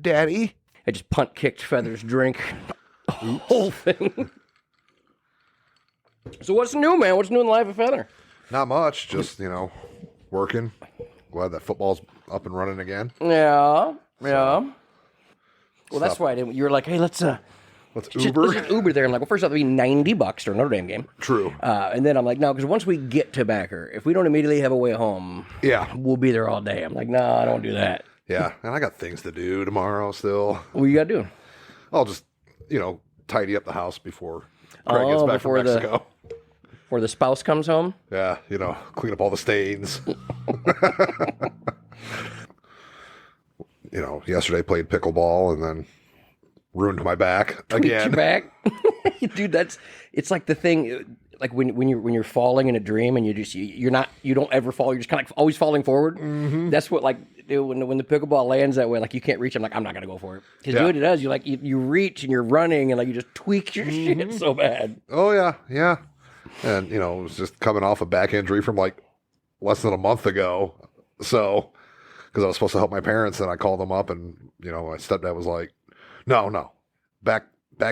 Daddy. I just punt kicked Feather's drink. Whole thing. So what's new, man? What's new in the life of Feather? Not much. Just, working. Glad that football's up and running again. Yeah. Well, that's why you were like, hey, let's Uber. Let's just Uber there. I'm like, well, first off, it'll be $90 to a Notre Dame game. True. And then I'm like, no, because once we get to Backer, if we don't immediately have a way home, we'll be there all day. I'm like, no, I don't do that. Yeah, and I got things to do tomorrow still. What you got to do? I'll just, tidy up the house before Craig gets back from Mexico. Before the spouse comes home? Yeah, clean up all the stains. Yesterday played pickleball and then ruined my back again. Your back? Dude, it's like the thing, like when you're falling in a dream and you don't ever fall, you're just kind of like always falling forward. Mm-hmm. That's what when the pickleball lands that way, like you can't reach. I'm like, I'm not gonna go for it because what it does, you reach and you're running and like you just tweak your shit so bad. Oh yeah, and it was just coming off a back injury from like less than a month ago, so because I was supposed to help my parents and I called them up and my stepdad was like, no, back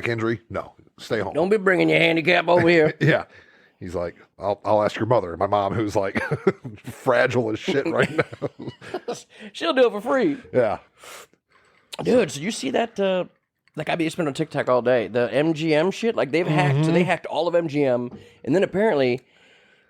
injury, no, stay home. Don't be bringing your handicap over here. Yeah. He's like, I'll ask your mother. My mom, who's like fragile as shit right now. She'll do it for free. Yeah. Dude, so you see that, it's been on TikTok all day. The MGM shit, like they've hacked, so they hacked all of MGM, and then apparently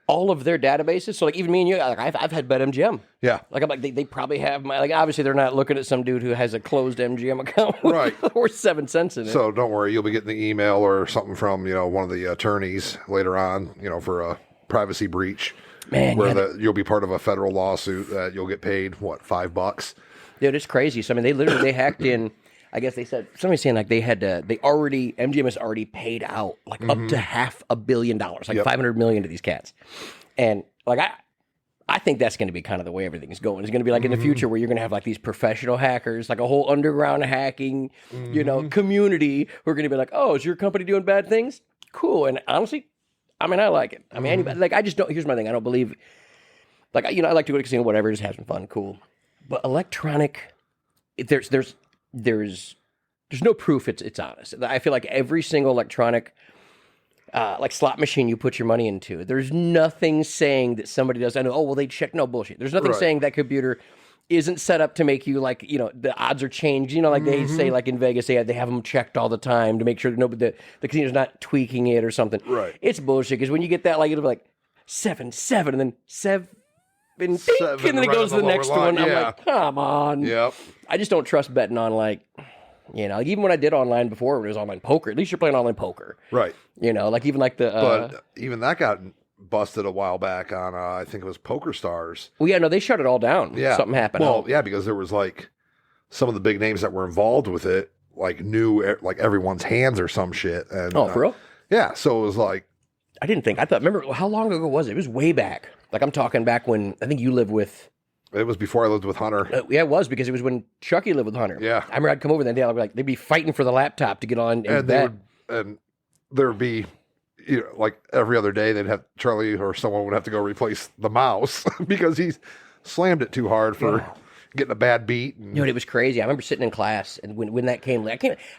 all of their databases. So like even me and you, like I've had BetMGM. Yeah. Like I'm like they probably have my obviously they're not looking at some dude who has a closed MGM account right or 7 cents in it. So don't worry, you'll be getting the email or something from one of the attorneys later on, for a privacy breach. Man, where you'll be part of a federal lawsuit that you'll get paid $5. Dude, it's crazy. So I mean, they hacked in. I guess they said somebody's saying like MGM has already paid out like up to $500 million, like 500 million to these cats, and like I think that's going to be kind of the way everything's going. It's going to be like in the future where you're going to have like these professional hackers, like a whole underground hacking, community who are going to be like, oh, is your company doing bad things? Cool. And honestly, I mean, I like it. I mean, anybody, like I just don't. Here's my thing. I don't believe. Like I like to go to a casino, whatever, just have some fun, cool. But electronic, there's no proof it's honest. I feel like every single electronic like slot machine you put your money into, there's nothing saying that somebody does. I know, oh well, they check. No bullshit. There's nothing saying that computer isn't set up to make you like the odds are changed. Like they say like in Vegas they have them checked all the time to make sure that the casino's not tweaking it or something. Right. It's bullshit because when you get that like it'll be like 7-7 and then 7. And then it goes to the next one. I'm like, come on. Yep. I just don't trust betting on like even when I did online before, it was online poker. At least you're playing online poker. Right. Like even like the... but even that got busted a while back on, I think it was Poker Stars. Well, yeah, no, they shut it all down. Yeah. Something happened. Well, yeah, because there was like some of the big names that were involved with it, like knew like everyone's hands or some shit. And, for real? Yeah. So it was like... remember, how long ago was it? It was way back. Like I'm talking back when, I think you lived with... It was before I lived with Hunter. Yeah, it was because it was when Chucky lived with Hunter. Yeah. I remember I'd come over that day, I'd be like, they'd be fighting for the laptop to get on and bet. There'd be, like every other day, they'd have Charlie or someone would have to go replace the mouse because he slammed it too hard for getting a bad beat. And... Dude, it was crazy. I remember sitting in class and when that came,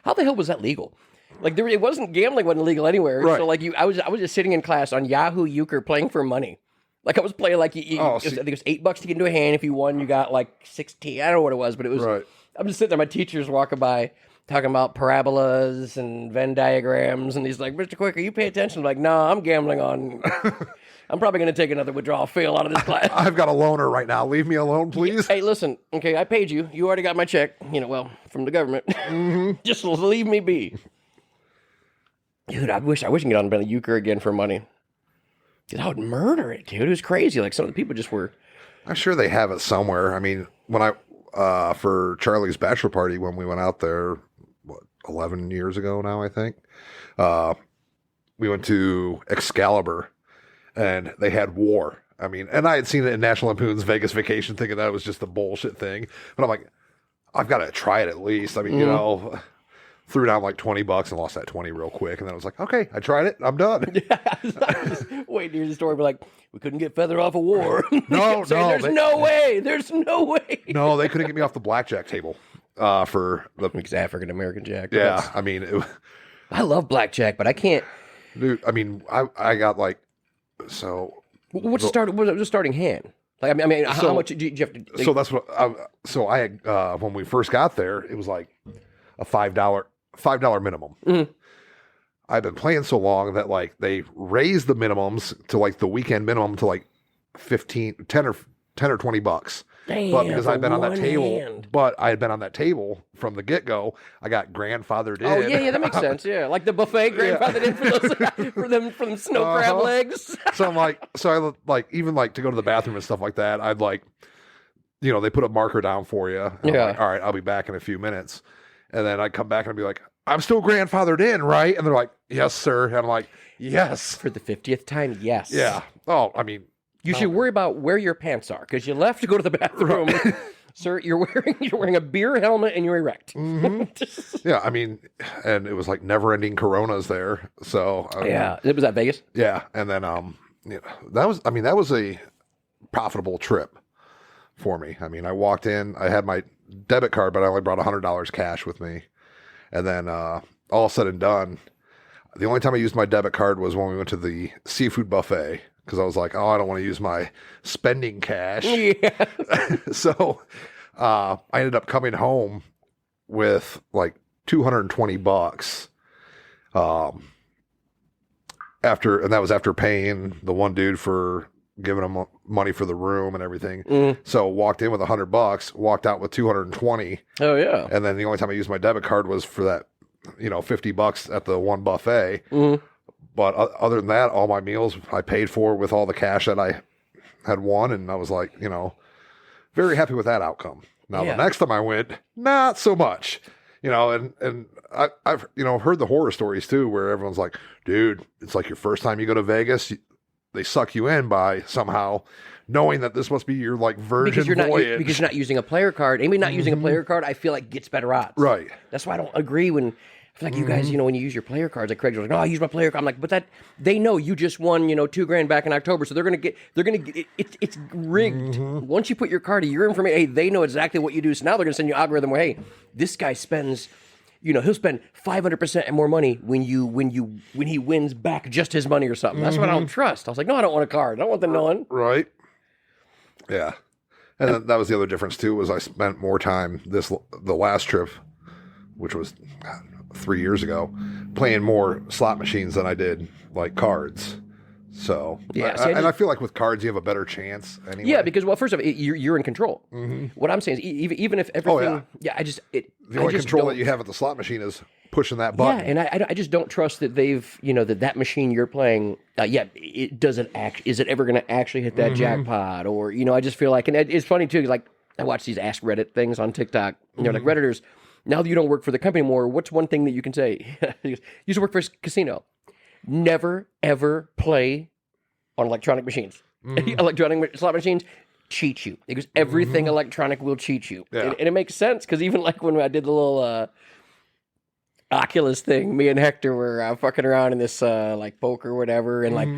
how the hell was that legal? Like it wasn't gambling wasn't legal anywhere. Right. So like I was just sitting in class on Yahoo Euchre playing for money. Like I was playing like I think it was $8 to get into a hand. If you won, you got like 16. I don't know what it was, but it was. Right. I'm just sitting there. My teacher's walking by, talking about parabolas and Venn diagrams, and he's like, "Mr. Quicker, you pay attention." I'm like, "No, I'm gambling on." I'm probably going to take another withdrawal fail out of this class. I've got a loaner right now. Leave me alone, please. Hey, listen. Okay, I paid you. You already got my check. From the government. Just leave me be. Dude, I wish I can get on the Euchre again for money. Dude, I would murder it, dude. It was crazy. Like some of the people just were. I'm sure they have it somewhere. I mean, when I for Charlie's bachelor party when we went out there, 11 years ago now, I think. We went to Excalibur, and they had War. I mean, and I had seen it in National Lampoon's Vegas Vacation, thinking that was just a bullshit thing. But I'm like, I've got to try it at least. I mean, threw down like $20 and lost that 20 real quick. And then I was like, okay, I tried it. I'm done. Wait to hear the story. Be like, we couldn't get Feather off of War. No. There's no way. There's no way. No, they couldn't get me off the blackjack table. for the It's African American Jack. yeah. I mean, I love blackjack, but I can't. dude. I mean, I got like so. What's the starting hand? Like, I mean, how much do you have to? Like, So that's what. I had when we first got there, it was like a $5 minimum. Mhm. I've been playing so long that like they raised the minimums to like the weekend minimum to like 10 or $20. damn, But because for I've been on that one table, hand. but I had been on that table from the get go, I got grandfathered in. Oh yeah, that makes sense. Yeah, like the buffet grandfathered in for those for them snow crab legs. So I'm like, I like even like to go to the bathroom and stuff like that. I'd like, they put a marker down for you. Yeah. Like, all right, I'll be back in a few minutes, and then I'd come back and I'd be like, I'm still grandfathered in, right? And they're like, yes, sir. And I'm like, yes, For the 50th time, yes. yeah. Oh, I mean, You should worry about where your pants are because you left to go to the bathroom. Sir, you're wearing a beer helmet and you're erect. yeah. I mean, and it was like never-ending Coronas there. So Yeah, it was at Vegas. yeah. And then that was a profitable trip for me. I mean, I walked in, I had my debit card, but I only brought $100 cash with me. And then all said and done, the only time I used my debit card was when we went to the seafood buffet because I was like, oh, I don't want to use my spending cash. Yeah. So I ended up coming home with like $220. And that was after paying the one dude for giving him money for the room and everything. So walked in with $100, walked out with 220. Oh yeah. And then the only time I used my debit card was for that, $50 at the one buffet. But other than that, all my meals I paid for with all the cash that I had won. And I was like, very happy with that outcome. Now, Yeah. the next time I went, not so much, and I've heard the horror stories too, where everyone's like, dude, it's like your first time you go to Vegas, they suck you in by somehow knowing that this must be your like virgin voyage. Because you're not using a player card. Anybody not using a player card, I feel like gets better odds. Right. That's why I don't agree when I feel like you guys, when you use your player cards, like Craig's like, no, I use my player card. I'm like, but that they know you just won, $2,000 back in October, so they're gonna get it's rigged. Once you put your card, your information, hey, they know exactly what you do. So now they're gonna send you an algorithm where, hey, this guy spends. He'll spend 500% and more money when he wins back just his money or something. That's what I don't trust. I was like, no, I don't want a card. I don't want them knowing. Right. Yeah. And then that was the other difference too, was I spent more time the last trip, which was 3 years ago, playing more slot machines than I did like cards. So Yeah, and I feel like with cards you have a better chance anyway. Yeah, because first off, you're in control. What I'm saying is, even if everything, the only control that you have at the slot machine is pushing that button. Yeah, and I just don't trust that they've, that machine you're playing, it doesn't is it ever going to actually hit that jackpot? Or, I just feel like, and it's funny too, 'cause like I watch these Ask Reddit things on TikTok, like Redditors, now that you don't work for the company anymore, what's one thing that you can say? You used to work for a casino. Never, ever play on electronic machines. Electronic slot machines cheat you. Because everything electronic will cheat you. Yeah. And it makes sense, because even like when I did the little Oculus thing, me and Hector were fucking around in this like poker or whatever, and like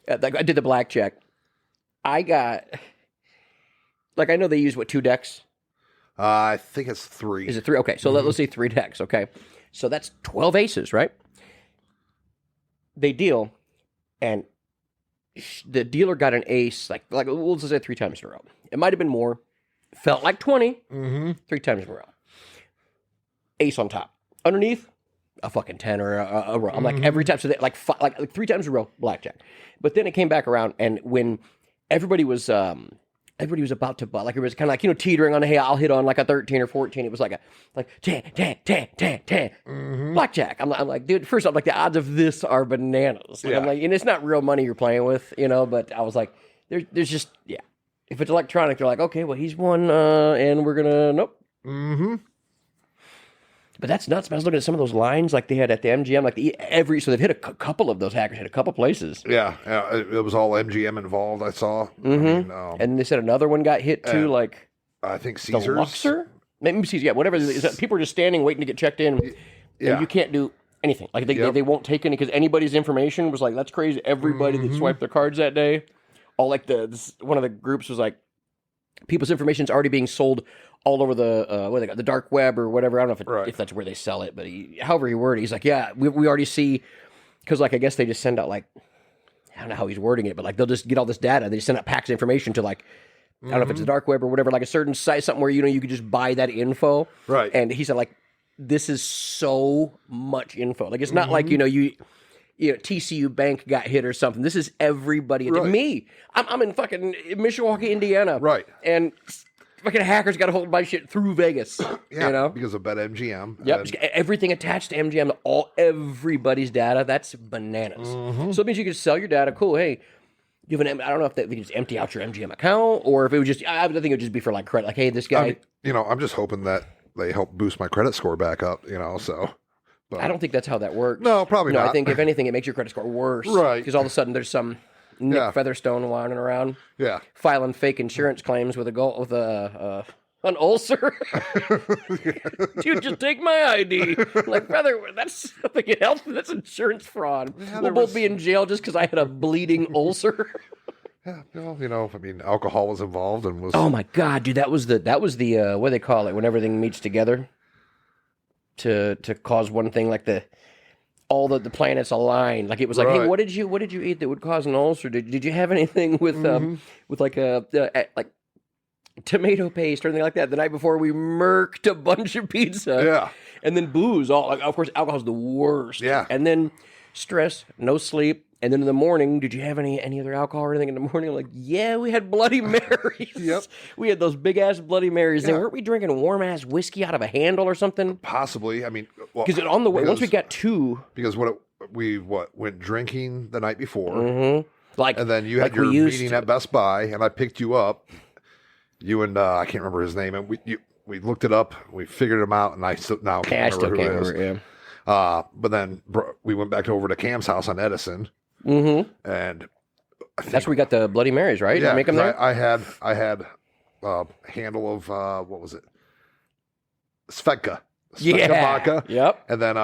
I did the blackjack. I got, like, I know they use, 2 decks? I think it's 3. Is it 3? Okay, so let's say 3 decks, okay? So that's 12 aces, right? They deal, and the dealer got an ace, like we'll just say 3 times in a row. It might have been more. Felt like 20, 3 times in a row. Ace on top. Underneath, a fucking 10 or a row. I'm like, every time, so they, like 3 times in a row, blackjack. But then it came back around, and when everybody was about to, like, it was kind of like, teetering on, hey, I'll hit on like a 13 or 14. It was like 10. Blackjack. I'm like, dude, first off, like, the odds of this are bananas. Like, I'm like, and it's not real money you're playing with, but I was like, there's just, if it's electronic, they're like, okay, well, he's won, and we're gonna, nope. But that's nuts. I was looking at some of those lines like they had at the MGM, like so they've hit a couple of those hackers, hit a couple places. Yeah, it was all MGM involved, I saw. And they said another one got hit too, like I think the Caesars. Luxor? Maybe Caesars, whatever. People are just standing waiting to get checked in. And you can't do anything. Like they won't take any, because anybody's information was like, that's crazy. Everybody that swiped their cards that day, all like one of the groups was like, people's information is already being sold all over the what do they got, the dark web or whatever. I don't know if that's where they sell it, but however he worded, he's like, yeah, we already see, because like I guess they just send out like, I don't know how he's wording it, but like they'll just get all this data. They just send out packs of information to like, I don't know if it's the dark web or whatever, like a certain site, something where you could just buy that info. Right. And he said like, this is so much info. Like it's not like you know TCU Bank got hit or something. This is everybody. Right. Me, I'm in fucking Mishawaka, Indiana. Right. And fucking hackers got to hold my shit through Vegas. Yeah, you know? because of BetMGM. Yep. Everything attached to MGM, everybody's data. That's bananas. So it means you can sell your data. Cool. Hey, you have an, I don't know if they just empty out your MGM account or if it would just, I think it would just be for like credit. Like, hey, this guy. I'm just hoping that they help boost my credit score back up, so. But I don't think that's how that works. No, probably not. I think if anything, it makes your credit score worse. Right. Because all of a sudden there's some Nick Featherstone wandering around. Yeah. Filing fake insurance claims with an ulcer. Dude, just take my ID. Like, brother, that's something it helps. That's insurance fraud. Yeah, we'll both be in jail just because I had a bleeding ulcer. Yeah, alcohol was involved and was. Oh my god, dude, that was the what do they call it when everything meets together to cause one thing, like all the planets align. Like it was like, hey, what did you eat that would cause an ulcer? Did you have anything with like like tomato paste or anything like that the night before we murked a bunch of pizza? Yeah. And then booze, of course alcohol's the worst. Yeah. And then stress, no sleep. And then in the morning, did you have any other alcohol or anything in the morning? I'm like, yeah, we had Bloody Marys. Yep. We had those big-ass Bloody Marys. Yeah. And weren't we drinking warm-ass whiskey out of a handle or something? Possibly. Because on the way, once we got two... Because we went drinking the night before. Mm-hmm. And then you had your meeting at Best Buy, and I picked you up. You and, I can't remember his name, and we looked it up, we figured him out, and I now can't remember who it is. Yeah. But then we went back over to Cam's house on Edison. And that's where we got the Bloody Marys, right? Yeah, make them there? I had a handle of what was it? Svedka vodka. Yep. And then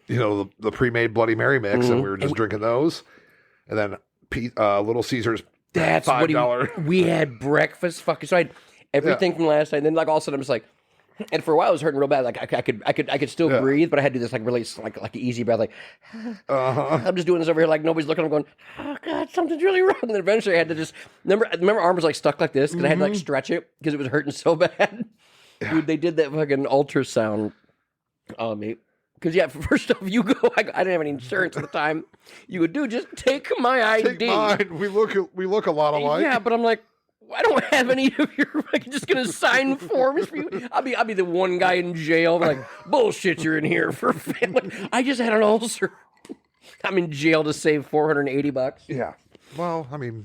the pre-made Bloody Mary mix, and we were just drinking those. And then Little Caesars. That's $5. We had breakfast. Fucking so I had everything from last night. And then like all of a sudden I'm just like. And for a while, it was hurting real bad. Like I could still breathe, but I had to do this like really like easy breath. Like I'm just doing this over here, like nobody's looking. I'm going, oh god, something's really wrong. And then eventually, I had to just remember arm was like stuck like this because I had to like stretch it because it was hurting so bad. Yeah. Dude, they did that fucking ultrasound on me. Because first off, you go. I didn't have any insurance at the time. You would just take my ID. Take mine. We look a lot alike. Yeah, but I'm like. I don't have any of your. I'm just gonna sign forms for you. I'll be the one guy in jail. Like bullshit, you're in here for family. I just had an ulcer. I'm in jail to save $480. Yeah. Well, a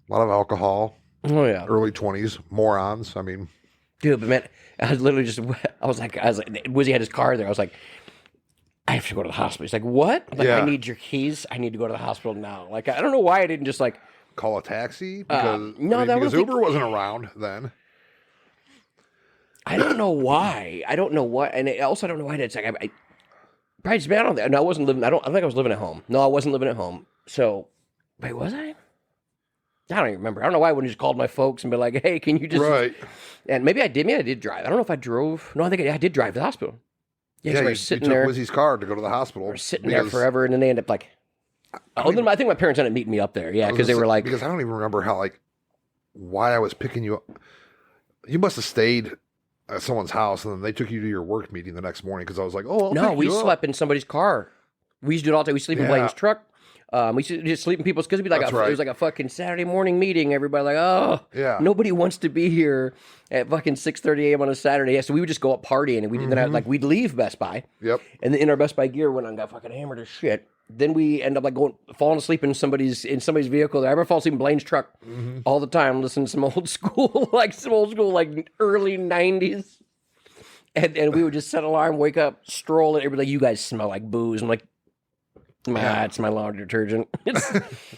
lot of alcohol. Oh yeah. Early 20s, morons. Dude, but man, I was literally I was like, Wizzy had his car there. I was like, I have to go to the hospital. He's like, what? I'm like, I need your keys. I need to go to the hospital now. Like, I don't know why I didn't just like. Call a taxi because because Uber wasn't around then. I don't know why. I don't know what, and also I don't know why. It's like I probably just been out on that. No, I wasn't living. I think I was living at home. No, I wasn't living at home. So, wait, was I? I don't even remember. I don't know why I wouldn't just called my folks and be like, "Hey, can you just?" Right. And maybe I did. Maybe I did drive. I don't know if I drove. No, I think I did drive to the hospital. Yeah, you took Wizzy's car to go to the hospital. We're sitting there forever, and then they end up like. I think my parents ended up meeting me up there. Yeah, because they were like... Because I don't even remember why I was picking you up. You must have stayed at someone's house, and then they took you to your work meeting the next morning, because I was like, we slept in somebody's car. We used to do it all the time. We sleep in Blaine's truck. We used to just sleep in people's... Because it was like a fucking Saturday morning meeting. Everybody nobody wants to be here at fucking 6:30 a.m. on a Saturday. Yeah, so we would just go up partying, and we'd leave Best Buy. Yep. And then in our Best Buy gear, went and got fucking hammered as shit. Then we end up falling asleep in somebody's vehicle. I remember falling asleep in Blaine's truck all the time, listening to some old school early 90s. And we would just set an alarm, wake up, stroll, and everybody like, you guys smell like booze. I'm like, it's my laundry detergent.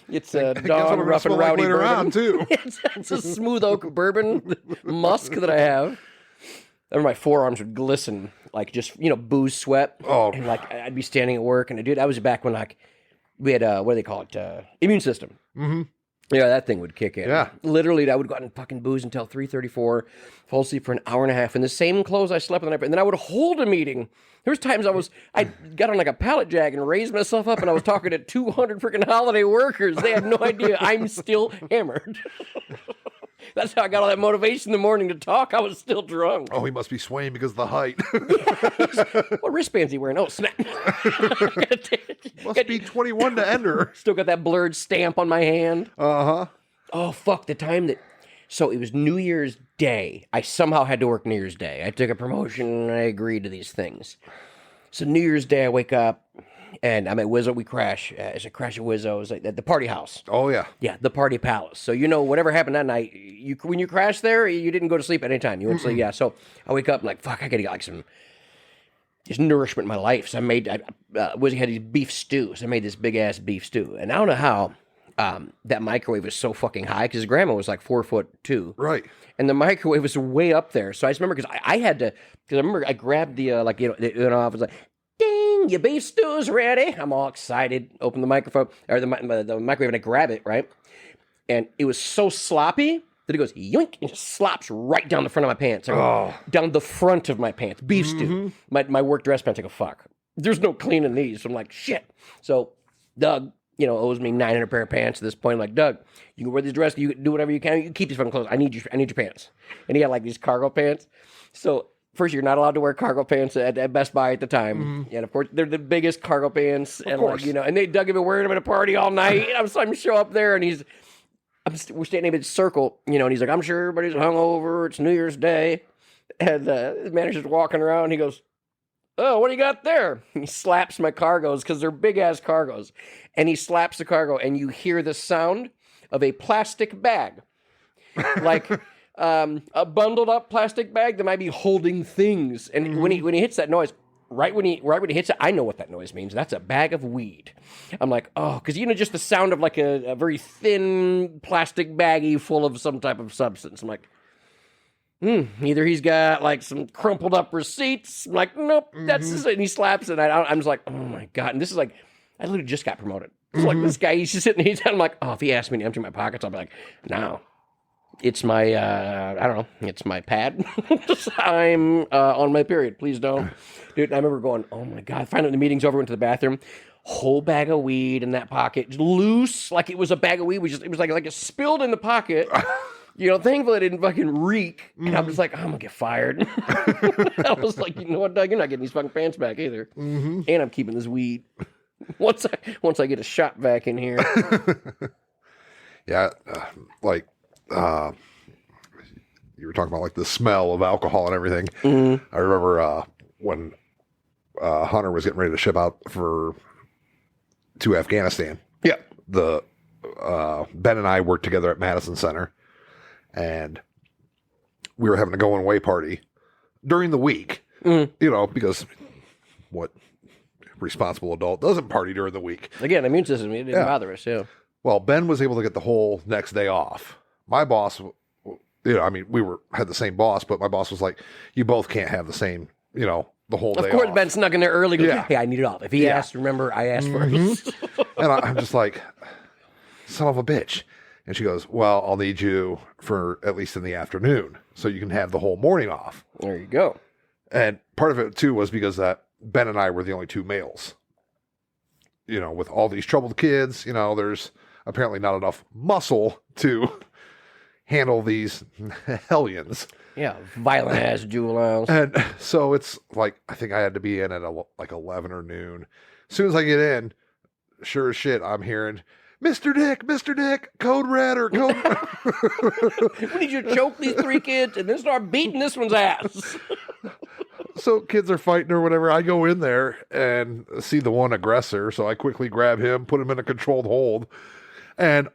It's a Dawn Rough and Rowdy later bourbon. On too. It's a smooth oak bourbon musk that I have. I remember my forearms would glisten, like just, booze sweat. Oh. And I'd be standing at work, and that was back when we had, what do they call it? Immune system. Mm-hmm. Yeah, that thing would kick in. Yeah. Literally, I would go out and fucking booze until 3:34, fall asleep for an hour and a half in the same clothes I slept the night before. And then I would hold a meeting. There was times I got on like a pallet jack and raised myself up and I was talking to 200 freaking holiday workers. They had no idea I'm still hammered. That's how I got all that motivation in the morning to talk. I was still drunk. Oh, he must be swaying because of the height. What wristbands he wearing? Oh, snap. Must be 21 to enter. Still got that blurred stamp on my hand. Uh-huh. Oh, fuck, the time that... So it was New Year's Day. I somehow had to work New Year's Day. I took a promotion and I agreed to these things. So New Year's Day, I wake up and I'm at Wizzo. We crash. It's a crash at Wizzo. It's like at the party house. Oh, yeah. Yeah, the party palace. So, whatever happened that night, when you crashed there, you didn't go to sleep at any time. You went to sleep. Yeah, so I wake up and like, fuck, I gotta get like some just nourishment in my life. So I made, Wizzy had these beef stews. I made this big ass beef stew. And I don't know how that microwave was so fucking high because his grandma was like 4'2". Right. And the microwave was way up there. So I just remember because I had to, because I remember I grabbed the, I was like, ding, your beef stew is ready. I'm all excited. Open the microphone, or the microwave, and I grab it, right? And it was so sloppy that it goes yoink and just slops right down the front of my pants. Down the front of my pants. Beef stew. My work dress pants. I go, fuck. There's no cleaning these. So I'm like, shit. So Doug, owes me 900 pair of pants at this point. I'm like, Doug, you can wear this dress. You can do whatever you can. You can keep these fucking clothes. I need your pants. And he had like these cargo pants. So first, you're not allowed to wear cargo pants at Best Buy at the time. And of course, they're the biggest cargo pants. And course. And Doug had been wearing them at a party all night. I'm show up there and we're standing in a circle, and he's like, I'm sure everybody's hungover. It's New Year's Day. And the manager's walking around. He goes, oh, what do you got there? And he slaps my cargos because they're big ass cargos. And he slaps the cargo and you hear the sound of a plastic bag. Like a bundled up plastic bag that might be holding things. And when he hits that noise, right when he hits it, I know what that noise means. That's a bag of weed. I'm like, oh, because just the sound of like a very thin plastic baggie full of some type of substance. I'm like, either he's got like some crumpled up receipts. I'm like, nope, that's just it. And he slaps it. And I'm just like, oh my God. And this is like, I literally just got promoted. It's like this guy, he's just sitting, I'm like, oh, if he asked me to empty my pockets, I'll be like, no. It's my, I don't know, it's my pad. I'm on my period. Please don't. Dude, I remember going, oh my God. Finally, the meeting's over, went to the bathroom. Whole bag of weed in that pocket. Loose, like it was a bag of weed. It was like it spilled in the pocket. Thankfully it didn't fucking reek. And I'm just like, I'm going to get fired. I was like, you know what, Doug? You're not getting these fucking pants back either. And I'm keeping this weed. Once I get a shot back in here. Yeah, you were talking about like the smell of alcohol and everything. I remember when Hunter was getting ready to ship out to Afghanistan. Yeah, Ben and I worked together at Madison Center, and we were having a going away party during the week. Because what responsible adult doesn't party during the week? Again, immune system, it didn't bother us. Yeah. Well, Ben was able to get the whole next day off. My boss, we had the same boss, but my boss was like, you both can't have the same, the whole day off. Of course, Ben snuck in there early. Goes, hey, I need it off. If he asked, remember, I asked first. And I'm just like, son of a bitch. And she goes, well, I'll need you for at least in the afternoon so you can have the whole morning off. There you go. And part of it, too, was because that Ben and I were the only two males. With all these troubled kids, there's apparently not enough muscle to handle these hellions. Yeah, violent ass juveniles. And so it's like, I think I had to be in at like 11 or noon. As soon as I get in, sure as shit, I'm hearing, Mr. Dick, code red or code red. We need you to choke these three kids and then start beating this one's ass. So kids are fighting or whatever. I go in there and see the one aggressor. So I quickly grab him, put him in a controlled hold. And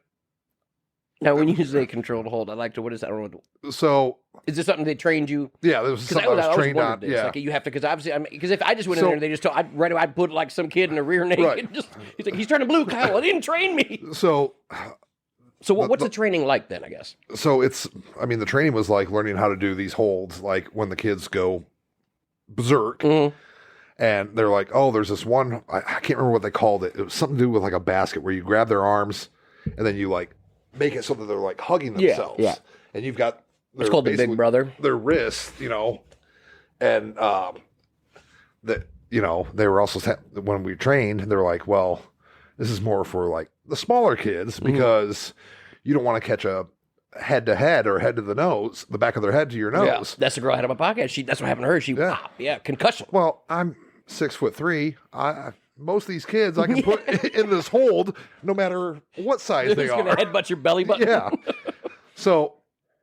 now, when you say controlled hold, I like to, what is that? I don't know. So, is this something they trained you? Yeah, this was something I was trained on. Yeah. Like you have to, because obviously, because if I just went in there and they just told, I'd put like some kid in a rear naked. Right. He's like, he's turning blue, Kyle. They didn't train me. So what's the training like then, I guess? So the training was like learning how to do these holds, like when the kids go berserk. And they're like, oh, there's this one, I can't remember what they called it. It was something to do with like a basket where you grab their arms and then you like make it so that they're like hugging Yeah, themselves. yeah. And you've got It's called the Big Brother. their wrists, and that they were also when we trained, they're like, well, this is more for like the smaller kids because you don't want to catch a head to head or head to the nose, the back of their head to your nose. Yeah, that's the girl I had on my podcast. That's what happened to her. She, concussion. Well, I'm 6'3". Most of these kids I can put in this hold, no matter what size they It's are. Going to headbutt your belly button. Yeah. So,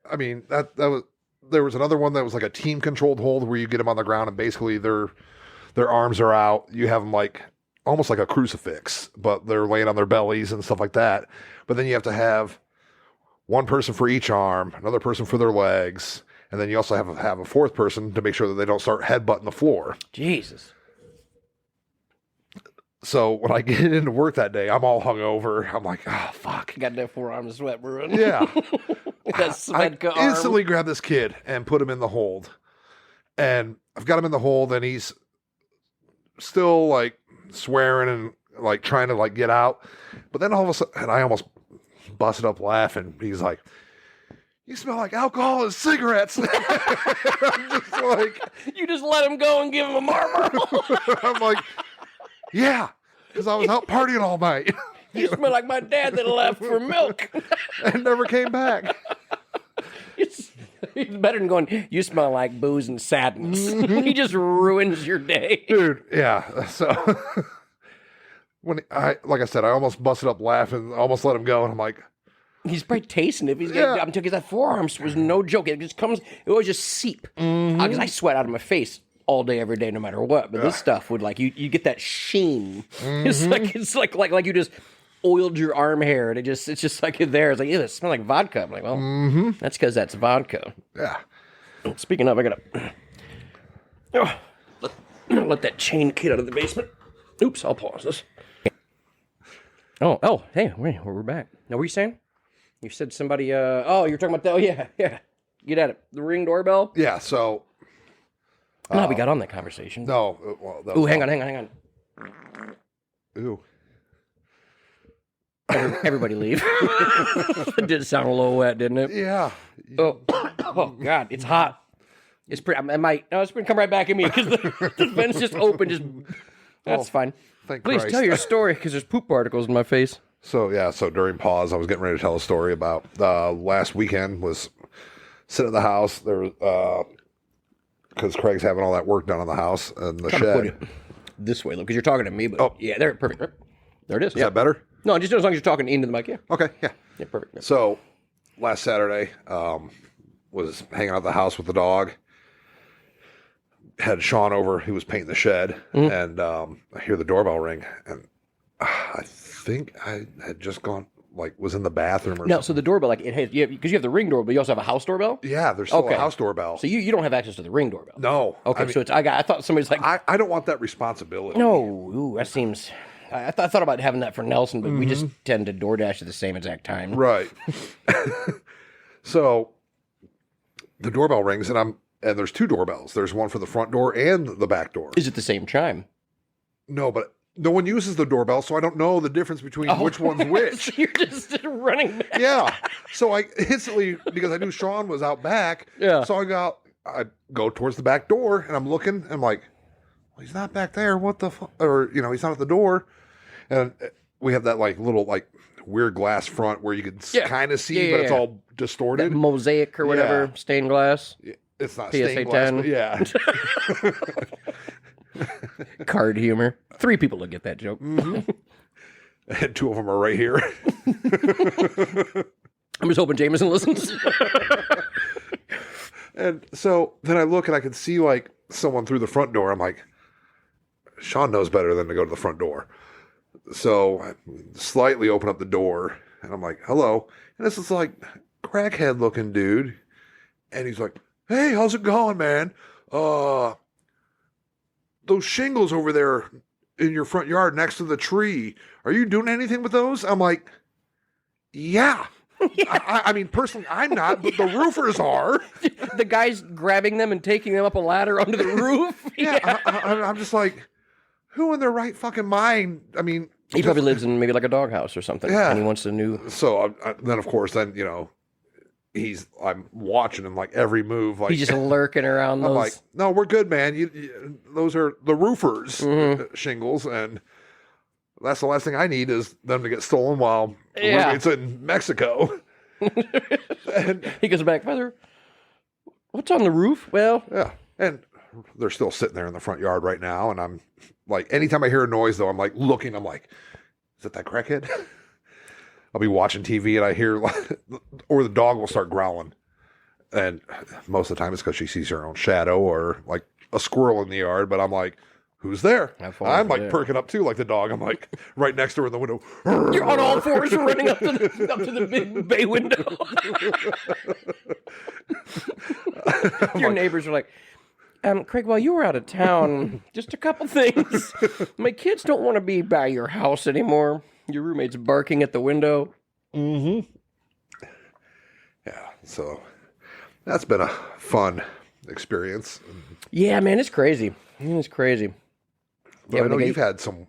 I mean, that was. There was another one that was like a team controlled hold where you get them on the ground and basically their arms are out. You have them like almost like a crucifix, but they're laying on their bellies and stuff like that. But then you have to have one person for each arm, another person for their legs, and then you also have a fourth person to make sure that they don't start headbutting the floor. Jesus. So when I get into work that day, I'm all hungover. I'm like, oh, fuck. Got that forearm to sweat, bro. Yeah. That Svedka I arm. instantly grab this kid and put him in the hold. And I've got him in the hold and he's still like swearing and like trying to like get out. But then all of a sudden, and I almost busted up laughing. He's like, you smell like alcohol and cigarettes. I'm just like, You just let him go and give him a Marlboro. I'm like, yeah, because I was out partying all night. You smell like my dad that left for milk. And never came back. It's better than going, you smell like booze and sadness. He just ruins your day. Dude, yeah. So like I said, I almost busted up laughing, almost let him go, and I'm like, He's probably tasting it. Yeah. I'm telling you, that forearm was no joke. It always just seep. Because I sweat out of my face all day, every day, no matter what. But this stuff would like, you get that sheen. It's like you just oiled your arm hair, and it's just like there. It's like, it smells like vodka. I'm like, well, that's because that's vodka. yeah. Speaking of, I gotta let that chain kid out of the basement. Oops, I'll pause this. Oh, hey, we're back. Now, what were you saying? You said somebody, you're talking about yeah. Get at it. The Ring doorbell? Yeah, so. No, we got on that conversation. No. Well, that Ooh, was hang on. Ooh. Everybody leave. It did sound a little wet, didn't it? Yeah. Oh, God, it's hot. It's pretty. It's gonna come right back at me because the vent's just open. That's fine. Thank Please Christ. tell your story because there's poop particles in my face. So during pause, I was getting ready to tell a story about last weekend. Was sitting at the house there because Craig's having all that work done on the house and the Trying to put shed. it this way, because you're talking to me. But yeah, there, perfect. There it is. Is that better? No, just as long as you're talking into the mic. Yeah. Okay. Yeah. Yeah, perfect. Yeah. So last Saturday, was hanging out at the house with the dog. Had Sean over. He was painting the shed, and I hear the doorbell ring, and I think I had just was in the bathroom or No, something. so the doorbell, like, it has, because you have the Ring doorbell, you also have a house doorbell? Yeah, there's still Okay. a house doorbell. So you don't have access to the Ring doorbell? No. Okay, I mean, so I thought somebody's like, I don't want that responsibility. no, ooh, that seems, I thought about having that for Nelson, but we just tend to DoorDash at the same exact time. Right. So the doorbell rings, and there's two doorbells. There's one for the front door and the back door. Is it the same chime? No, but no one uses the doorbell, so I don't know the difference between which one's which. So you're just running back. Yeah. So I instantly, because I knew Sean was out back, Yeah. so I go towards the back door, and I'm looking, and I'm like, well, he's not back there. What the fuck? Or, he's not at the door. And we have that little weird glass front where you can kind of see, but it's all distorted. That mosaic or whatever, stained glass. It's not PSA stained glass, 10. but yeah. Card humor. 3 people will get that joke. And 2 of them are right here. I'm just hoping Jameson listens. And so then I look and I can see someone through the front door. I'm like, Sean knows better than to go to the front door. So I slightly open up the door and I'm like, hello. And this is crackhead looking dude. And he's like, hey, how's it going, man? Those shingles over there in your front yard next to the tree, are you doing anything with those? I'm like, yeah. I mean, personally, I'm not, but the roofers are. The guy's grabbing them and taking them up a ladder onto the roof. Yeah. I'm just like, who in their right fucking mind? I mean, He probably lives in maybe like a doghouse or something. Yeah. And he wants a new. So then, of course, I'm watching him like every move. Like He's just lurking around those. I'm like, no, we're good, man. Those are the roofers shingles, and that's the last thing I need is them to get stolen while it's in Mexico. And he goes back, Feather, what's on the roof? Well, yeah, and they're still sitting there in the front yard right now, and I'm like, anytime I hear a noise, though, I'm like looking. I'm like, is it that crackhead? I'll be watching TV and I hear, or the dog will start growling. And most of the time it's because she sees her own shadow or like a squirrel in the yard. But I'm like, who's there? I'm like perking up too, like the dog. I'm like right next to her in the window. You're on all fours running up to the big bay window. Your neighbors are like, Craig, while you were out of town, just a couple things. My kids don't want to be by your house anymore. Your roommate's barking at the window. Mm-hmm. Yeah, so that's been a fun experience. Yeah, man, it's crazy. It's crazy. But I know you've had some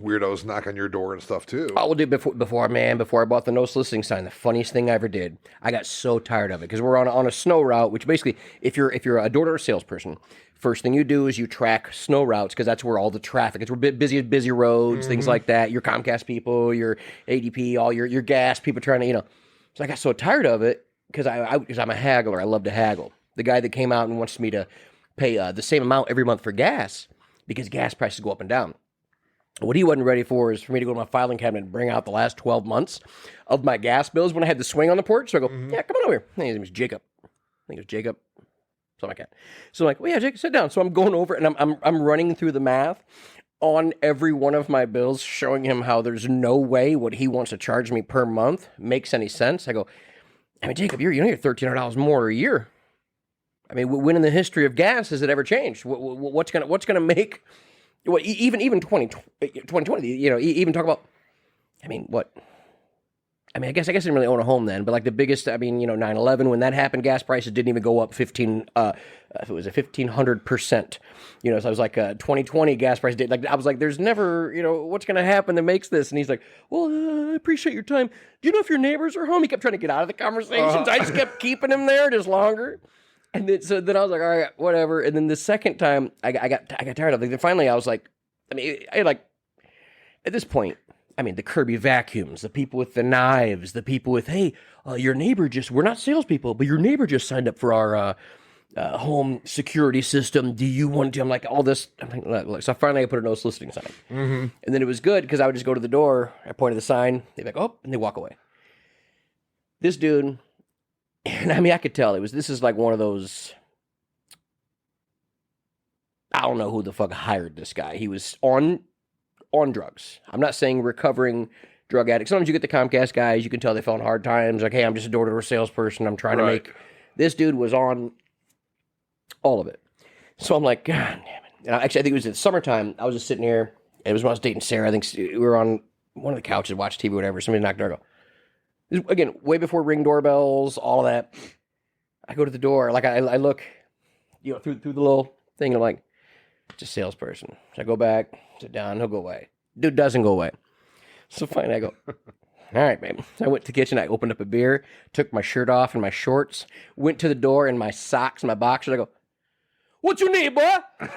weirdos knock on your door and stuff too. Oh, well, dude, before I bought the no soliciting sign, the funniest thing I ever did, I got so tired of it because we're on a snow route, which basically, if you're a door-to-door salesperson, first thing you do is you track snow routes because that's where all the traffic. It's where busy roads, things like that. Your Comcast people, your ADP, all your gas people trying to, So I got so tired of it because I'm a haggler. I love to haggle. The guy that came out and wants me to pay the same amount every month for gas because gas prices go up and down. What he wasn't ready for is for me to go to my filing cabinet and bring out the last 12 months of my gas bills when I had the swing on the porch. So I go, yeah, come on over here. His name was Jacob. I think it was Jacob. Something like that. So I'm like, well, yeah, Jacob, sit down. So I'm going over and I'm running through the math on every one of my bills, showing him how there's no way what he wants to charge me per month makes any sense. I go, Jacob, you're $1,300 more a year. When in the history of gas has it ever changed? What's gonna make? Well, even 2020, even talk about, what? I guess I didn't really own a home then, but like the biggest, 9/11, when that happened, gas prices didn't even go up 1,500%. So I was like, 2020 gas price did, like, I was like, there's never, what's going to happen that makes this? And he's like, well, I appreciate your time. Do you know if your neighbors are home? He kept trying to get out of the conversations. I just kept keeping him there just longer. And then I was like, all right, whatever. And then the second time I got tired of it. Then finally I was like, at this point, the Kirby vacuums, the people with the knives, the people with, hey, your neighbor we're not salespeople, but your neighbor just signed up for our home security system. Do you want to? I'm like, all this. Look. So finally I put a no soliciting sign. Mm-hmm. And then it was good because I would just go to the door, I pointed the sign, they'd be like, oh, and they walk away. This dude, and I could tell this is like one of those, I don't know who the fuck hired this guy. He was on drugs. I'm not saying recovering drug addicts. Sometimes you get the Comcast guys, you can tell they fell in hard times. Like, hey, I'm just a door-to-door salesperson. I'm trying to make... This dude was on all of it. So I'm like, God damn it. And I think it was in summertime. I was just sitting here. It was when I was dating Sarah. I think we were on one of the couches, watched TV, whatever. Somebody knocked on the door. This, again, way before Ring doorbells, all of that. I go to the door. Like, I look, through the little thing. And I'm like, it's a salesperson. So I go back, sit down, he'll go away. Dude doesn't go away. So finally I go, all right, babe. So I went to the kitchen, I opened up a beer, took my shirt off and my shorts, went to the door in my socks and my boxers. I go, what you need, boy? I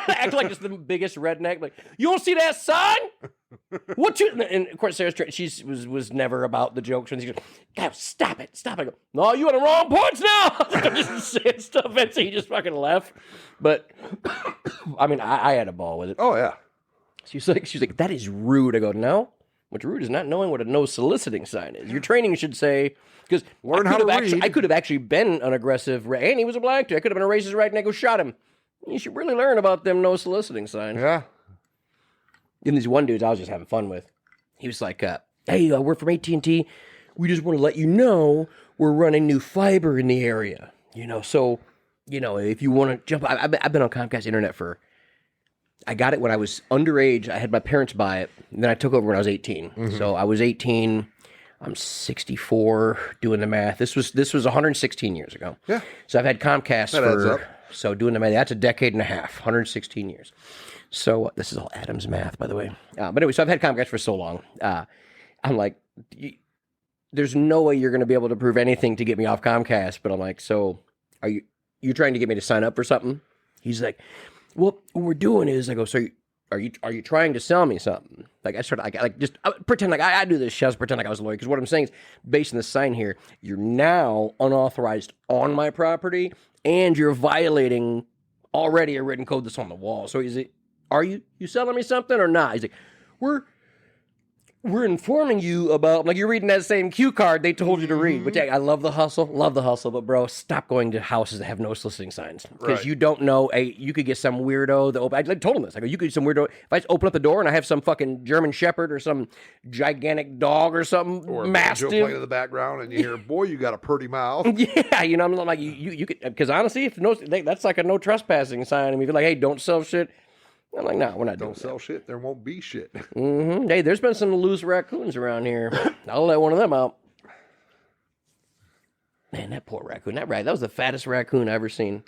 act like it's the biggest redneck. Like, you don't see that sign? What you? And of course, Sarah, she was never about the jokes. And she goes, God, stop it. I go, no, you on the wrong points now. I'm just saying stuff, and so he just fucking left. But I had a ball with it. Oh yeah. She's like, that is rude. I go, no. What's rude is not knowing what a no soliciting sign is. Your training should say, because I could have actually been an aggressive, and he was a black dude. I could have been a racist right, and I go shot him. You should really learn about them no soliciting signs. Yeah. And these one dudes I was just having fun with, he was like, hey, we're from AT&T. We just want to let you know we're running new fiber in the area. So, if you want to jump, I've been on Comcast Internet I got it when I was underage. I had my parents buy it, and then I took over when I was 18. Mm-hmm. So I was 18. I'm 64, doing the math. This was 116 years ago. Yeah. So I've had Comcast for So doing the math, that's a decade and a half, 116 years. So this is all Adam's math, by the way. But anyway, so I've had Comcast for so long. I'm like, there's no way you're going to be able to prove anything to get me off Comcast. But I'm like, so are you trying to get me to sign up for something? He's like, well, what we're doing is, I go, so are you trying to sell me something? Like I sort of like just pretend like I do this. Just pretend like I was a lawyer, because what I'm saying is, based on the sign here, you're now unauthorized on my property, and you're violating already a written code that's on the wall. So are you selling me something or not? He's like, we're informing you about, like, you're reading that same cue card they told you to read, which I love the hustle, but bro, stop going to houses that have no soliciting signs, because you don't know, you could get some weirdo that I told him this, I go, you could get some weirdo, if I just open up the door and I have some fucking German Shepherd or some gigantic dog or something, or mastiff playing in the background, and you hear, boy, you got a pretty mouth. Yeah, I'm like, you could, because honestly, if that's like a no trespassing sign. I mean, if you're like, hey, don't sell shit, I'm like, no, we're not doing Don't sell shit, there won't be shit. Hey, there's been some loose raccoons around here. I'll let one of them out. Man, that poor raccoon. That was the fattest raccoon I've ever seen.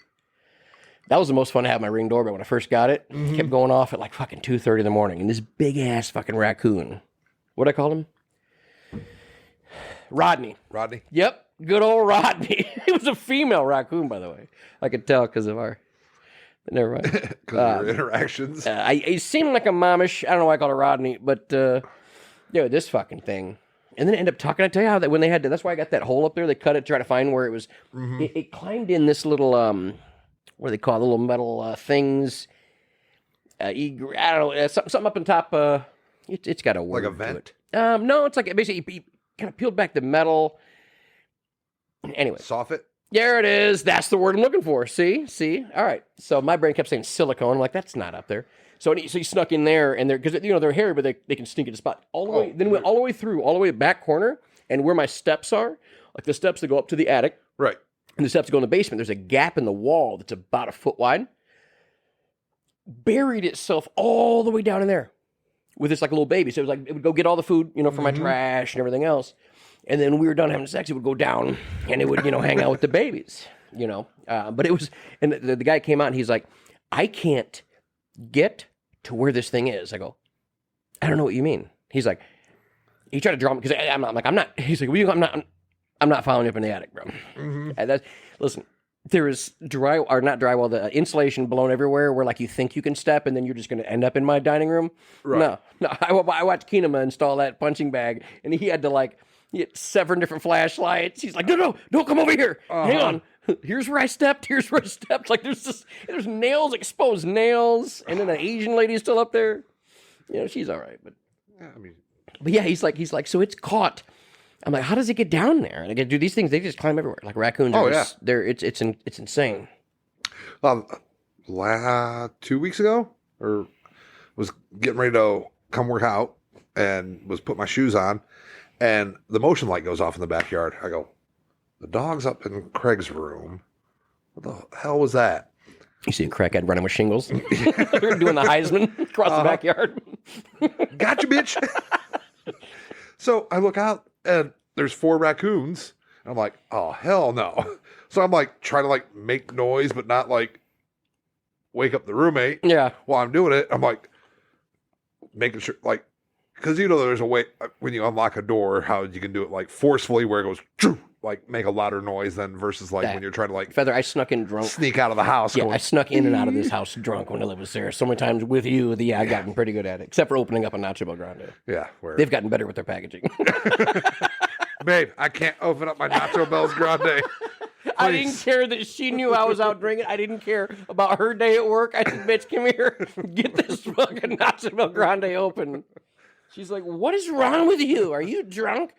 That was the most fun to have my Ring doorbell when I first got it. It kept going off at like fucking 2:30 in the morning. And this big-ass fucking raccoon. What'd I call him? Rodney. Rodney? Yep, good old Rodney. It was a female raccoon, by the way. I could tell because of our... Never mind. Because of your interactions. He seemed like a momish. I don't know why I called her Rodney, but this fucking thing. And then it ended up talking. I tell you how that when they had to, that's why I got that hole up there. They cut it to try to find where it was. It climbed in this little what do they call it? The little metal things? I don't know, something up on top. It's got a word. Like a vent? To it. No, it's like basically he kind of peeled back the metal. Anyway, Soffit? There it is. That's the word I'm looking for. See? All right. So my brain kept saying silicone. I'm like, that's not up there. So he snuck in there, and because they're hairy, but they can sneak into spot all the way. Then we went all the way through, all the way back corner, and where my steps are, like the steps that go up to the attic, right, and the steps that go in the basement. There's a gap in the wall that's about a foot wide. Buried itself all the way down in there with this like a little baby. So it was like it would go get all the food, for my trash and everything else. And then when we were done having sex, it would go down and it would, hang out with the babies, But it was, and the guy came out and he's like, I can't get to where this thing is. I go, I don't know what you mean. He's like, he tried to draw me because I'm not. He's like, I'm not following you up in the attic, bro. And listen, there is not drywall, the insulation blown everywhere where like you think you can step and then you're just going to end up in my dining room. Right. No, I watched Kinema install that punching bag and he had to he had 7 different flashlights. He's like, no, don't come over here. Hang on. Here's where I stepped. Like there's nails, exposed nails. And then an Asian lady is still up there. She's all right. But yeah, he's like, so it's caught. I'm like, how does it get down there? And again, dude, these things, they just climb everywhere. Like raccoons. It's insane. 2 weeks ago, or was getting ready to come work out and was putting my shoes on. And the motion light goes off in the backyard. I go, the dog's up in Craig's room. What the hell was that? You see a crackhead running with shingles. Doing the Heisman across the backyard. Gotcha, bitch. So I look out and there's 4 raccoons. And I'm like, oh, hell no. So I'm like trying to make noise, but not wake up the roommate. Yeah. While I'm doing it, I'm like making sure because there's a way when you unlock a door, how you can do it forcefully where it goes make a louder noise than versus when you're trying to Feather, I snuck in drunk. Sneak out of the house. Yeah, I snuck in and out of this house drunk when I was there. So many times with you, I've gotten pretty good at it. Except for opening up a Nacho Bel Grande. Yeah. They've gotten better with their packaging. Babe, I can't open up my Nacho Bel's Grande. I didn't care that she knew I was out drinking. I didn't care about her day at work. I said, bitch, come here. Get this fucking Nacho Bel Grande open. She's like, what is wrong with you? Are you drunk?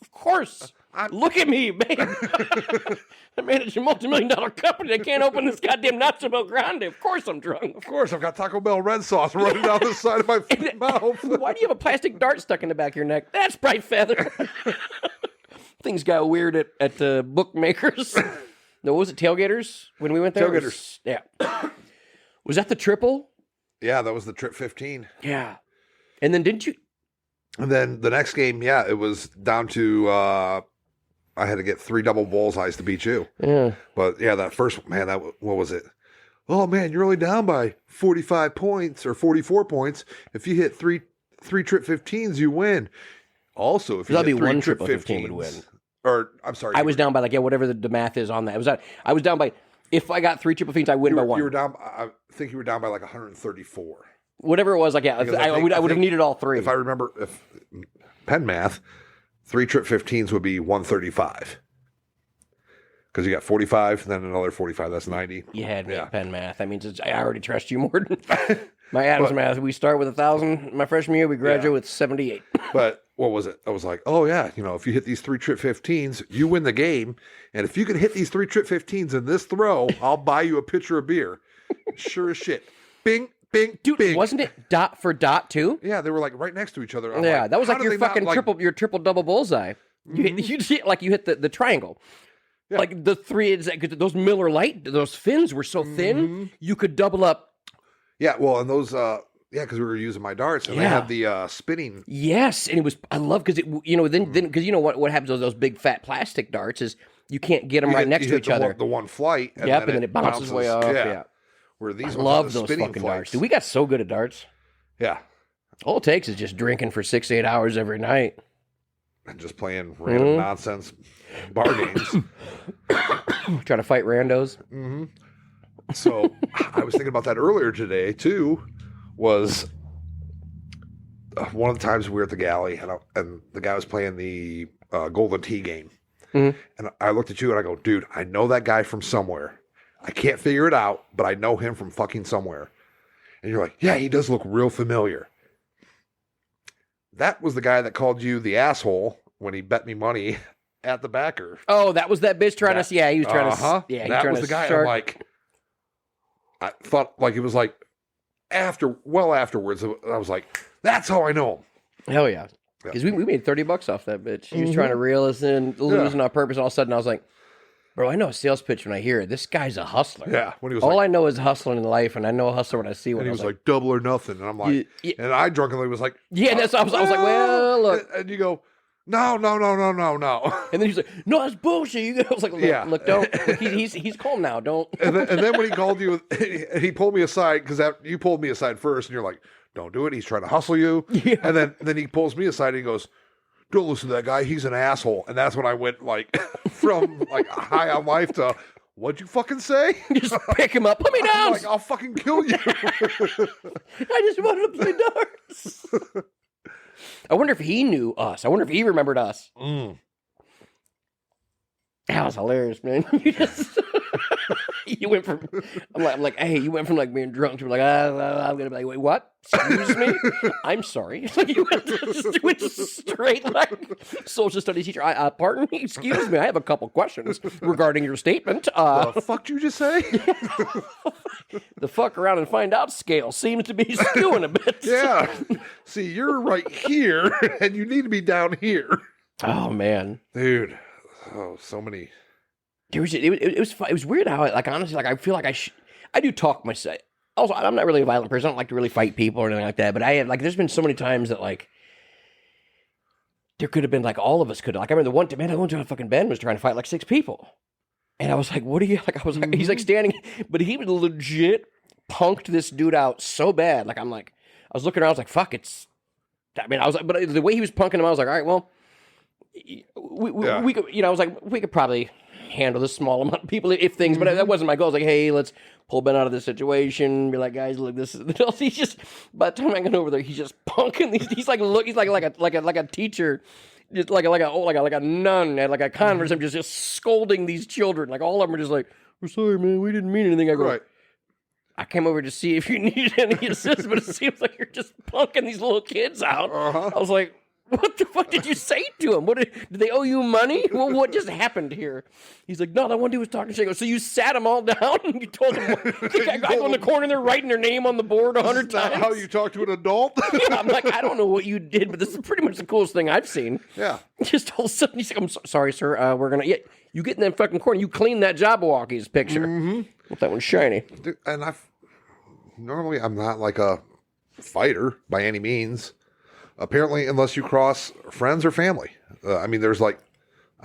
Of course. Look at me, babe. I manage a multi-million-dollar company. I can't open this goddamn Nacho Bel Grande. Of course I'm drunk. Of course, I've got Taco Bell red sauce running down the side of my mouth. Why do you have a plastic dart stuck in the back of your neck? That's bright feather. Things got weird at the bookmakers. No, what was it, Tailgaters? When we went there? Tailgaters. Yeah. Was that the triple? Yeah, that was the Trip 15. Yeah. And then didn't you? And then the next game, it was down to I had to get 3 double bullseyes to beat you. Yeah. But yeah, that first man, what was it? Oh man, you're only down by 45 points or 44 points. If you hit three trip 15s, you win. Also, if you That'd hit be 3 one trip triple 15 would win. Or I'm sorry, I was down by like whatever the math is on that. I was down by, if I got 3 triple 15s, I win by 1. You were down. I think you were down by like 134. Whatever it was, like I would have needed all 3. If I remember, if pen math, 3 trip 15s would be 135. Because you got 45, and then another 45. That's 90. You had me at pen math. That means I already trust you more than my Adams math. We start with 1,000 my freshman year. We graduate with 78. But what was it? I was like, oh yeah, if you hit these 3 trip 15s, you win the game. And if you can hit these 3 trip 15s in this throw, I'll buy you a pitcher of beer. Sure as shit. Bing, bing, dude. Bing. Wasn't it dot for dot too? Yeah, they were like right next to each other. Like, that was like your fucking your triple double bullseye. Mm-hmm. You hit the triangle. Yeah. Like the 3, those Miller Lite, those fins were so thin, you could double up. Yeah, well, and those, because we were using my darts, and they had the spinning. Yes, and it was, I love, because then because what happens with those big fat plastic darts is you can't get them next to each other. The one flight, and then it bounces way off. Yeah. Where these I love those fucking darts. Dude, we got so good at darts. Yeah. All it takes is just drinking for 6-8 hours every night. And just playing random nonsense bar games. Trying to fight randos. Mm-hmm. So I was thinking about that earlier today, too, was one of the times we were at the galley, and the guy was playing the Golden Tee game. Mm-hmm. And I looked at you and I go, dude, I know that guy from somewhere. I can't figure it out, but I know him from fucking somewhere. And you're like, yeah, he does look real familiar. That was the guy that called you the asshole when he bet me money at the backer. Oh, that was that bitch trying to. Yeah, he was trying to. Yeah, that was the guy. I'm like, I thought like it was like afterwards. I was like, that's how I know him. Hell yeah, because we made $30 off that bitch. He was trying to reel us in, losing on purpose. And all of a sudden, I was like, bro, I know a sales pitch when I hear it. This guy's a hustler. Yeah. When he was all I know is hustling in life, and I know a hustler when I see one. And he was like, double or nothing. And I'm like, and I drunkenly was like, yeah, that's I was like, well, look. And you go, no. And then he's like, no, that's bullshit. I was like, look, don't. Look, he's calm now. Don't. And then when he called you, he pulled me aside because you pulled me aside first, and you're like, don't do it. He's trying to hustle you. Yeah. And then he pulls me aside and he goes, don't listen to that guy. He's an asshole. And that's when I went like from like high on life to, what'd you fucking say? Just pick him up. Put me down. Like, I'll fucking kill you. I just wanted to play darts. I wonder if he knew us. I wonder if he remembered us. That was hilarious, man. You went from, I'm like, hey, you went from like being drunk to like, I'm gonna be like, wait, what? Excuse me? I'm sorry. Like you went straight like social studies teacher. Pardon me, excuse me. I have a couple questions regarding your statement. The fuck did you just say? The fuck around and find out scale seems to be skewing a bit. Yeah. See, you're right here, and you need to be down here. Oh man, dude. Oh, so many. It was weird how honestly I feel like I do talk myself. Also, I'm not really a violent person. I don't like to really fight people or anything like that. But I have there's been so many times that there could have been all of us could have. I remember the one time, man, I went to fucking Ben was trying to fight 6 people, and I was like, what are you I was like, he's standing, but he was legit punked this dude out so bad. I was looking around, I was like, fuck, it's. I mean, I was like, but the way he was punking him, I was like, all right, well. We could, I was like, we could probably handle this small amount of people if things, but that wasn't my goal. I was like, hey, let's pull Ben out of this situation. Be like, guys, look, this is. He's just. By the time I got over there, he's just punking these. He's like a teacher, just like a nun at a conference. I'm just scolding these children. All of them are just like, we're sorry, man, we didn't mean anything. I go, right. I came over to see if you needed any assistance, but it seems like you're just punking these little kids out. I was like. What the fuck did you say to him? What did they owe you money? Well, what just happened here? He's like, no, that one dude was talking shit. So you sat them all down and you told them, I go in the corner, they're writing their name on the board 100 times. How you talk to an adult? Yeah, I'm like, I don't know what you did, but this is pretty much the coolest thing I've seen. Yeah. Just all of a sudden, he's like, I'm sorry, sir. We're gonna. Yeah, you get in that fucking corner, you clean that Jabberwocky's picture. Well, that one's shiny. Dude, and normally I'm not like a fighter by any means. Apparently, unless you cross friends or family. I mean, there's I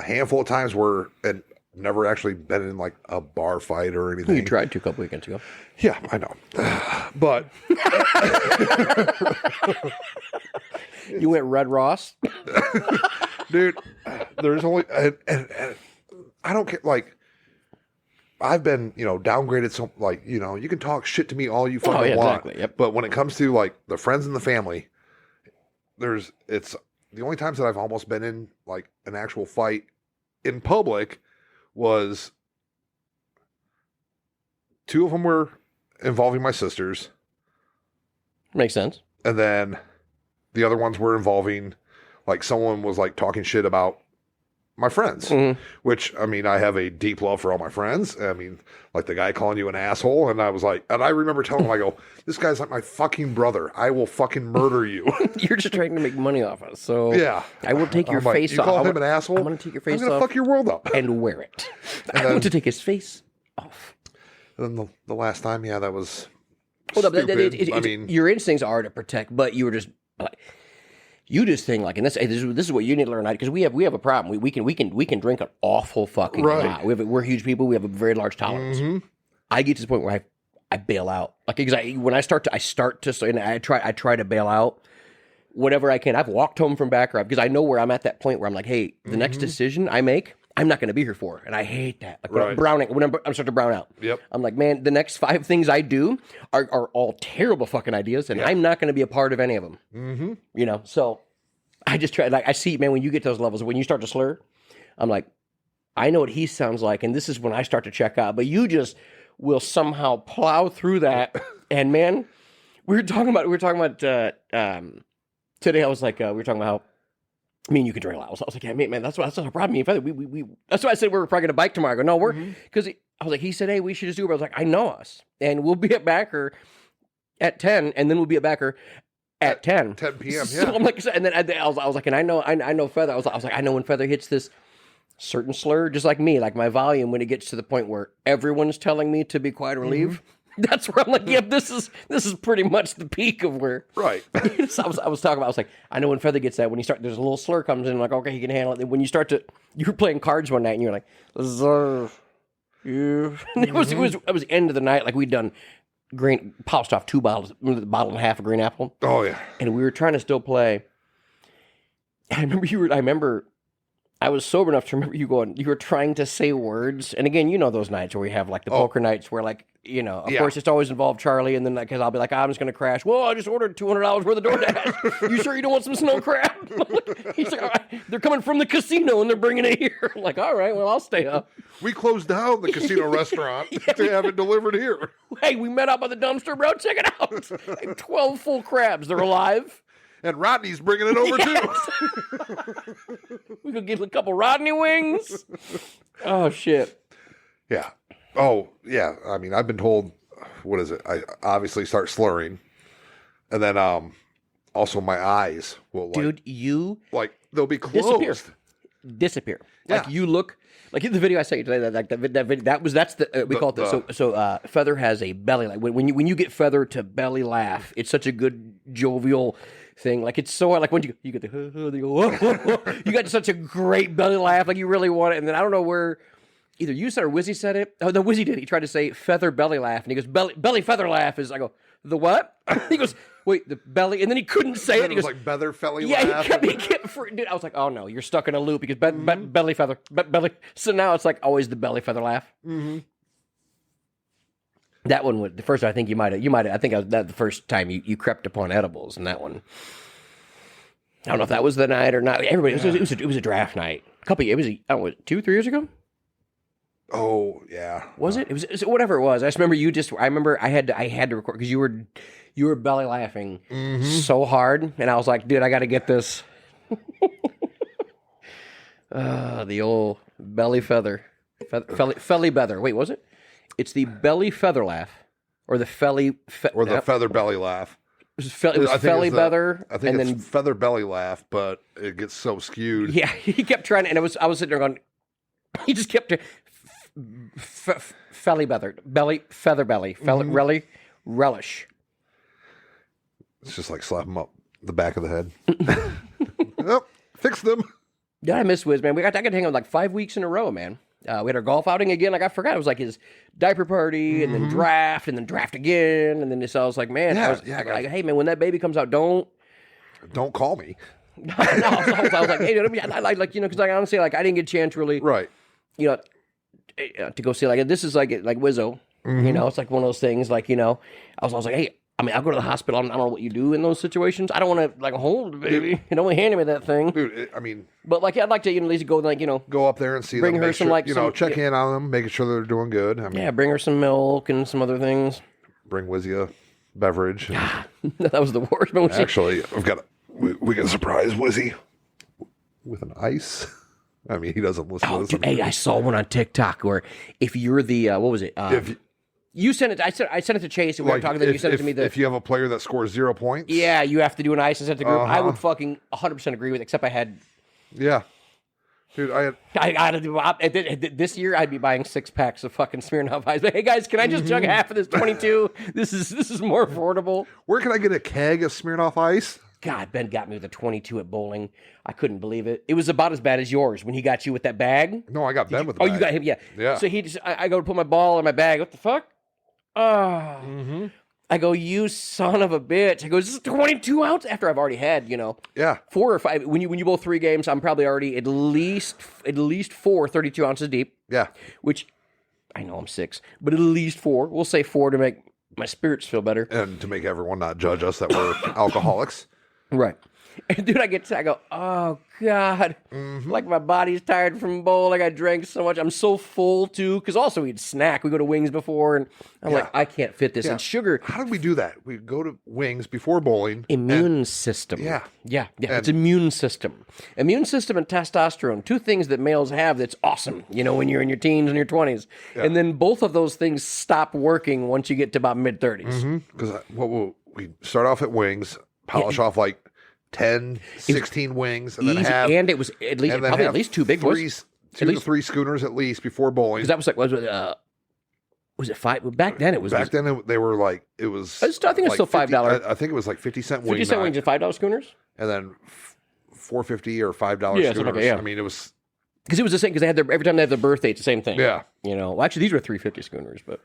a handful of times where and never actually been in like a bar fight or anything. You tried to a couple weekends ago. Yeah, I know. But You went Red Ross. dude, there's only and I don't care. Like, I've been, downgraded. So, like, you can talk shit to me all you fucking want. Exactly. Yep. But when it comes to like the friends and the family, it's the only times that I've almost been in like an actual fight in public was two of them were involving my sisters, Makes sense. and then the other ones were involving like someone was like talking shit about my friends, Mm-hmm. which, I mean, I have a deep love for all my friends. I mean, like the guy calling you an asshole. And I was like, and I remember telling him, I go, this guy's like my fucking brother. I will fucking murder you. You're just trying to make money off us. So Yeah. I will take your I'm like, face you off. call him an asshole? I'm going to take your face I'm going off to fuck your world up. and wear it. And I want to take his face off. And then the last time, yeah, that was Well, stupid. I mean, your instincts are to protect, but you were just like, you just think like, and this is what you need to learn, because we have a problem. We can drink an awful fucking Right. lot. We're huge people. We have a very large tolerance. Mhm. I get to the point where I bail out. Like, because when I start to, and I try to bail out whatever I can. I've walked home from back because I know where I'm at that point where I'm like, hey, the next decision I make, I'm not going to be here for, and I hate that. Like when I'm Right. browning, when I'm starting to brown out. Yep. I'm like, man, the next 5 things I do are all terrible fucking ideas, and I'm not going to be a part of any of them. Mm-hmm. So I just try. Like I see, man, when you get to those levels, when you start to slur, I'm like, I know what he sounds like, and this is when I start to check out. But you just will somehow plow through that, and man, we were talking about today. I was like, we were talking about how me and you can drink a lot. I was like, yeah, man, that's not a problem. Me and Feather, we that's why I said we were probably gonna bike tomorrow. I go, no, we're because I was like, he said, hey, we should just do it. I was like, I know us, and we'll be at Backer at 10, and then we'll be at Backer at 10. 10 p.m. So Yeah. I'm like, and then I was like, and I know Feather. I was like, I know when Feather hits this certain slur, just like me, like my volume, when it gets to the point where everyone's telling me to be quiet or leave. That's where I'm like, yep, this is pretty much the peak of where. Right. So I was talking about. I was like, I know when Feather gets that, when you start, there's a little slur comes in, like, okay, he can handle it. Then when you start to, you were playing cards one night, and you're like, "Zerr, you." And it was the end of the night, like we'd done polished off 2 bottles, a bottle and a half of green apple, Oh, yeah. and we were trying to still play. I remember I was sober enough to remember you were trying to say words. And again, those nights where we have like the poker nights where like, of course it's always involved Charlie. And then because I'll be like, I'm just going to crash. Well, I just ordered $200 worth of DoorDash. You sure you don't want some snow crab? He's like, all right. They're coming from the casino and they're bringing it here. I'm like, all right, well, I'll stay up. We closed down the casino restaurant to have it delivered here. Hey, we met up by the dumpster, bro. Check it out. Like 12 full crabs. They're alive. And Rodney's bringing it over too. We could get a couple Rodney wings. Oh, shit. Yeah. Oh, yeah. I mean, I've been told, what is it? I obviously start slurring. And then also my eyes will Dude, you they'll be closed. disappear. Yeah. Like you look like in the video I sent you today. That video, that's the we call it the so Feather has a belly laugh. When you get Feather to belly laugh, it's such a good jovial thing. Like it's so like when you get the they go, you got such a great belly laugh. Like you really want it. And then I don't know where either you said or Wizzy said it. Oh, no, Wizzy did. He tried to say Feather belly laugh, and he goes belly feather laugh is. I go the what? He goes wait the belly, and then he couldn't say it. He was goes like Feather Felly yeah, laugh. he kept dude, I was like, oh no, you're stuck in a loop because belly feather, belly. So now it's like always the belly feather laugh. Mm-hmm. That one was the first. I think you might have. I think that the first time you crept upon edibles, and that one. I don't know if that was the night or not. Everybody, it was a draft night. A couple. It was I don't know, 2-3 years ago. Oh yeah. Was it? It was whatever it was. I just remember you just. I remember I had to record because you were belly laughing so hard, and I was like, dude, I got to get this. The old belly feather, felly feather. Wait, was it? It's the belly feather laugh, or the felly or the feather belly laugh. It was felly feather. I think and it's then feather belly laugh, but it gets so skewed. yeah, he kept trying, and I was sitting there going. He just kept felly feather belly feather belly relish. It's just like slap them up the back of the head. Yep, fix them. Yeah, I miss Wiz, man. I got to hang out like 5 weeks in a row, man. We had our golf outing again. Like I forgot, it was like his diaper party, and then draft, and then draft again, and then I was like, man, like, hey, man, when that baby comes out, don't call me. no, I was like, hey, I like because like honestly, like I didn't get a chance really, Right. To go see like this is like Wizzo, it's like one of those things. Like I was like, hey. I mean, I'll go to the hospital. I don't know what you do in those situations. I don't want to like hold the baby. You know, hand me that thing, dude. But like, I'd like to at least go like go up there and see bring them, her some check in on them, making sure they're doing good. Bring her some milk and some other things. Bring Wizzy a beverage. That was the worst. Actually, we got to surprise Wizzy with an ice. I mean, he doesn't listen to this. Dude, hey, I saw one on TikTok where if you're the what was it? You sent it. I sent it to Chase, and we were talking. Then you sent it to me. If you have a player that scores 0 points, yeah, you have to do an ice and send it to the group. I would fucking 100% agree with. Except I had, dude, I had to, this year I'd be buying 6 packs of fucking Smirnoff Ice. But hey guys, can I just chug half of this 22? This is more affordable. Where can I get a keg of Smirnoff Ice? God, Ben got me with a 22 at bowling. I couldn't believe it. It was about as bad as yours when he got you with that bag. No, I got Ben with the bag. Oh, you got him, yeah. So I go to put my ball in my bag. What the fuck? Oh. I go, you son of a bitch. I go, this is 22 ounce after I've already had, 4 or 5. When you bowl 3 games, I'm probably already at least 4 32 ounces deep. Yeah. Which I know I'm 6, but at least 4. We'll say 4 to make my spirits feel better. And to make everyone not judge us that we're alcoholics. Right. And dude, I go, oh God, like my body's tired from bowling. I drank so much. I'm so full too. Because also we'd snack. We go to Wings before, and I'm like, I can't fit this. And sugar. How did we do that? We go to Wings before bowling. Immune system. Yeah. It's immune system. Immune system and testosterone, 2 things that males have that's awesome. When you're in your teens and your 20s, and then both of those things stop working once you get to about mid 30s. Because we start off at Wings, polish off like 10, 16 wings, and then and it was at least 2 big boys. 2 to 3 schooners at least before bowling. Because that was like, was it 5? Back then it was. Back then they were like, it was. I think it was still $5. I think it was like 50-cent wings. 50-cent wings and $5 schooners? And then $4.50 or $5 schooners. Yeah. I mean, it was. Because it was the same, because they had every time they had their birthday, it's the same thing. Yeah. Well, actually, these were $3.50 schooners, but.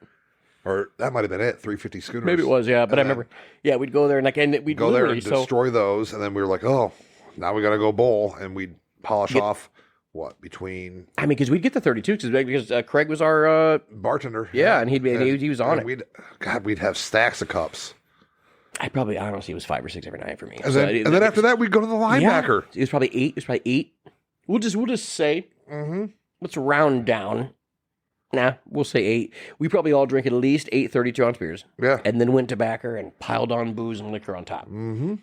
Or that might have been it, 350 schooners. Maybe it was, yeah. But I remember, we'd go there and we'd go there and destroy those, and then we were like, oh, now we got to go bowl, and we'd polish off between. I mean, because we'd get the 32 because Craig was our bartender. Yeah, and he was on it. We'd have stacks of cups. Honestly, it was 5 or 6 every night for me. And then after that, we'd go to the linebacker. It was probably 8. We'll just say, let's round down. Nah, we'll say 8. We probably all drank at least 8 32-ounce beers. Yeah. And then went to backer and piled on booze and liquor on top. God,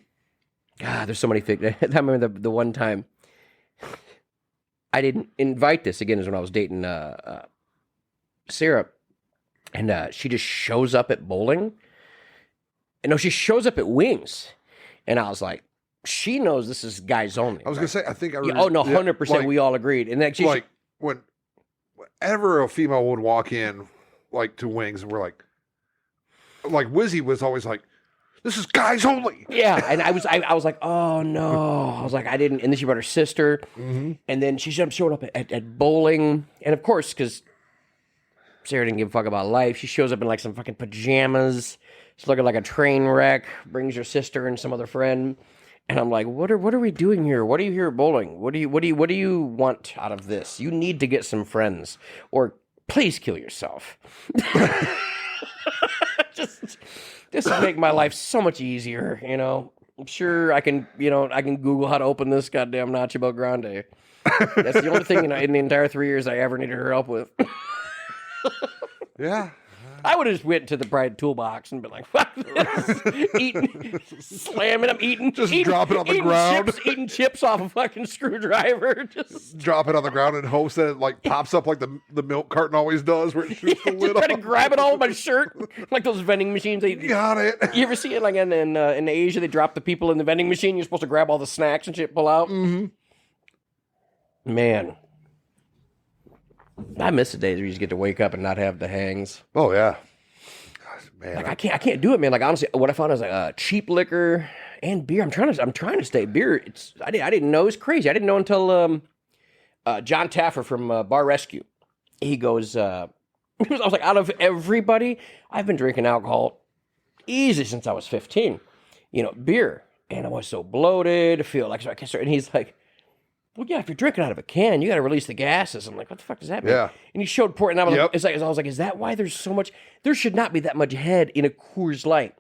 there's so many fake. I remember the one time I didn't invite this again is when I was dating Sarah. And she just shows up at bowling. And no, she shows up at Wings. And I was like, she knows this is guys only. I was going to say, I think I remember. Oh, no, 100% we all agreed. And then whenever a female would walk in, like to Wings, and we're like Wizzy was always like, "This is guys only." Yeah, and I was like, "Oh no!" I was like, "I didn't." And then she brought her sister, and then she showed up at bowling, and of course, because Sarah didn't give a fuck about life, she shows up in like some fucking pajamas. She's looking like a train wreck. Brings her sister and some other friend. And I'm like, what are we doing here? What are you here bowling? What do you want out of this? You need to get some friends, or please kill yourself. Just this would make my life so much easier. I'm sure I can Google how to open this goddamn Nacho Bel Grande. That's the only thing in the entire 3 years I ever needed her help with. Yeah. I would have just went to the Pride toolbox and been like, fuck this. Slamming them, drop it on the ground. Eating chips off a fucking screwdriver. Just drop it on the ground and hopes that it like pops up like the milk carton always does where it shoots the lid off. Try to grab it all with my shirt. Like those vending machines. Got it. You ever see it like in Asia, they drop the people in the vending machine, you're supposed to grab all the snacks and shit, pull out? Man. I miss the days where you just get to wake up and not have the hangs. Oh yeah, man. Like I can't do it, man. Like honestly, what I found is like cheap liquor and beer. I'm trying to stay beer. I didn't know it's crazy. I didn't know until John Taffer from Bar Rescue. He goes, I was like, out of everybody, I've been drinking alcohol easy since I was 15. Beer. And I was so bloated, I feel like, so I can't start. And he's like, well, yeah, if you're drinking out of a can, you got to release the gases. I'm like, what the fuck does that mean? Yeah. And he showed port, and I was like, is that why there's so much? There should not be that much head in a Coors Light.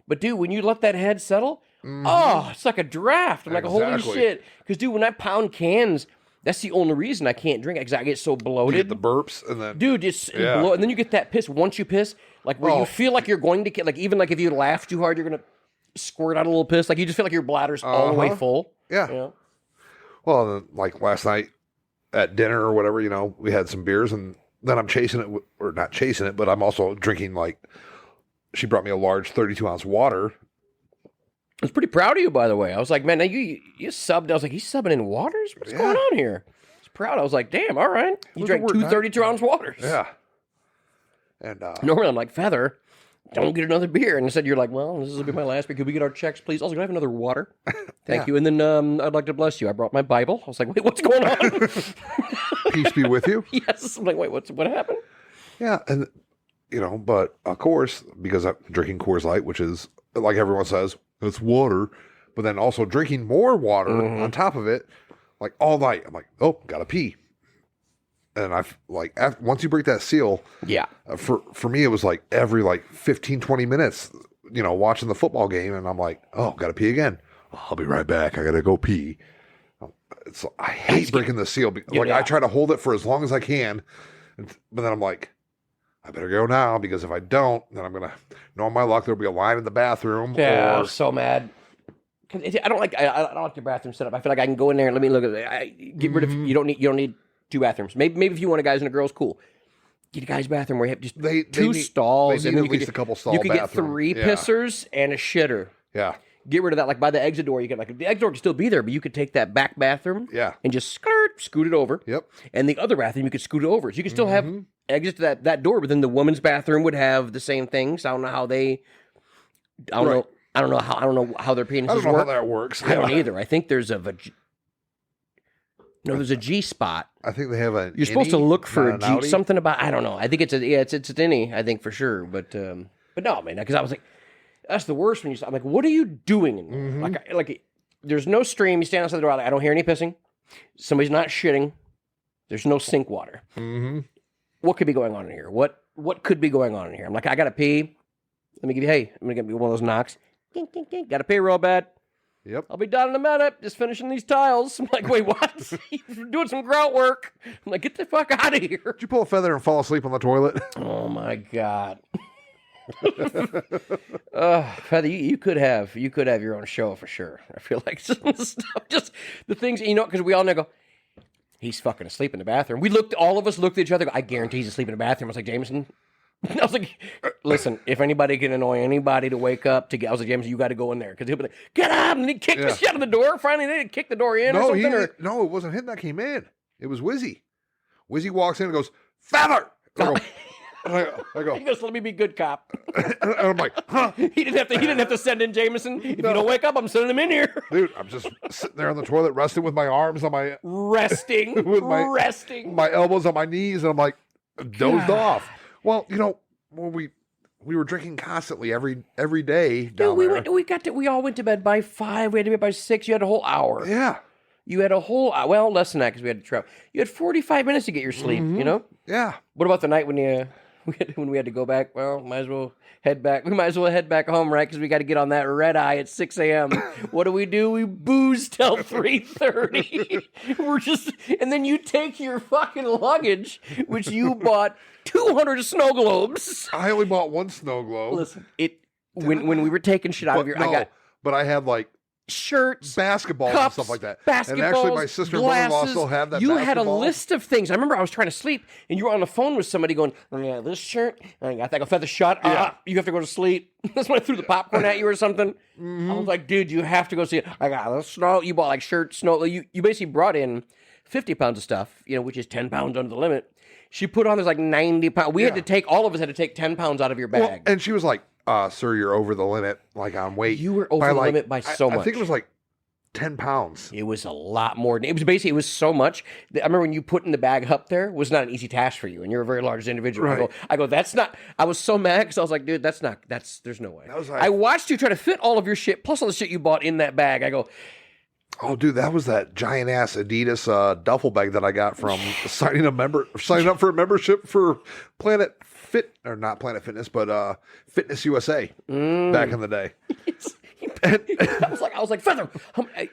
But dude, when you let that head settle, it's like a draft. I'm like, holy shit. Because dude, when I pound cans, that's the only reason I can't drink it, because I get so bloated. You get the burps, and then dude, and then you get that piss. Once you piss, like where you feel like you're going to get, like even like if you laugh too hard, you're gonna squirt out a little piss. Like you just feel like your bladder's all the way full. Yeah. Well, like last night at dinner or whatever, we had some beers, and then I'm chasing it, or not chasing it, but I'm also drinking, like, she brought me a large 32-ounce water. I was pretty proud of you, by the way. I was like, man, now you subbed. I was like, he's subbing in waters? What's going on here? I was proud. I was like, damn, all right. You drank two 32-ounce waters. Yeah. And normally I'm like, Feather, don't get another beer. And instead you're like, well, this will be my last beer. Could we get our checks, please? I was like, can I have another water? Thank you. And then I'd like to bless you. I brought my Bible. I was like, wait, what's going on? Peace be with you. Yes. I'm like, wait, what happened? Yeah. And, but of course, because I'm drinking Coors Light, which is, like everyone says, it's water, but then also drinking more water on top of it, like all night. I'm like, oh, gotta pee. And once you break that seal, for me, it was like every 15, 20 minutes, watching the football game. And I'm like, oh, got to pee again. Oh, I'll be right back. I got to go pee. I hate breaking the seal. I try to hold it for as long as I can. But then I'm like, I better go now, because if I don't, then I'm going to know my luck. There'll be a line in the bathroom. Yeah, I'm so mad. I don't like the bathroom setup. I feel like I can go in there and let me look at it. Get rid of, you don't need two bathrooms. Maybe if you want a guys and a girls, cool. Get a guy's bathroom where you have just two stalls. They need at least a couple stalls. You could get 3 pissers and a shitter. Yeah. Get rid of that. Like by the exit door, you get the exit door can still be there, but you could take that back bathroom and just scoot it over. Yep. And the other bathroom, you could scoot it over. So you could still have exit to that door, but then the woman's bathroom would have the same things. I don't know how they. I don't know how their penises work. I don't know how that works. I don't either. I think there's there's a G spot. I think they have a. You're supposed to look for a G. Something about, I don't know. I think it's an innie. I think for sure, but no, man, because I was like, that's the worst when I'm like, what are you doing in there? Like, there's no stream. You stand outside the door. I don't hear any pissing. Somebody's not shitting. There's no sink water. What could be going on in here? What could be going on in here? I'm like, I gotta pee. I'm gonna give you one of those knocks. Ding, ding, ding. Gotta pee real bad. Yep. I'll be done in a minute. Just finishing these tiles. I'm like, wait, what? Doing some grout work. I'm like, get the fuck out of here. Did you pull a feather and fall asleep on the toilet? Oh my God. Feather, you could have your own show for sure. I feel like some stuff, just the things, because we all know, he's fucking asleep in the bathroom. All of us looked at each other. I guarantee he's asleep in the bathroom. I was like, Jameson. I was like, listen, if anybody can annoy anybody to wake up, I was like, Jameson, you got to go in there. Because he'll be like, get up. And he kicked the shit out of the door. Finally, they didn't kick the door in or something. No, it wasn't him that came in. It was Wizzy. Wizzy walks in and goes, Feather! I go, he goes, let me be good cop. And I'm like, huh? He didn't have to send in Jameson. If you don't wake up, I'm sending him in here. Dude, I'm just sitting there on the toilet, resting with my arms on my... Resting. My elbows on my knees, and I'm like, dozed off. Well, when we were drinking constantly every day down there. We all went to bed by 5. We had to be by 6. You had a whole hour. Yeah. You had a whole, less than that because we had to travel. You had 45 minutes to get your sleep, Yeah. What about the night when we had to go back? Well, might as well head back. We might as well head back home, right? Because we got to get on that red eye at 6 a.m. What do? We booze till 3:30. And then you take your fucking luggage, which you bought 200 snow globes. I only bought 1 snow globe. Listen, when we were taking shit out of your, but I had shirts, basketballs, cups, and stuff like that. Basketballs, and actually, my sister and mother-in-law still have that. You basketball. had a list of things. I remember I was trying to sleep, and you were on the phone with somebody going, "Oh, yeah, this shirt. I got that feather shot. You have to go to sleep." That's when I threw the popcorn at you or something. I was like, "Dude, you have to go see it." I got the snow. You bought shirts, snow. You basically brought in 50 pounds of stuff, which is 10 pounds under the limit. She put on 90 pounds. All of us had to take 10 pounds out of your bag. Well, and she was like, "Sir, you're over the limit, on weight." You were over the limit by so much. I think it was 10 pounds. It was a lot more. It was basically, it was so much. I remember when you putting the bag up there was not an easy task for you, and you're a very large individual. Right. I go, that's not. I was so mad because I was like, dude, there's no way. That was like- I watched you try to fit all of your shit plus all the shit you bought in that bag. I go, Oh, dude, that was that giant ass Adidas duffel bag that I got from signing up for a membership for Planet Fitness, but Fitness USA back in the day. I was like, Feather,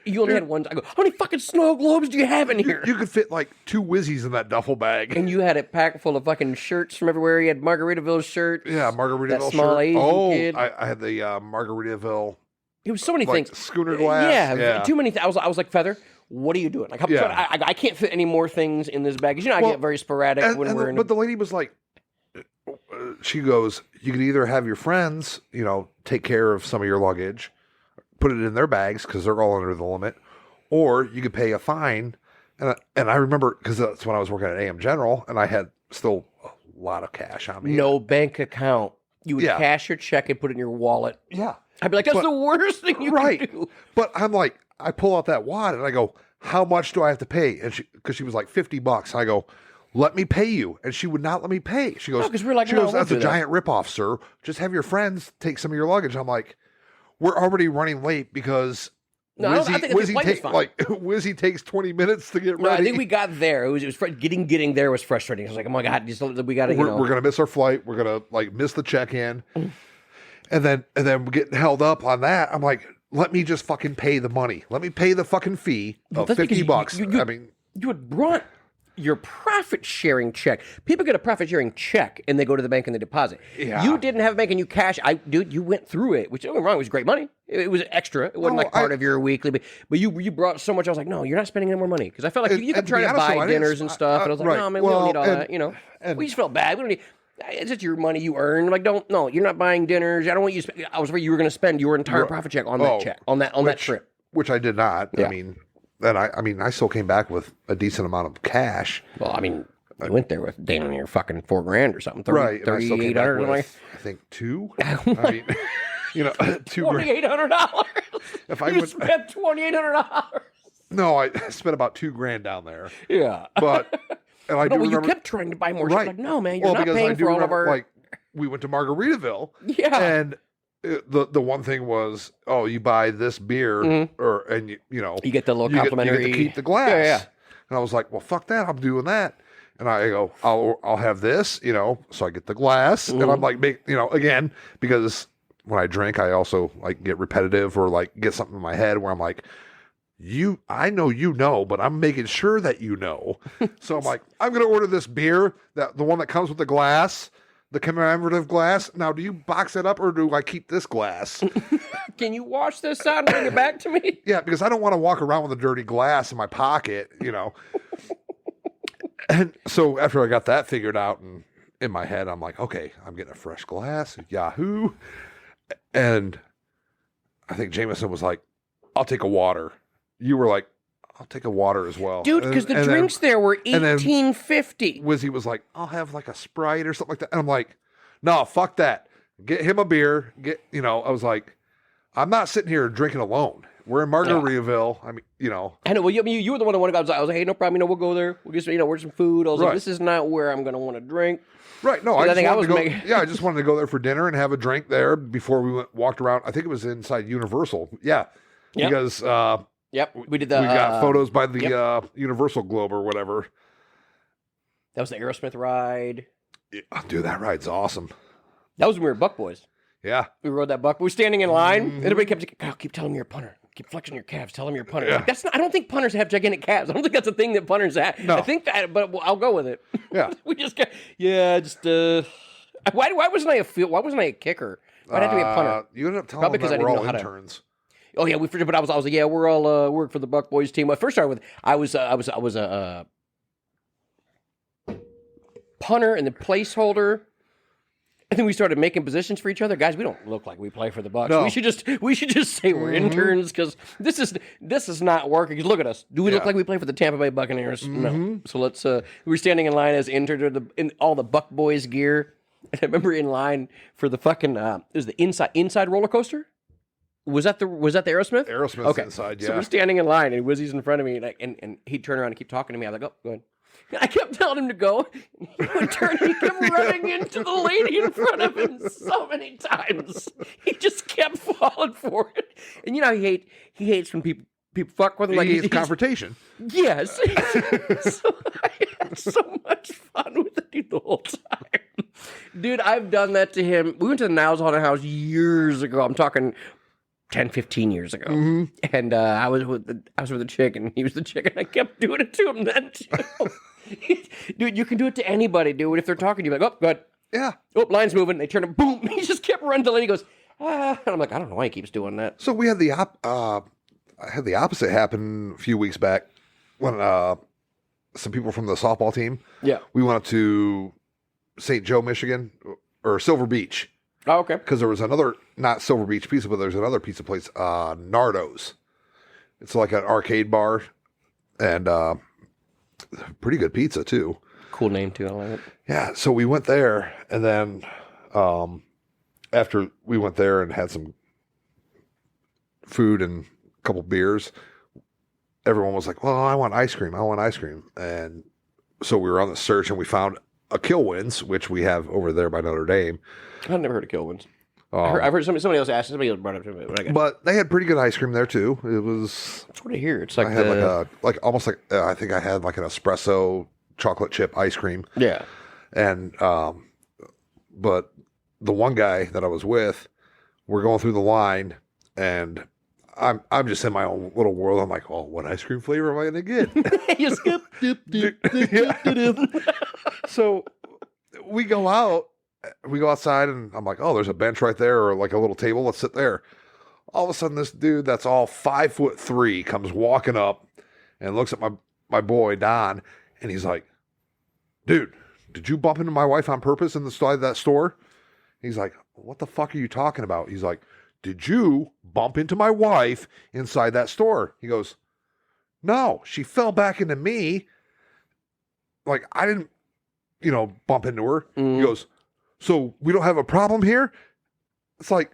you only had one. I go, how many fucking snow globes do you have in here? You could fit like 2 Whizzies in that duffel bag. And you had it packed full of fucking shirts from everywhere. You had Margaritaville shirts. Yeah, Margaritaville that small shirt. Asian kid. I had the Margaritaville. It was so many like, things. Schooner glass. Yeah, too many. I was like, Feather, what are you doing? Like, I can't fit any more things in this bag. 'Cause, I get very sporadic when we're in. But the lady was like, she goes, you could either have your friends, take care of some of your luggage, put it in their bags because they're all under the limit, or you could pay a fine. And I remember because that's when I was working at AM General, and I had still a lot of cash on me. No bank account. You would cash your check and put it in your wallet. Yeah. I'd be like, that's the worst thing you can do. But I'm like, I pull out that wad and I go, how much do I have to pay? And because she was like $50. I go, let me pay you. And she would not let me pay. She goes, because we're like, no, that's a giant ripoff, sir. Just have your friends take some of your luggage. I'm like, we're already running late because Wizzy takes 20 minutes to get ready. No, I think we got there. It was getting there was frustrating. I was like, oh my God, we got to, We're going to miss our flight. We're going to miss the check-in. And then we're getting held up on that. I'm like, let me just fucking pay the money. Let me pay the fucking fee of $50. You had brought your profit sharing check. People get a profit sharing check and they go to the bank and they deposit. Yeah. You didn't have a bank and you cash. You went through it, which don't get me wrong, it was great money. It was extra. It wasn't like part of your weekly. But you brought so much. I was like, no, you're not spending any more money because I felt like you could try to buy dinners and stuff. And I was like, no, man, we don't need all that. We just felt bad. We don't need. It's just your money you earn. Like, you're not buying dinners. I don't want you to spend. I was afraid you were going to spend your entire profit check on that check, on that trip. Which I did not. Yeah. I still came back with a decent amount of cash. Well, you went there with damn near fucking $4,000 or something. Right. $3,800. I think $2. $2,800. If I spent $2,800. No, I spent about $2,000 down there. Yeah. But and I do remember, you kept trying to buy more. Right. Like, no, man, you're not paying for all of our. Like, we went to Margaritaville. Yeah. And the one thing was, you buy this beer, and you get the little complimentary. You get to keep the glass. Yeah. And I was like, well, fuck that, I'm doing that. And I go, I'll have this, so I get the glass, and I'm like, again, because when I drink, I also like get repetitive or like get something in my head where I'm like, I know, but I'm making sure that you know. So I'm like, I'm going to order this beer, the one that comes with the glass, the commemorative glass. Now, do you box it up or do I keep this glass? Can you wash this out and bring it back to me? Yeah, because I don't want to walk around with a dirty glass in my pocket, And so after I got that figured out and in my head, I'm like, okay, I'm getting a fresh glass, Yahoo. And I think Jameson was like, I'll take a water. You were like, I'll take a water as well. Dude, because the drinks there were $18.50. Wizzy was like, I'll have like a Sprite or something like that. And I'm like, no, fuck that. Get him a beer. I was like, I'm not sitting here drinking alone. We're in Margaritaville. I know. Well, you were the one that wanted to go. I was like, hey, no problem. We'll go there. We'll get order some food. I was like, this is not where I'm going to want to drink. Right. No, I just wanted to go there for dinner and have a drink there before we walked around. I think it was inside Universal. Yeah. Yep. Because we did the. We got photos by the Universal Globe or whatever. That was the Aerosmith ride. Yeah, dude, that ride's awesome. That was when we were Buck Boys. Yeah. We rode that Buck. We were standing in line, and everybody kept saying, "Kyle, keep telling me you're a punter. Keep flexing your calves. Tell them you're a punter." Yeah. Like, that's not. I don't think punters have gigantic calves. I don't think that's a thing that punters have. No. I think that, but I'll go with it. Yeah. We just got. Yeah. Just. Why wasn't I a kicker? Why'd I have to be a punter? You ended up telling them that we're all interns. Oh yeah, we forget. But I was like, yeah, we're all work for the Buck Boys team. Well, first started with I was a punter and the placeholder. And then we started making positions for each other. Guys, we don't look like we play for the Bucks. No. We should just say we're interns because this is not working. 'Cause look at us. Do we look like we play for the Tampa Bay Buccaneers? No. So let's. We were standing in line as interns in all the Buck Boys gear. And I remember in line for the fucking. It was the inside roller coaster. Was that the Aerosmith? Aerosmith's inside, So yeah. we're standing in line, and Wizzy's in front of me, and he'd turn around and keep talking to me. I was like, oh, go ahead. And I kept telling him to go. And he would turn, and he kept running into the lady in front of him so many times. He just kept falling for it. And you know, he hates when people fuck with him. Like He hates confrontation. Yes. So I had so much fun with the dude the whole time. Dude, I've done that to him. We went to the Niles Haunted House years ago. I'm talking 10, 15 years ago. Mm-hmm. And I was with a chick, and he was the chick, and I kept doing it to him then, too. Dude, you can do it to anybody, dude. If they're talking to you, like, oh, good. Yeah. Oh, line's moving. They turn it, boom. He just kept running to the lady. He goes, ah. And I'm like, I don't know why he keeps doing that. So we had I had the opposite happen a few weeks back when some people from the softball team. Yeah. We went up to St. Joe, Michigan, or Silver Beach. Oh, okay. Because there was another, not Silver Beach pizza, but there's another pizza place, Nardo's. It's like an arcade bar, and pretty good pizza too. Cool name too. I like it. Yeah, so we went there, and then after we went there and had some food and a couple beers, everyone was like, well, I want ice cream. And so we were on the search, and we found a Kilwins, which we have over there by Notre Dame. I've never heard of Kilwins. I've heard somebody else ask. Somebody else brought it up to me. But they had pretty good ice cream there too. It was. That's what I hear. It's like I had almost like I think I had like an espresso chocolate chip ice cream. Yeah. And but the one guy that I was with, we're going through the line, and I'm just in my own little world. I'm like, oh, what ice cream flavor am I going to get? You skip, dip, dip, dip, dip, dip. So we go outside, and I'm like, oh, there's a bench right there, or like a little table. Let's sit there. All of a sudden, this dude that's all 5'3" comes walking up and looks at my boy Don, and he's like, dude, did you bump into my wife on purpose in the side of that store? He's like, what the fuck are you talking about? He's like, did you bump into my wife inside that store? He goes, no, she fell back into me. Like, I didn't, bump into her. He goes, so we don't have a problem here? It's like,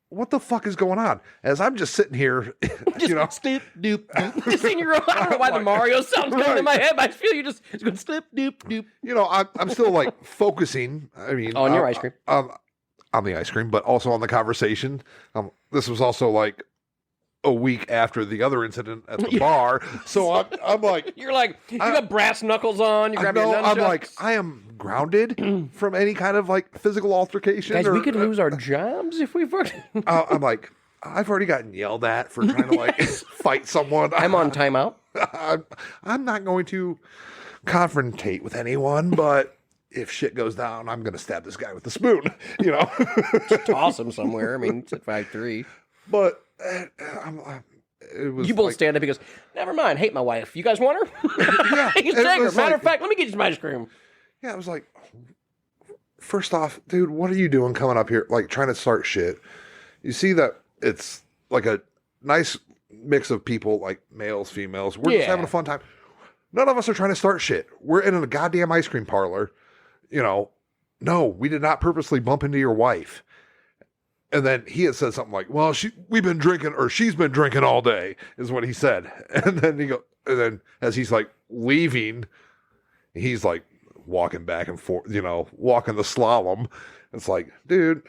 what the fuck is going on? As I'm just sitting here, just slip, doop, doop. Just in your own, I don't know why the Mario sound's coming in my head, but I feel you just going slip, doop, doop. I'm still like focusing. I mean, on your ice cream. On the ice cream, but also on the conversation. This was also like a week after the other incident at the bar. So I'm like, you got brass knuckles on. You grab your nunchucks. I'm like, I am grounded from any kind of like physical altercation. Guys, we could lose our jobs if we fucking. I'm like, I've already gotten yelled at for trying to like fight someone. I'm on timeout. I'm not going to confrontate with anyone, but if shit goes down, I'm going to stab this guy with the spoon, Just toss him somewhere. I mean, it's at 5'3". But it was. You both stand up. He goes, never mind. Hate my wife. You guys want her? Yeah. You can take her. Matter of fact, let me get you some ice cream. Yeah, I was like, first off, dude, what are you doing coming up here, like trying to start shit? You see that it's like a nice mix of people, like males, females. We're just having a fun time. None of us are trying to start shit. We're in a goddamn ice cream parlor. No, we did not purposely bump into your wife. And then he had said something like, well, we've been drinking, or she's been drinking all day, is what he said. And then as he's like leaving, he's like walking back and forth, walking the slalom. It's like, dude,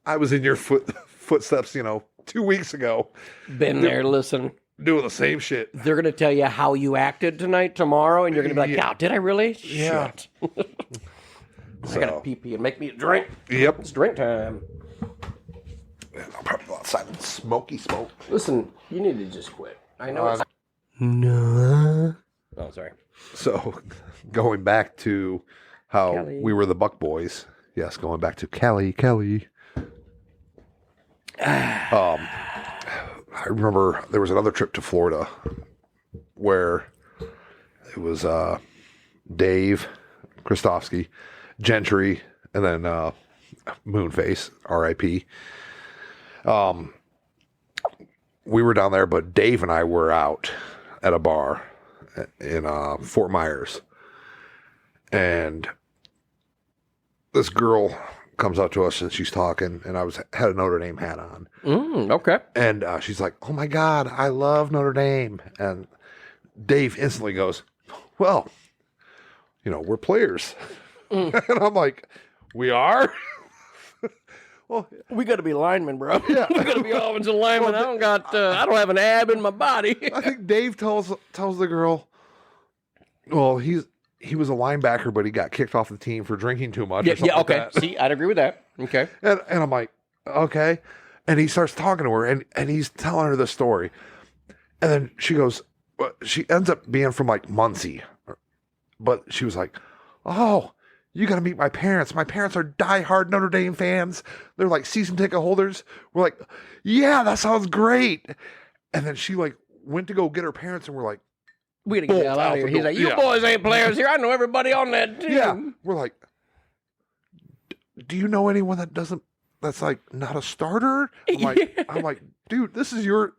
I was in your footsteps, 2 weeks ago. Been there, listen. Doing the same shit. They're going to tell you how you acted tonight, tomorrow, and you're going to be like, God, did I really? Yeah. Shit. I got to pee and make me a drink. Yep. It's drink time. I'll probably go outside and smoke. Listen, you need to just quit. I know No. Oh, sorry. So, going back to how Kelly. we were the Buck Boys. Yes, going back to Kelly. I remember there was another trip to Florida where it was Dave Christofsky, Gentry, and then Moonface, R.I.P. We were down there, but Dave and I were out at a bar in Fort Myers. And this girl comes up to us and she's talking, and I had a Notre Dame hat on. Okay. And she's like, "Oh my God, I love Notre Dame." And Dave instantly goes, "Well, we're players." And I'm like, "We are?" Well, we got to be linemen, bro. Yeah. We got to be offensive linemen. I don't have an ab in my body. I think Dave tells the girl, well, he was a linebacker, but he got kicked off the team for drinking too much. Or something okay. Like that. See, I'd agree with that. Okay. And I'm like, okay. And he starts talking to her, and he's telling her the story. And then she goes, she ends up being from like Muncie. But she was like, "Oh, you got to meet my parents. My parents are diehard Notre Dame fans. They're like season ticket holders." We're like, "Yeah, that sounds great." And then she like went to go get her parents, and we're like, "We got to get the hell out of here." He's like, "You boys ain't players here. I know everybody on that team." Yeah. We're like, "Do you know anyone that's like not a starter?" I'm like, "Dude, this is your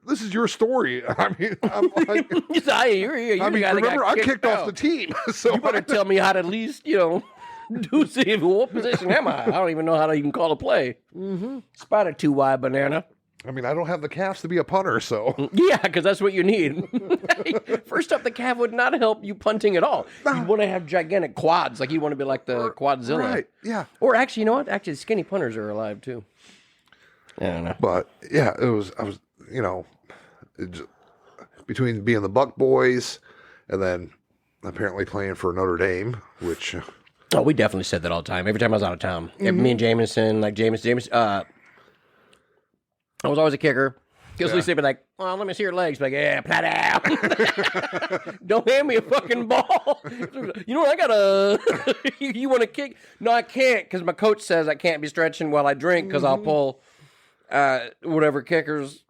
story." I mean, I'm like, remember, I kicked off the team, so you better tell me how to at least, do see what position am I? I don't even know how to even call a play. Spotted 2 wide banana. I mean, I don't have the calves to be a punter, so yeah, because that's what you need. First up, the calf would not help you punting at all. You'd want to have gigantic quads, like you want to be like the Quadzilla. Right? Yeah. Or actually, you know what? Actually, skinny punters are alive too. I don't know. But yeah, I was, between being the Buck Boys and then apparently playing for Notre Dame, which. Oh, we definitely said that all the time. Every time I was out of town. Me and Jameson, like Jameson, I was always a kicker. Because at least they'd be like, "Well, let me see your legs." Like, "Yeah, plat out." Don't hand me a fucking ball. You know what? I gotta. You want to kick? No, I can't, because my coach says I can't be stretching while I drink, because I'll pull whatever kickers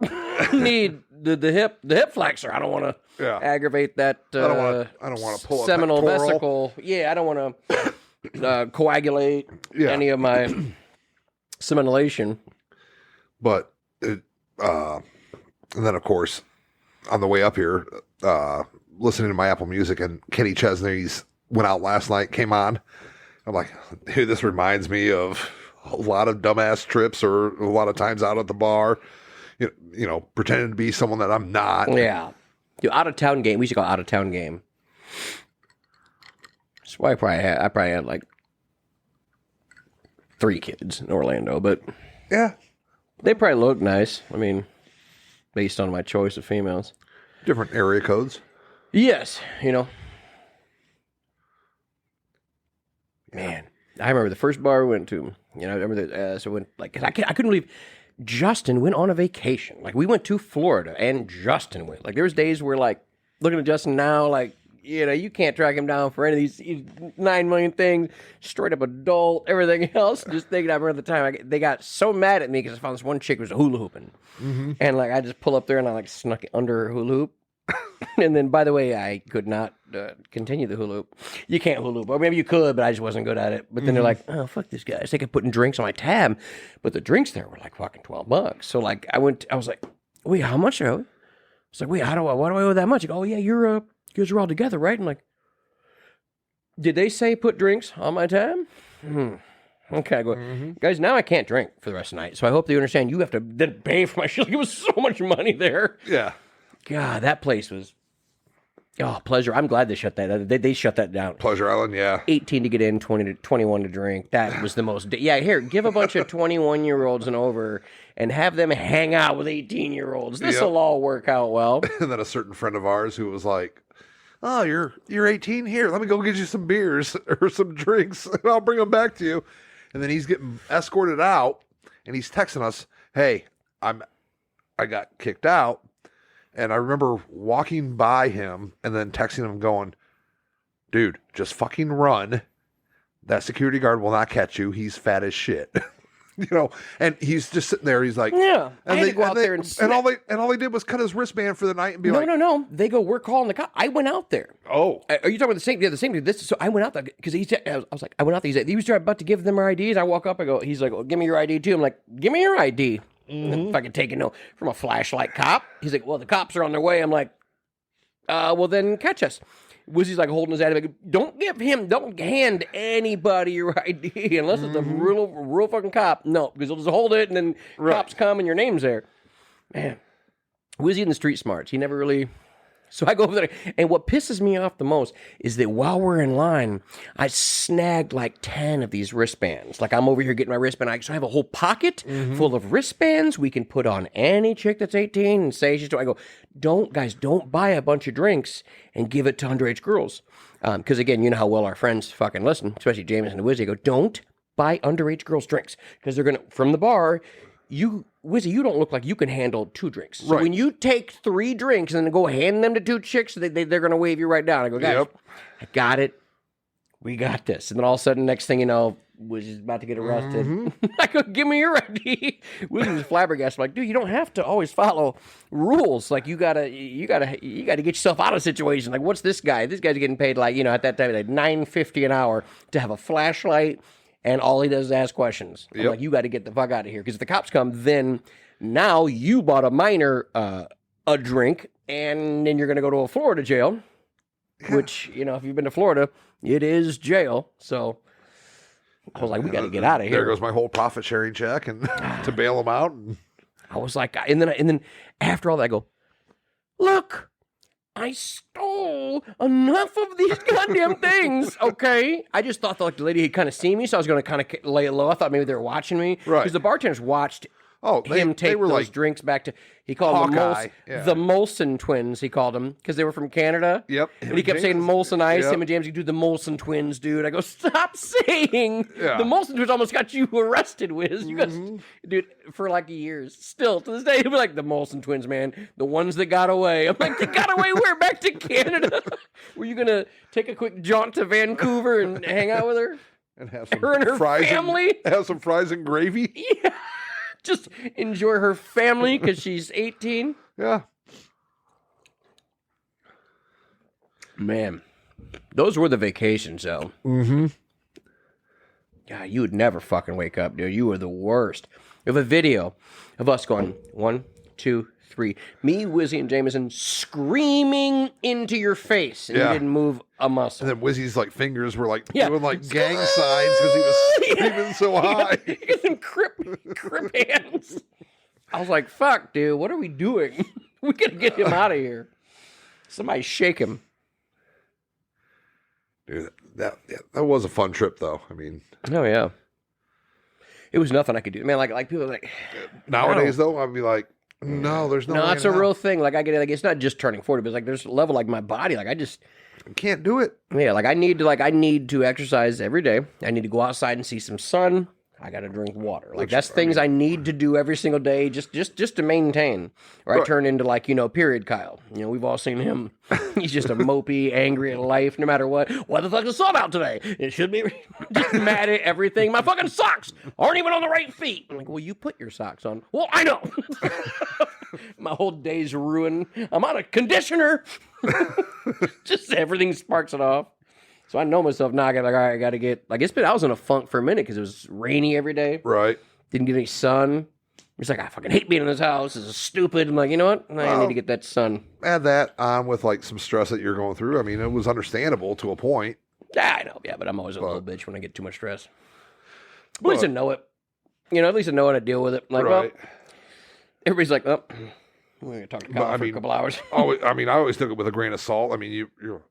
need the hip flexor. I don't want to aggravate that. I don't want to pull seminal a pectoral. vesicle. Yeah, I don't want to coagulate any of my seminalation. But and then of course on the way up here, listening to my Apple Music, and Kenny Chesney's Went Out Last Night came on. I'm like, dude, this reminds me of a lot of dumbass trips or a lot of times out at the bar, pretending to be someone that I'm not. Yeah. Dude, out of town game. We used to call it out of town game. That's why I probably had like 3 kids in Orlando, but Yeah. they probably look nice. I mean, based on my choice of females. Different area codes. Yes, Man, I remember the first bar we went to. I remember so when I couldn't believe Justin went on a vacation. Like, we went to Florida and Justin went. Like, there was days where, like, looking at Justin now, like, you can't track him down for any of these 9 million things, straight up adult, everything else. Just thinking, I remember the time they got so mad at me because I found this one chick who was hula hooping. And, like, I just pull up there and I, like, snuck it under her hula hoop. And then, by the way, I could not continue the hula hoop. You can't hula hoop. Or maybe you could, but I just wasn't good at it. But then they're like, "Oh, fuck this guy." They kept putting drinks on my tab. But the drinks there were like fucking $12. So, like, I was like, "Wait, how much are I owe?" I was like, "Wait, why do I owe that much?" He goes, "Oh, yeah, you guys are all together, right?" I'm like, "Did they say put drinks on my tab?" Okay, I go, "Guys, now I can't drink for the rest of the night. So I hope they understand you have to then pay for my shit." Like, it was so much money there. Yeah. God, that place was, pleasure. I'm glad they shut that. They shut that down. Pleasure Island, yeah. 18 to get in, 21 to drink. That was the most. Yeah, here, give a bunch of 21-year-olds and over, and have them hang out with 18-year-olds. This will all work out well. And then a certain friend of ours who was like, "Oh, you're 18? Here, let me go get you some beers or some drinks, and I'll bring them back to you." And then he's getting escorted out, and he's texting us, "Hey, I got kicked out." And I remember walking by him and then texting him going, "Dude, just fucking run. That security guard will not catch you. He's fat as shit." And he's just sitting there. He's like, "Yeah." And I had to go out there and all they did was cut his wristband for the night and be like, No. They go, "We're calling the cop." I went out there. "Oh, Are you talking about the same? Yeah, the same dude. So I went out there because I was like, I went out there. He was about to give them our IDs. I walk up. I go. He's like, "Well, give me your ID too." I'm like, "Give me your ID." If I could take a note from a flashlight cop. He's like, "Well, the cops are on their way." I'm like, "Well, then catch us." Wizzy's like holding his ID. Like, don't hand anybody your ID unless it's a real fucking cop. No, because they'll just hold it and then cops come and your name's there. Man, Wizzy in the street smarts. He never really. So I go over there, and what pisses me off the most is that while we're in line, I snagged like 10 of these wristbands. Like I'm over here getting my wristband. So I have a whole pocket full of wristbands we can put on any chick that's 18 and say she's. I go, don't buy a bunch of drinks and give it to underage girls. Because again, you know how well our friends fucking listen, especially Jameson and Wizzy. I go, don't buy underage girls drinks because they're gonna from the bar. Wizzy, you don't look like you can handle 2 drinks. So when you take 3 drinks and then go hand them to 2 chicks, they're going to wave you right down. I go, guys, I got it. We got this. And then all of a sudden, next thing you know, Wizzy's about to get arrested. I go, give me your ID. Wizzy was flabbergasted. I'm like, dude, you don't have to always follow rules. Like you gotta get yourself out of situations. Like, what's this guy? This guy's getting paid like, at that time, like $9.50 an hour to have a flashlight. And all he does is ask questions. I'm like, you got to get the fuck out of here. Because if the cops come, then now you bought a minor a drink, and then you're going to go to a Florida jail, which, if you've been to Florida, it is jail. So I was like, we got to get out of here. There goes my whole profit sharing check and to bail them out. And... I was like, and then after all that, I go, look. I stole enough of these goddamn things, okay? I just thought the lady had kind of seen me, so I was going to kind of lay it low. I thought maybe they were watching me. Right. Because the bartenders watched him take those like drinks back to... He called them the Molson twins, he called them, because they were from Canada. Yep. And he kept saying Molson Ice. Him and James, you do the Molson twins, dude. I go, stop saying. The Molson twins almost got you arrested, Wiz. You guys, dude, for like years. Still, to this day, he'll be like, the Molson twins, man. The ones that got away. I'm like, they got away where? Back to Canada? Were you going to take a quick jaunt to Vancouver and hang out with her? And have some her and her fries family? Have some fries and gravy? Yeah. Just enjoy her family because she's 18. Yeah. Man, those were the vacations, though. God, you would never fucking wake up, dude. You were the worst. We have a video of us going 1, 2, 3. Me, Wizzy, and Jameson screaming into your face, and you didn't move a muscle. And then Wizzy's like fingers were like doing like gang signs because he was screaming so high. He got some crip hands. I was like, fuck, dude, what are we doing? We gotta get him out of here. Somebody shake him. Dude, that was a fun trip, though. I mean, oh yeah, it was nothing I could do, man. Like people are like nowadays, though, I'd be like, no, there's no. No, it's a real thing. Like I get it. Like it's not just turning 40, but it's like there's a level like my body. Like I can't do it. Yeah, like I need to exercise every day. I need to go outside and see some sun. I got to drink water. Like that's things I need to do every single day just to maintain. Or I turn into like, period Kyle. We've all seen him. He's just a mopey, angry at life no matter what. Why the fuck is the sun out today? It should be just mad at everything. My fucking socks aren't even on the right feet. I'm like, well, you put your socks on. Well, I know. My whole day's ruined. I'm on a conditioner. Just everything sparks it off. So I know myself now. I got like, all right, I got to get like I was in a funk for a minute because it was rainy every day. Right. Didn't get any sun. It's like I fucking hate being in this house. This is stupid. I'm like, you know what? I need to get that sun. Add that on with like some stress that you're going through. I mean, it was understandable to a point. Yeah, I know. Yeah, but I'm always a little bitch when I get too much stress. At least I know it. At least I know how to deal with it. Like, well, everybody's like, oh, we're going to talk to Kyle for a couple hours. I always took it with a grain of salt. I mean, you're.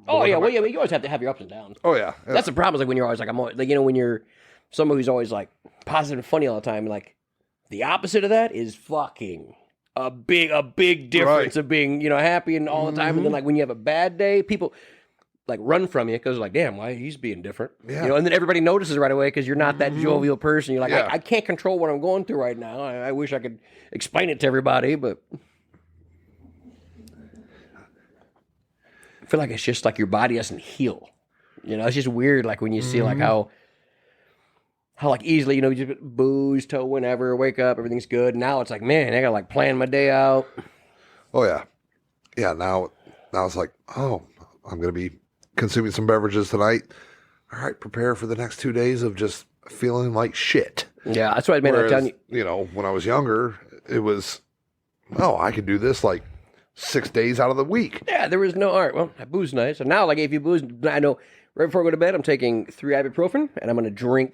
Oh, yeah. Well, yeah, you always have to have your ups and downs. Oh, yeah. That's the problem. Is like when you're always like, I'm always, like, when you're someone who's always like positive and funny all the time, like the opposite of that is fucking a big difference of being, happy and all the time. And then like when you have a bad day, people like run from you because like, damn, why he's being different. Yeah. And then everybody notices right away because you're not that jovial person. You're like, I can't control what I'm going through right now. I wish I could explain it to everybody, but I feel like it's just like your body doesn't heal. It's just weird. Like when you see like how like easily, you just booze till whenever, wake up, everything's good. Now it's like, man, I gotta like plan my day out. Oh yeah. Yeah. Now it's like, oh, I'm going to be consuming some beverages tonight. All right. Prepare for the next 2 days of just feeling like shit. Yeah. That's what I mean. I'm telling you. When I was younger, it was, oh, I could do this like 6 days out of the week. Yeah, there was no art. Well, booze nice. And now, like, if you booze, I know right before I go to bed, I'm taking 3 ibuprofen, and I'm going to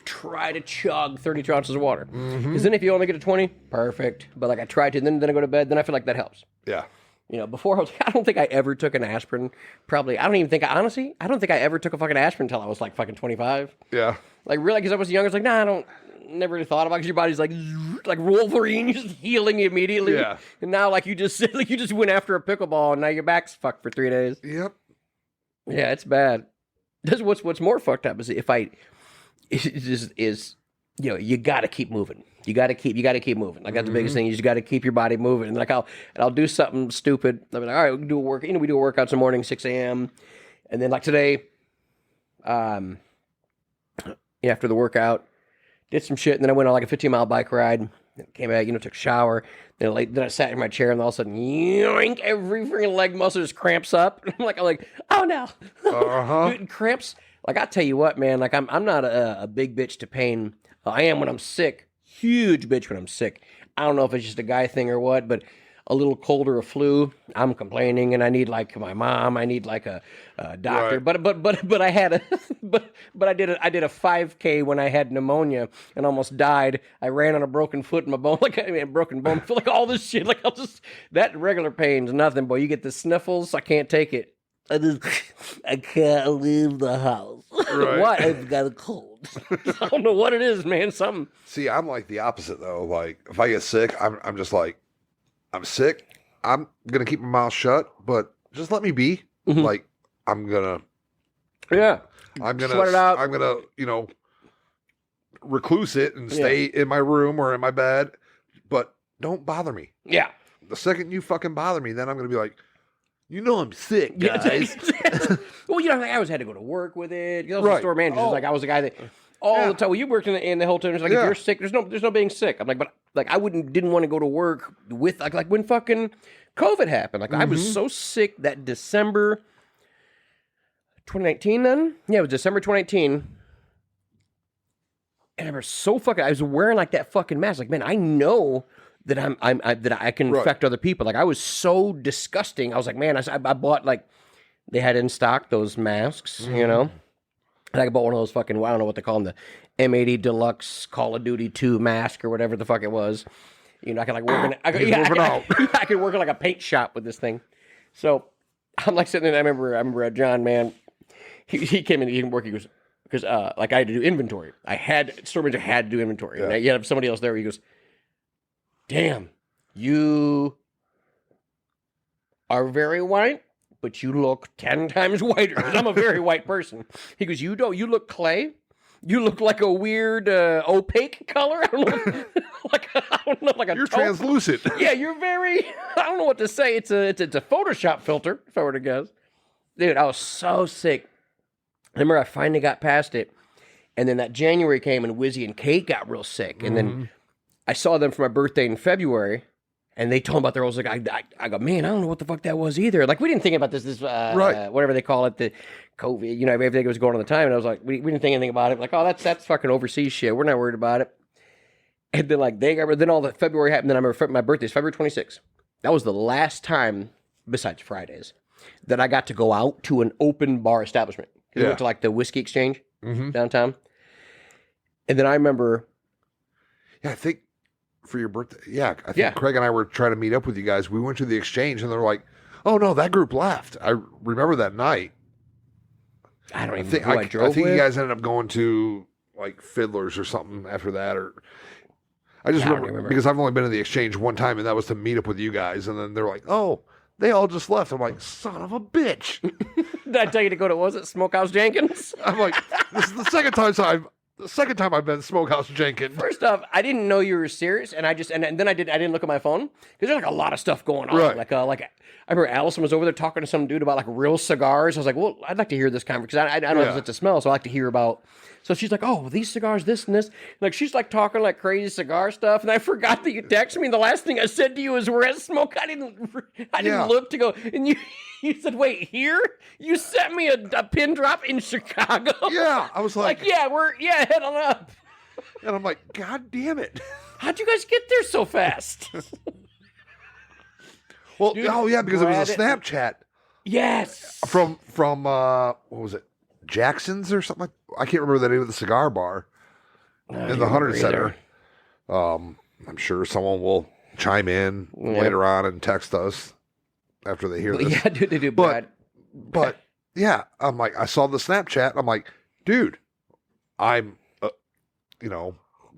try to chug 32 ounces of water. Because then if you only get to 20, perfect. But, like, I try to, then I go to bed, then I feel like that helps. Yeah. You know, before I was, I don't think I ever took an aspirin. Probably, I don't think I ever took a fucking aspirin until I was, like, fucking 25. Yeah. Like, really, because I was young, I was like, nah, never really thought about it, because your body's like Wolverine, you're just healing immediately. Yeah. And now, like, you just went after a pickleball, and now your back's fucked for 3 days. Yep. Yeah, it's bad. That's what's more fucked up is you know, you got to keep moving. You got to keep moving. Like, that's the biggest thing. You just got to keep your body moving. And like, I'll do something stupid. I'll be like, all right, we can do a work. You know, we do workouts in the morning, 6 a.m. And then, like, today, after the workout, did some shit, and then I went on like a 15-mile bike ride. Came back, took a shower. Then I sat in my chair, and all of a sudden, yoink, every freaking leg muscle just cramps up. I'm like, oh no, Dude, cramps. Like, I tell you what, man. Like, I'm not a big bitch to pain. I am when I'm sick. Huge bitch when I'm sick. I don't know if it's just a guy thing or what, but a little cold or a flu, I'm complaining, and I need like my mom. I need like a doctor. Right. But I had I did a 5K when I had pneumonia and almost died. I ran on a broken foot in my bone, broken bone, like all this shit. Like, that regular pain's nothing, boy. You get the sniffles, I can't take it. I can't leave the house. Right. What? I've got a cold. I don't know what it is, man. Something. See, I'm like the opposite though. Like, if I get sick, I'm just like, I'm sick. I'm gonna keep my mouth shut, but just let me be. Like, I'm gonna sweat it out. I'm gonna, recluse it and stay in my room or in my bed, but don't bother me. Yeah. The second you fucking bother me, then I'm gonna be like, I'm sick, guys. Well, I always had to go to work with it. I was Right. a store manager. Like, I was the guy that all the time. Well, you worked in the hotel. It's like, if you're sick, there's no being sick. I'm like, but like, I didn't want to go to work with like when fucking COVID happened. Like, I was so sick that December 2019. Then it was December 2019. And I was so fucking. I was wearing like that fucking mask. Like, man, I know that that I can infect other people. Like, I was so disgusting. I was like, man, I bought like, they had in stock those masks, And I bought one of those fucking, I don't know what they call them, the M80 Deluxe Call of Duty 2 mask or whatever the fuck it was. I can like work in I could work in like a paint shop with this thing. So I'm like sitting there, and I remember John, man, he came in, he didn't work, he goes, because like I had to do inventory. Store manager had to do inventory. Yeah. And you had somebody else there, he goes, damn, you are very white, but you look 10 times whiter. 'Cause I'm a very white person. He goes, you look clay. You look like a weird opaque color. I don't know, like a. You're taupe. translucent. Yeah, you're very. I don't know what to say. It's a Photoshop filter, if I were to guess. Dude, I was so sick. I remember I finally got past it, and then that January came, and Wizzy and Kate got real sick, and then I saw them for my birthday in February, and they told me about their. I was like, I go, man, I don't know what the fuck that was either. Like, we didn't think about this Right. Whatever they call it, the COVID, everything was going on at the time, and I was like, we didn't think anything about it. Like, oh, that's fucking overseas shit. We're not worried about it. And then like then all the February happened. Then I remember my birthday is February 26th. That was the last time, besides Fridays, that I got to go out to an open bar establishment. We went to like the Whiskey Exchange downtown, and then I remember. Yeah, I think for your birthday. I think Craig and I were trying to meet up with you guys. We went to the exchange, and they're like, "Oh no, that group left." I remember that night. I don't even know who I drove I think with. you guys ended up going to like Fiddlers or something after that, or I just remember because I've only been to the exchange one time, and that was to meet up with you guys. And then they're like, "Oh, they all just left." I'm like, "Son of a bitch!" Did I tell you to go to, what was it, Smokehouse Jenkins? I'm like, "This is the second time I've been to Smokehouse Jenkins." First off, I didn't know you were serious, and then I didn't look at my phone because there's like a lot of stuff going on. Right. Like I remember Allison was over there talking to some dude about like real cigars. I was like, well, I'd like to hear this conversation because I don't know if it's a smell, so I like to hear about. So she's like, oh, these cigars, this and this. Like, she's like talking like crazy cigar stuff, and I forgot that you texted me. And the last thing I said to you is, "We're at Smoke." I didn't look to go, and you said, "Wait, here?" You sent me a pin drop in Chicago. Yeah, I was like, head on up. and I'm like, "God damn it!" How'd you guys get there so fast? Well, Dude, oh yeah, because it was a Brad- Snapchat Yes. from what was it? Jackson's or something. I can't remember the name of the cigar bar in the Hunter Center. I'm sure someone will chime in later on and text us after they hear this. Yeah, dude, Brad. But yeah, I'm like, I saw the Snapchat. I'm like, dude, I'm,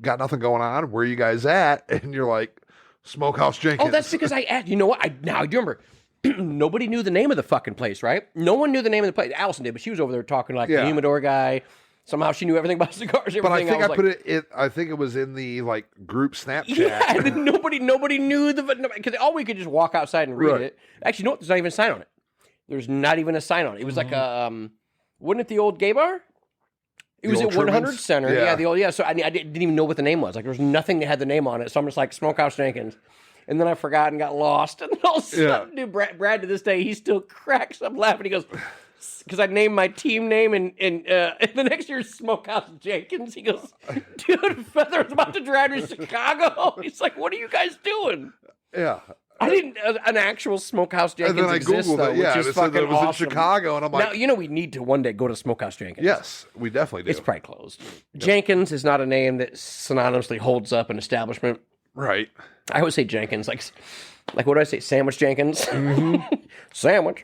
got nothing going on. Where are you guys at? And you're like, Smokehouse Jenkins. Oh, that's because I asked. You know what? Now I do remember. Nobody knew the name of the fucking place, right? No one knew the name of the place. Allison did, but she was over there talking to the humidor guy. Somehow she knew everything about cigars. Everything. But I think I put it. I think it was in the group Snapchat. Yeah, and nobody knew because all we could just walk outside and read it. Actually, no, there's not even a sign on it. There's not even a sign on it. It was like wasn't it the old gay bar? It was at 100 Center. Yeah, So I didn't even know what the name was. Like there was nothing that had the name on it. So I'm just like Smokehouse Jenkins. And then I forgot and got lost. And all of a sudden, dude, Brad to this day, he still cracks up laughing. He goes, because I named my team name and the next year's Smokehouse Jenkins. He goes, dude, Feather's about to drive to Chicago. He's like, what are you guys doing? Yeah. I didn't, an actual Smokehouse Jenkins and then I exists, Googled though, it, which is fucking it was awesome. in Chicago, and I'm like... Now, we need to one day go to Smokehouse Jenkins. Yes, we definitely do. It's probably closed. Yep. Jenkins is not a name that synonymously holds up an establishment. Right. I always say Jenkins, like what do I say? Sandwich Jenkins? Mm-hmm. Sandwich.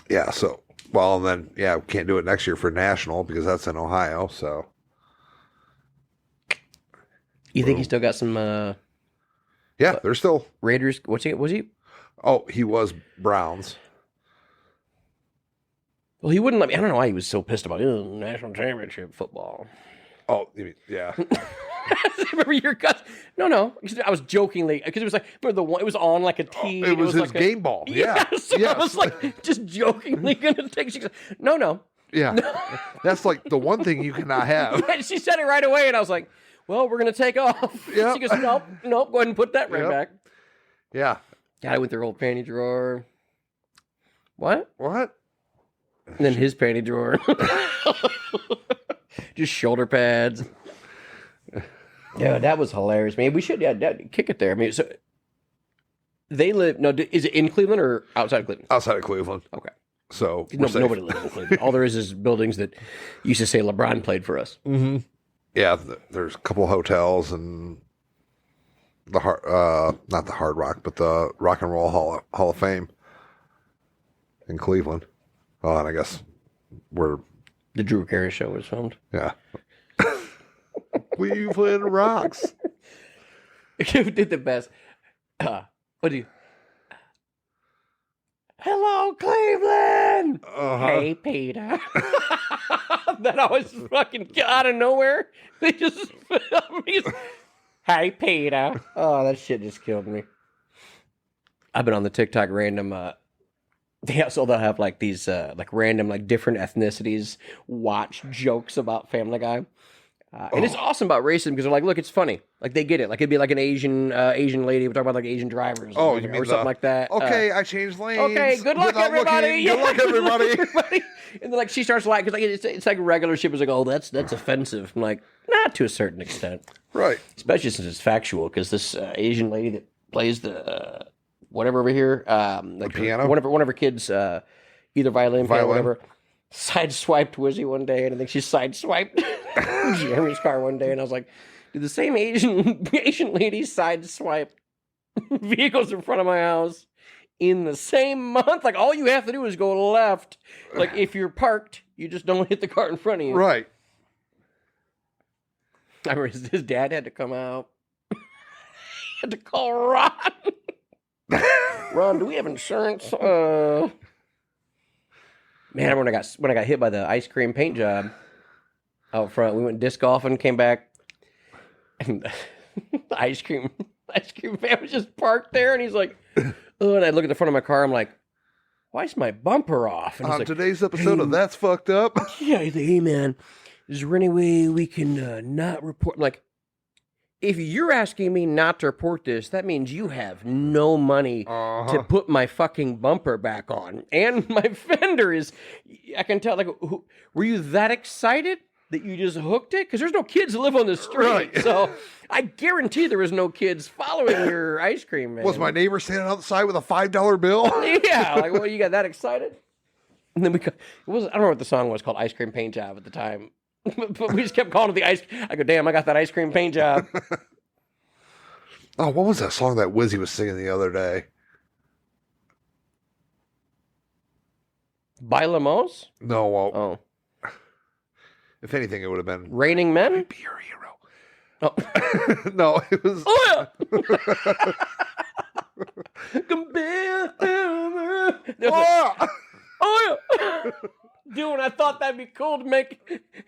Yeah, so... Well, and then, we can't do it next year for National, because that's in Ohio, so... You think he still got some... Yeah, they're still... Raiders, was he? Oh, he was Browns. Well, he wouldn't let me. I don't know why he was so pissed about national championship football. Oh, you mean, yeah. Remember your guts? No. I was jokingly because it was like remember the one. It was on like a tee. It was his like game ball. Yeah. So yes. I was like just jokingly gonna take. No. Yeah. That's like the one thing you cannot have. And she said it right away, and I was like, "Well, we're gonna take off." Yep. She goes, "Nope. Go ahead and put that right back." Yeah. Guy with their old panty drawer. What? And then his panty drawer. Just shoulder pads. Yeah, that was hilarious, man. We should kick it there. I mean, so they live. No, is it in Cleveland or outside of Cleveland? Outside of Cleveland. Okay. So nobody lives in Cleveland. All there is buildings that used to say LeBron played for us. Mm-hmm. Yeah, there's a couple hotels and not the Hard Rock, but the Rock and Roll Hall of Fame in Cleveland. Oh, and I guess where the Drew Carey show was filmed. Yeah. Cleveland rocks. Who did the best? What do you? Hello, Cleveland. Hey, Peter. That always fucking out of nowhere. They just. Hey, Peter. Oh, that shit just killed me. I've been on the TikTok random. They'll have like these random different ethnicities watch jokes about Family Guy. And it's awesome about racism because they're like, look, it's funny. Like they get it. Like it'd be like an Asian lady. We're talking about like Asian drivers. Oh, or something like that. Okay, I changed lanes. Okay, good luck, everybody. Good luck, everybody. And then like she starts laughing because it's like regular shit was like, oh, that's offensive. I'm like, not to a certain extent, right? Especially since it's factual because this Asian lady that plays the whatever over here, the piano. One of her kids, either violin, piano, whatever. Sideswiped Wizzy one day, and I think she sideswiped Jeremy's car one day, and I was like, "Did the same Asian lady sideswipe vehicles in front of my house in the same month? Like, all you have to do is go left. Like, if you're parked, you just don't hit the car in front of you." Right. I remember his dad had to come out. He had to call Ron. Ron, do we have insurance? Man, when I got hit by the ice cream paint job out front, we went disc golfing, came back, and the ice cream van was just parked there, and he's like, "Oh," and I look at the front of my car, I'm like, "Why is my bumper off?" And on like, today's episode of That's Fucked Up. Yeah, he's like, "Hey man, is there any way we can not report?" I'm like, if you're asking me not to report this, that means you have no money to put my fucking bumper back on. And my fender is, I can tell, like, were you that excited? that you just hooked it? Because there's no kids that live on the street. Right. So I guarantee there was no kids following your ice cream man. Was my neighbor standing outside with a $5 bill? Yeah, like, well, you got that excited? And then I don't know what the song was called, Ice Cream Paint Job at the time. But we just kept calling it the ice. I go, damn, I got that ice cream paint job. Oh, what was that song that Wizzy was singing the other day? Bailamos? No, well, Oh. if anything, it would have been Raining Men? Be Your Hero. Oh. No, it was. Oh, yeah. Oh, yeah. Dude, and I thought that'd be cool to make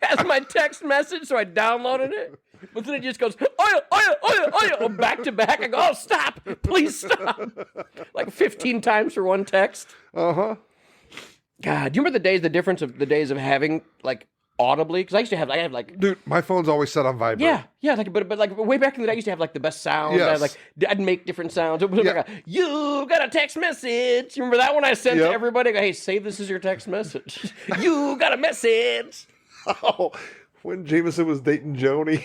as my text message, so I downloaded it. But then it just goes, oh, yeah, oh, yeah, oh, yeah, oh, yeah, back to back. I go, oh, stop. Please stop. Like 15 times for one text. Uh-huh. God, do you remember the difference of the days of having, like, audibly? Because I used to have, Dude, my phone's always set on vibrate. yeah, like, but like way back in the day, I used to have like the best sounds. Yes. I'd make different sounds. Yeah. Like you got a text message. You remember that one I sent to everybody? I go, hey, save this as your text message. You got a message. Oh, when Jameson was dating Joni,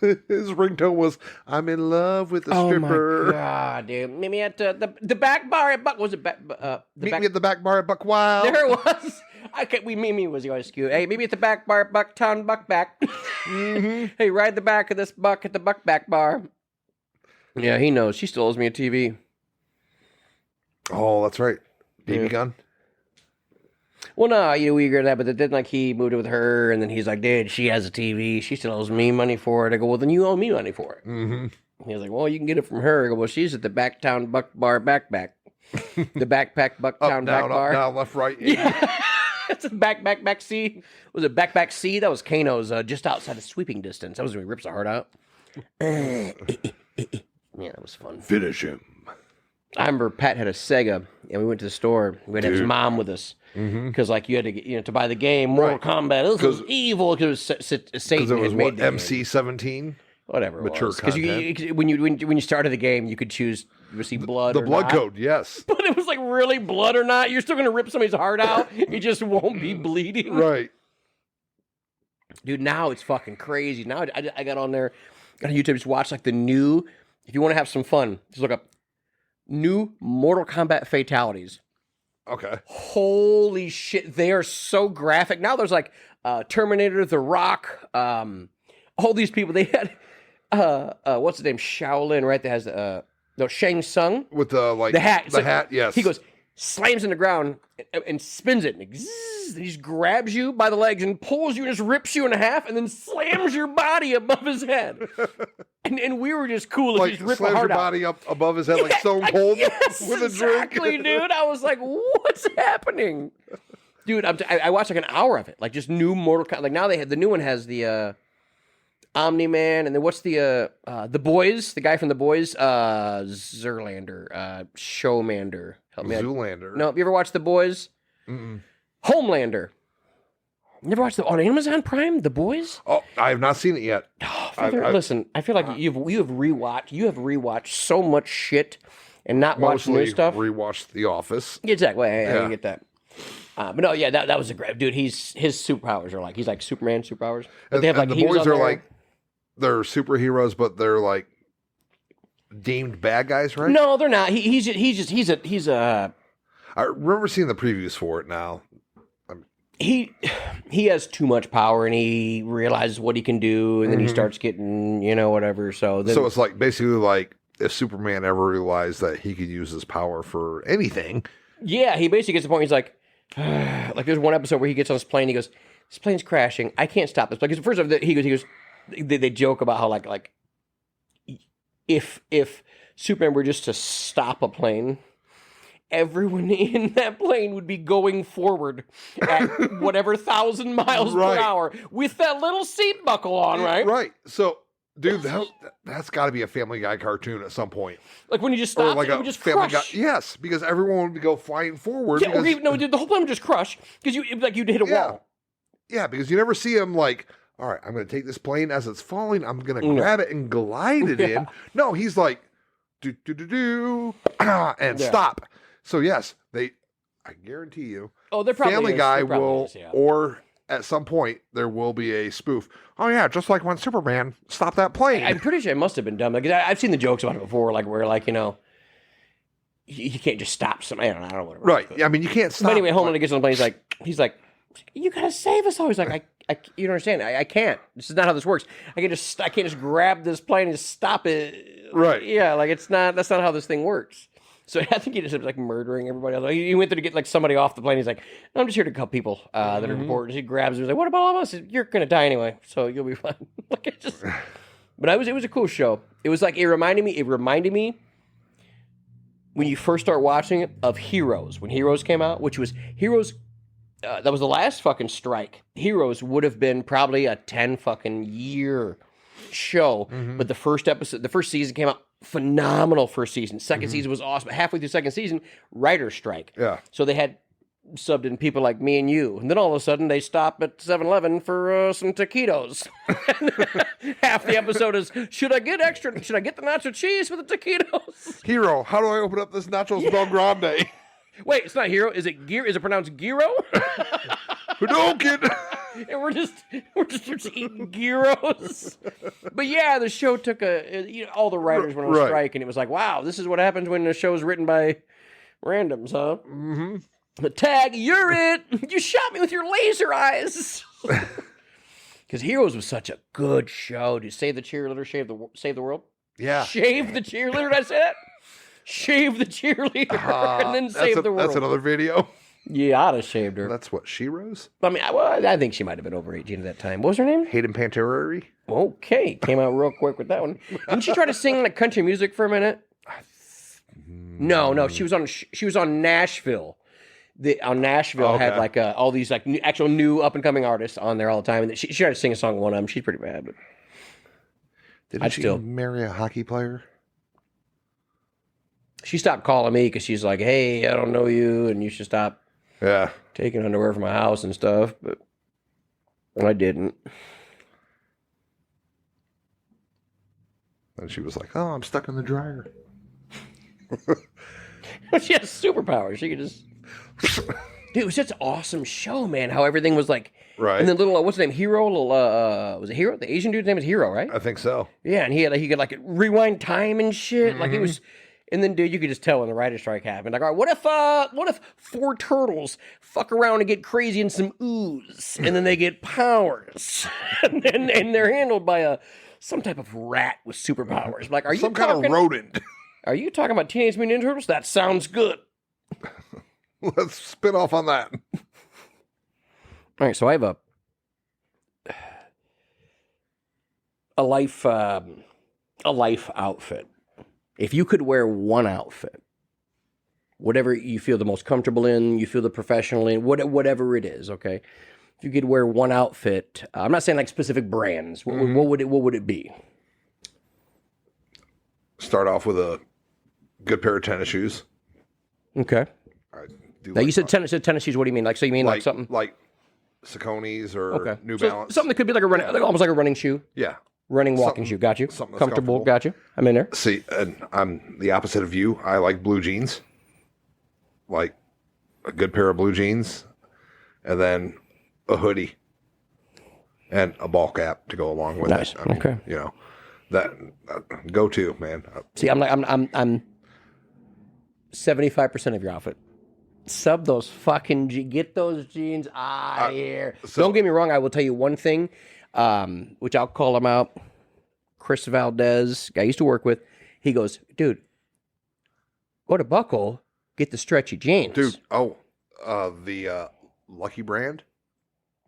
his ringtone was, I'm in love with the stripper. Oh my God, dude. Meet me at the back bar at Buck. Was it back? Meet me at the back bar at Buck Wild. There it was. Mimi was always cute. Hey, maybe at the back bar at Bucktown Buckback. Mm-hmm. Hey, ride the back of this buck at the Buckback bar. Yeah, he knows. She still owes me a TV. Oh, that's right. BB gun. Well, no, we agreed that, but then like he moved in with her, and then he's like, dude, she has a TV. She still owes me money for it. I go, well, then you owe me money for it. Mm-hmm. He was like, well, you can get it from her. I go, well, she's at the Backtown Buck Bar Backback. The Backpack Bucktown Back Bar. Up, down, left, right. Yeah. It's a back C. Was it back C? That was Kano's just outside of sweeping distance. That was when he rips the heart out. Yeah, that was fun. Finish him. I remember Pat had a Sega, and we went to the store. We had to have his mom with us because, like, you had to get, to buy the game Mortal Kombat. This was evil because it was Satan. Because it was what, MC-17? Whatever it Mature was. Because content. when you started the game, you could choose to see blood. The or blood not. code, yes. But it was like really blood or not. You're still gonna rip somebody's heart out. It just won't be bleeding. Right. Dude, now it's fucking crazy. Now I got on there on YouTube, just watch like the new. If you want to have some fun, just look up new Mortal Kombat fatalities. Okay. Holy shit, they are so graphic. Now there's like Terminator, The Rock, all these people. They had what's his name? Shaolin, right? That has no Shang Tsung With the the hat. The hat, yes. He goes, slams in the ground and spins it. And he just grabs you by the legs and pulls you and just rips you in half and then slams your body above his head. And we were just cool. Like, Just rip slams a heart your out. body up above his head like Stone Cold Yes, with a exactly, drink. dude. I was like, what's happening? Dude, I watched like an hour of it. Like just new Mortal Kombat. Like now the new one has the Omni-Man, and then what's the Boys? The guy from the Boys? Zerlander, Showmander. Help me out. Zoolander. No, you ever watch The Boys? Mm-mm. Homelander. You never watched on Amazon Prime, The Boys? Oh, I have not seen it yet. Listen, I feel like you have rewatched so much shit and not watched new Mostly stuff. rewatched The Office. Exactly. I Yeah. get that. But no, yeah, that was a great dude. His superpowers are like he's like Superman superpowers. But they have like and he the was boys on are there- like, they're superheroes, but they're like deemed bad guys, right? No, they're not. He's a I remember seeing the previews for it now. he has too much power and he realizes what he can do and then he starts getting whatever. So then, So it's like basically like if Superman ever realized that he could use his power for anything. yeah, he basically gets to the point. He's like, like there's one episode where he gets on this plane. He goes, "This plane's crashing. I can't stop this." Because first of all, he goes. They joke about how like if Superman were just to stop a plane, everyone in that plane would be going forward at whatever 1,000 miles Right. per hour with that little seat buckle on, right? Right. So, dude, that's got to be a Family Guy cartoon at some point. Like when you just Or stop, like it a would just Family crush. Guy. Yes, because everyone would go flying forward. Yeah, because, or even, no, the whole plane would just crush because you'd hit a wall. Yeah, because you never see him like, all right, I'm going to take this plane as it's falling. I'm going to grab it and glide it in. No, he's like, do, do, do, do, and stop. So, yes, I guarantee you, Oh, they're probably Family Guy will, or at some point there will be a spoof. Oh yeah, just like when Superman stopped that plane. I'm pretty sure it must have been dumb. Like I've seen the jokes about it before, like where like you can't just stop somebody. I don't know what. Right. I mean, you can't stop. But anyway, Homelander gets on the plane. He's like, you gotta save us all. He's like, you don't understand. I can't. This is not how this works. I can't just grab this plane and just stop it. Right. Yeah. Like that's not how this thing works. So I think he just was like murdering everybody else. He went there to get like somebody off the plane. He's like, no, I'm just here to cut people that are important. He grabs him. He's like, what about all of us? You're gonna die anyway, so you'll be fine. Like it just. But it was a cool show. It was like it reminded me. When you first start watching it, of Heroes, when Heroes came out, which was Heroes, that was the last fucking strike. Heroes would have been probably a 10 fucking year show, but the first season came out, phenomenal first season. Second season was awesome. Halfway through second season, writer's strike. Yeah. So they had subbed in people like me and you, and then all of a sudden they stop at 7-Eleven for some taquitos. Half the episode is, should I get the nacho cheese with the taquitos? Hero, how do I open up this nachos Del Grande? Wait, it's not Hero. Is it pronounced Gyro? Hadouken! And we're just eating gyros. But yeah, the show took all the writers went on strike, and it was like, wow, this is what happens when the show's written by randoms, huh? Mm-hmm. The tag, you're it. You shot me with your laser eyes. Because Heroes was such a good show. Did you save the cheerleader, save the world? Yeah. Shave the cheerleader, did I say that? Shave the cheerleader and then save the world. That's another video. Yeah, I'd have shaved her. That's what, She-Rose? I mean, I think she might have been over 18 at that time. What was her name? Hayden Panettiere? Okay, came out real quick with that one. Didn't she try to sing like country music for a minute? No, she was on Nashville. Nashville had like all these like actual new up and coming artists on there all the time, and she tried to sing a song with one of them. She's pretty bad, but didn't she marry a hockey player? She stopped calling me because she's like, "Hey, I don't know you, and you should stop taking underwear from my house and stuff." But I didn't. And she was like, "Oh, I'm stuck in the dryer." She has superpowers. She could just. Dude, it was such an awesome show, man. How everything was like, right? And then little, what's his name? Hero. Was it Hero? The Asian dude's name is Hero, right? I think so. Yeah, and he could like rewind time and shit. Like it was, and then dude, you could just tell when the writer's strike happened. Like, all right, what if 4 turtles fuck around and get crazy in some ooze, and then they get powers, and they're handled by some type of rat with superpowers. Like, are you some kind of rodent? Are you talking about Teenage Mutant Ninja Turtles? That sounds good. Let's spin off on that. All right, so I have a life outfit. If you could wear one outfit, whatever you feel the most comfortable in, you feel the professional in, whatever it is, okay? If you could wear one outfit, I'm not saying like specific brands. What would it be? Start off with a good pair of tennis shoes. Okay. Now you said tennis shoes. What do you mean? Like, so you mean like something like Saucony's or New Balance? Something that could be like almost like a running shoe. Yeah. Running, walking shoe. Got you. Something Comfortable. Got you. I'm in there. See, and I'm the opposite of you. I like blue jeans. Like a good pair of blue jeans, and then a hoodie and a ball cap to go along with it. I mean, okay. You know, that go to, man. See, I'm 75% of your outfit. Sub those fucking get those jeans out of here. Don't get me wrong. I will tell you one thing, which I'll call him out. Chris Valdez, guy I used to work with. He goes, dude, go to Buckle, get the stretchy jeans, dude. The Lucky brand,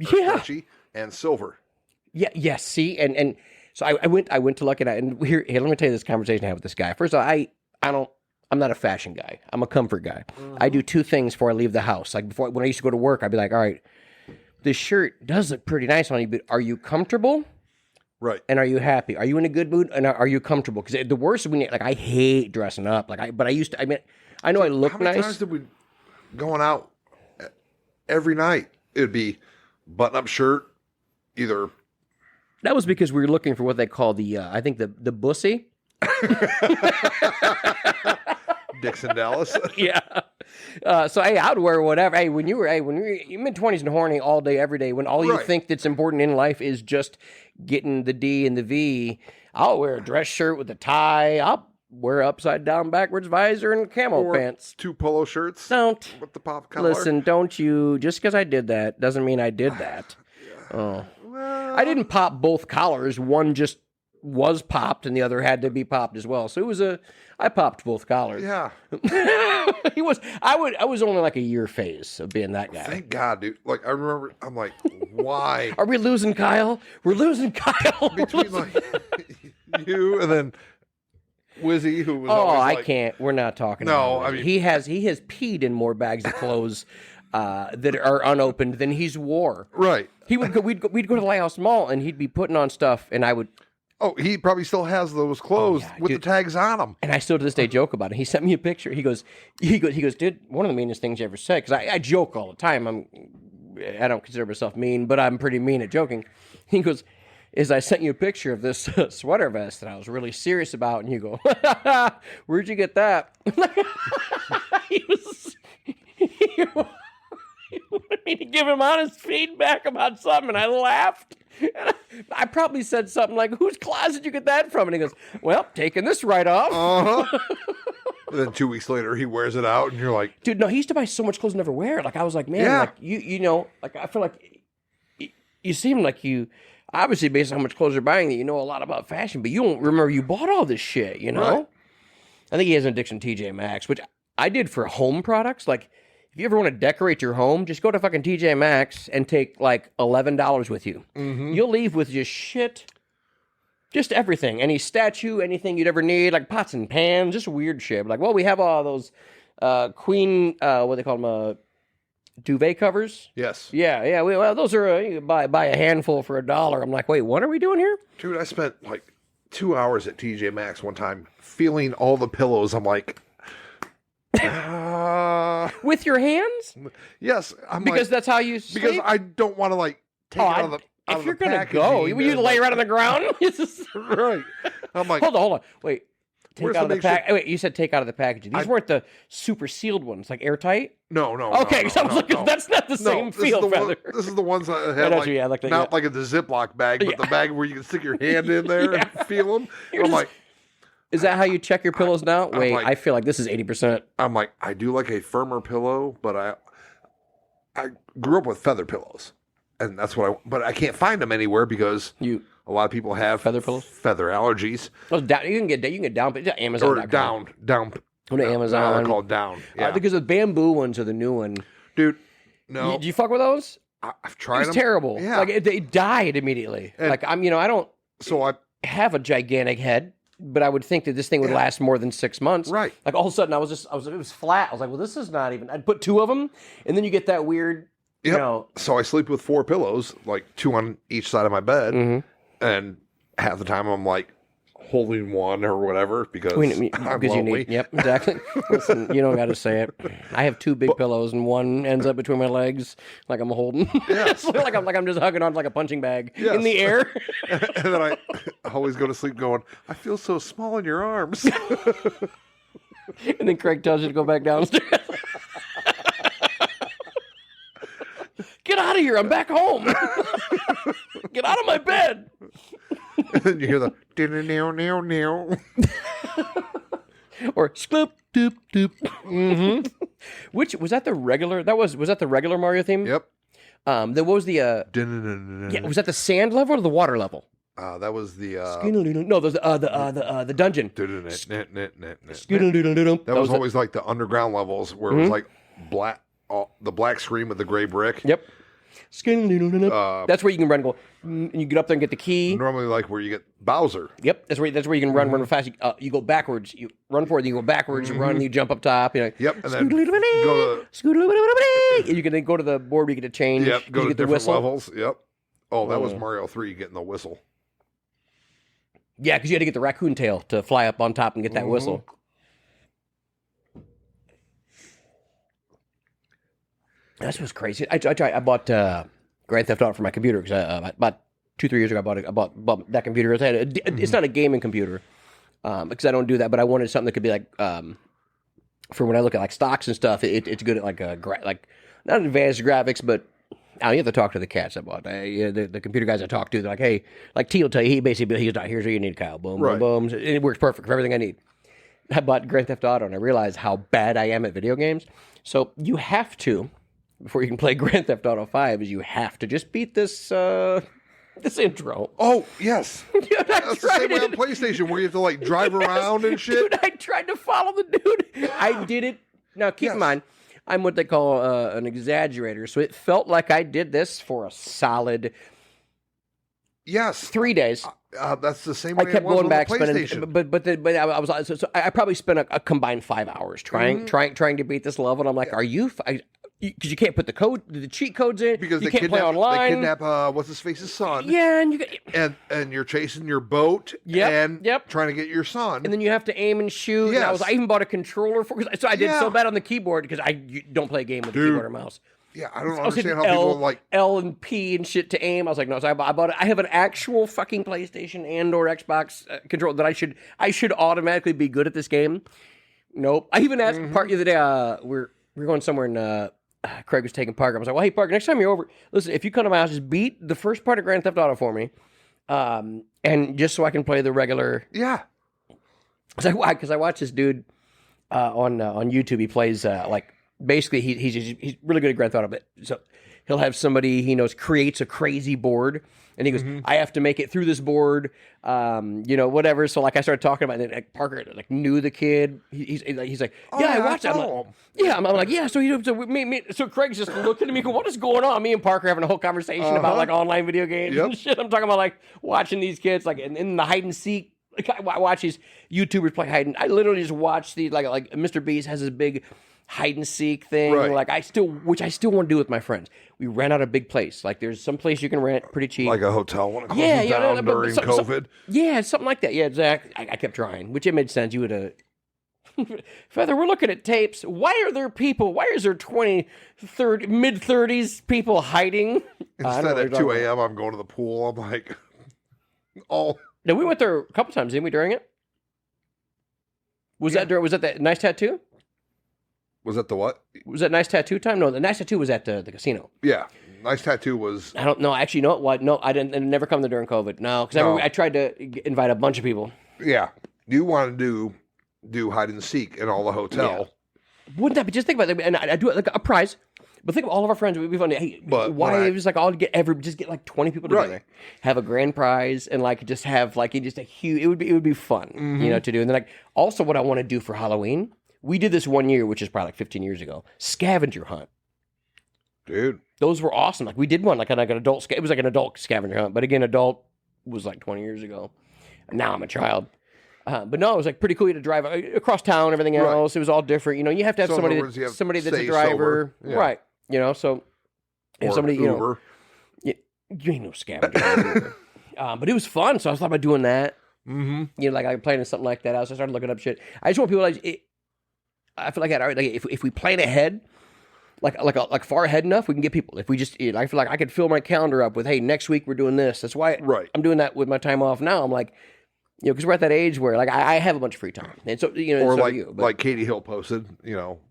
stretchy and silver. Yeah. See, and so I went to Lucky, and here, let me tell you this conversation I had with this guy. First of all, I'm not a fashion guy. I'm a comfort guy. Mm-hmm. I do 2 things before I leave the house. Like when I used to go to work, I'd be like, all right, this shirt does look pretty nice on you, but are you comfortable? Right. And are you happy? Are you in a good mood? And are you comfortable? Because the worst when I hate dressing up. I know I look nice. How many times did we going out every night? It'd be button-up shirt, either. That was because we were looking for what they call the bussy. Dixon Dallas. Yeah. So hey, I would wear whatever. Hey, when you're mid-20s and horny all day, every day, when all you Right. think that's important in life is just getting the D and the V, I'll wear a dress shirt with a tie. I'll wear upside down backwards visor and camo Or pants. 2 polo shirts Don't with the pop collar. listen. Don't you? Just because I did that doesn't mean I did that. Oh, Well, I didn't pop both collars. One just was popped, and the other had to be popped as well. So it was I popped both collars. yeah. He was. I was only like a year phase of being that guy. Thank God, dude. Like I remember, I'm like, why? Are we losing Kyle? We're losing Kyle. Between like you and then Wizzy, who was Oh, always I like, can't. We're not talking. No, about I it. mean- he has peed in more bags of clothes that are unopened than he's wore. right. He would go. We'd go to the Lighthouse Mall, and he'd be putting on stuff, and I would. Oh, he probably still has those clothes yeah, with dude. the tags on them. And I still to this day joke about it. He sent me a picture. He goes, dude, one of the meanest things you ever said, because I joke all the time. I don't consider myself mean, but I'm pretty mean at joking. He goes, I sent you a picture of this sweater vest that I was really serious about, and you go, where'd you get that? he wanted me to give him honest feedback about something, and I laughed. And I probably said something like, whose closet did you get that from? And he goes, well, taking this right off. Uh-huh. And then 2 weeks later, he wears it out, and you're like, Dude, no, he used to buy so much clothes and never wear it. Like, I was like, man, Yeah. like, you know, like, I feel like you seem like you, obviously, based on how much clothes you're buying, that you know a lot about fashion, but you don't remember you bought all this shit, you know? Right. I think he has an addiction to TJ Maxx, which I did for home products. Like, if you ever want to decorate your home, just go to fucking TJ Maxx and take like $11 with you. You'll leave with just shit, just everything. Any statue, anything you'd ever need, like pots and pans, just weird shit. Like, well, we have all those queen, what they call them, duvet covers. yes. Yeah. Well, those are you buy a handful for $1. I'm like, wait, what are we doing here? Dude, I spent like 2 hours at TJ Maxx one time feeling all the pillows. I'm like, With your hands? yes. I'm Because like, that's how you sleep? because I don't want to like take it out of the. Out if of you're the gonna go, packaging you and, lay like- right on the ground. right. I'm like, Hold on. Wait. Take Where's out the of the make sure- pack. Wait, you said take out of the packaging. These weren't the super sealed ones, like airtight. no. Okay, no, so I was no, like, no. that's not the same this feel, is the Feather. this is the ones that I have know like, you- yeah, like that, not yeah. like a Ziploc bag, but Yeah. the bag where you can stick your hand in there Yeah. and feel them. You're I'm just- like, Is that how you check your pillows now? Wait, like- I feel like this is 80%. I do like a firmer pillow, but I grew up with feather pillows, and that's what but I can't find them anywhere because a lot of people have Feather pillows? feather allergies, You can get down, but Amazon. or down. Go to Now they're Amazon. called down. Yeah, Because the bamboo ones are the new one. dude. No, Do you fuck with those? I've tried It's them. terrible. Yeah. Like they died immediately. And- like I don't So I have a gigantic head, but I would think that this thing would last more than 6 months. Right. Like all of a sudden it was flat. I was like, well, this is not even. I'd put 2 of them, and then you get that weird, you Yep. know. So I sleep with 4 pillows, like 2 on each side of my bed, Mhm. and half the time I'm like holding one or whatever because I'm Because you lonely. need. Yep, exactly. Listen, you don't got to say it. I have 2 big pillows, and one ends up between my legs, like I'm holding. Yes. like I'm just hugging on like a punching bag Yes. in the air. And then I always go to sleep going, I feel so small in your arms. And then Craig tells you to go back downstairs. Get out of here! I'm back home. Get out of my bed. And you hear the neow. Or sploop doop doop. Mm-hmm. Which was that the regular? Was that the regular Mario theme? Yep. What was the? Yeah, was that the sand level or the water level? That was the No, those the dungeon. that was always like the underground levels where it was like black, the black screen with the gray brick. Yep. That's where you can run and go. And you get up there and get the key. Normally, like where you get Bowser. Yep, that's where you can run fast. You go backwards. You run forward, then you go backwards. You run, and you jump up top. You know, Yep, and then go You can then go to the board where you get to change. Yep, go you to get the different whistle. levels. Yep. Oh, that was Mario 3 getting the whistle. Yeah, because you had to get the raccoon tail to fly up on top and get that whistle. That's what's crazy. I bought Grand Theft Auto for my computer because about 2-3 years ago I bought that computer. It's not a gaming computer because I don't do that, but I wanted something that could be like for when I look at like stocks and stuff, it's good at like like not advanced graphics, but now you have to talk to the cats I bought. The computer guys I talk to, they're like, hey, like T will tell you, he's not, here's what you need, Kyle. Boom, Right. boom, boom. It works perfect for everything I need. I bought Grand Theft Auto and I realized how bad I am at video games. So you have to, before you can play Grand Theft Auto 5, is you have to just beat this this intro. Oh, yes. Dude, That's the same way on PlayStation where you have to like drive around and shit. Dude, I tried to follow the dude. I did it. Now, keep in mind, I'm what they call an exaggerator. So it felt like I did this for a solid 3 days. That's the same way I kept it was going on back, the spending, PlayStation. but I was so I probably spent a combined 5 hours trying to beat this level. And I'm like, are you? Because you can't put the cheat codes in Because you they can't play kidnap, online. They kidnap what's his face's son. Yeah, and you And you're chasing your boat and trying to get your son. and then you have to aim and shoot. Yes. And I even bought a controller for. So I did so bad on the keyboard because you don't play a game with a keyboard or mouse. Yeah, I don't I was understand hitting how people like L and P and shit to aim. I was like, no. So I bought it. I have an actual fucking PlayStation and or Xbox controller that I should automatically be good at this game. Nope. I even asked Park the other day. We're going somewhere and Craig was taking Parker. I was like, well, hey Parker, next time you're over, listen, if you come to my house, just beat the first part of Grand Theft Auto for me, and just so I can play the regular. Yeah. Because I watch this dude on YouTube. He plays like. Basically, he's really good at Grand Theft Auto, but so he'll have somebody he knows creates a crazy board, and he goes, "I have to make it through this board, whatever." So like I started talking about it, like Parker like knew the kid. He's like, "Yeah, I watched it." I'm like, "Yeah," I'm like, "Yeah." So Craig's just looking at me, going, "What is going on?" Me and Parker having a whole conversation about like online video games and shit. I'm talking about like watching these kids like in the hide and seek. Like I watch these YouTubers play hide and I literally just watch these like Mr. Beast has this big hide and seek thing. Right. Like I still want to do with my friends. We rent out a big place. Like there's some place you can rent pretty cheap. Like a hotel when it closes down during COVID. Yeah, something like that. Yeah, exactly. I kept trying, which it made sense. You would have. Feather, we're looking at tapes. Why are there people? Why is there 20, 30, mid-30s people hiding? Instead at 2 a.m. I'm going to the pool. I'm like, oh. No, we went there a couple times, didn't we, during it? Was that that nice tattoo? Was that the what? Was that nice tattoo time? No, the nice tattoo was at the casino. Yeah. Nice tattoo was... I don't know. Actually, no, what? No, I didn't. It never come there during COVID. No, because I tried to invite a bunch of people. Yeah. You want to do hide and seek in all the hotel. Yeah. Wouldn't that be... Just think about it. And I do it like a prize. But think of all of our friends. It would be fun. Hey, why just like just get like 20 people together, have a grand prize, and like just have like just a huge. It would be fun, to do. And then like also what I want to do for Halloween. We did this one year, which is probably like 15 years ago. Scavenger hunt, dude. Those were awesome. Like we did one like an adult. It was like an adult scavenger hunt, but again, adult was like 20 years ago. Now I'm a child. But no, it was like pretty cool to drive across town. Everything else, it was all different. You have to have somebody that's a driver, right? So if somebody, Uber. you ain't no scavenger. But it was fun, so I was thought about doing that. Mm-hmm. Like I planning something like that. I started looking up shit. I just want people I feel like if we plan ahead, like far ahead enough, we can get people. If we just, I feel like I could fill my calendar up with, hey, next week we're doing this. That's why I'm doing that with my time off now. I'm like, because we're at that age where like I have a bunch of free time, and so or so like do you, like Katie Hill posted,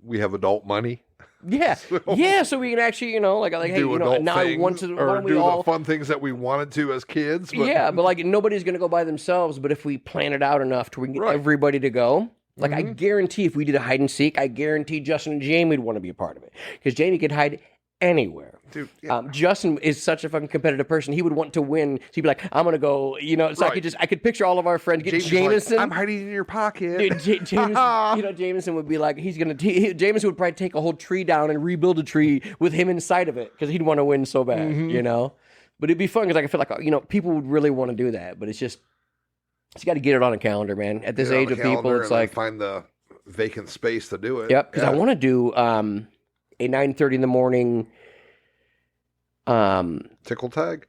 we have adult money. Yeah, so we can actually, like hey, do now I want to, or do the fun things that we wanted to as kids. But... Yeah, but like nobody's gonna go by themselves. But if we plan it out enough to we can get everybody to go, like I guarantee, if we did a hide and seek, I guarantee Justin and Jamie would want to be a part of it because Jamie could hide anywhere. Dude, Justin is such a fucking competitive person. He would want to win. So he'd be like, I'm gonna go. So I could picture all of our friends. Get Jameson. Like, I'm hiding in your pocket. Dude, Jameson would be like, Jameson would probably take a whole tree down and rebuild a tree with him inside of it because he'd want to win so bad. But it'd be fun because I feel like people would really want to do that. But it's just you got to get it on a calendar, man. At this age of people, it's like find the vacant space to do it. Yep, because I want to do a 9:30 in the morning. Tickle tag?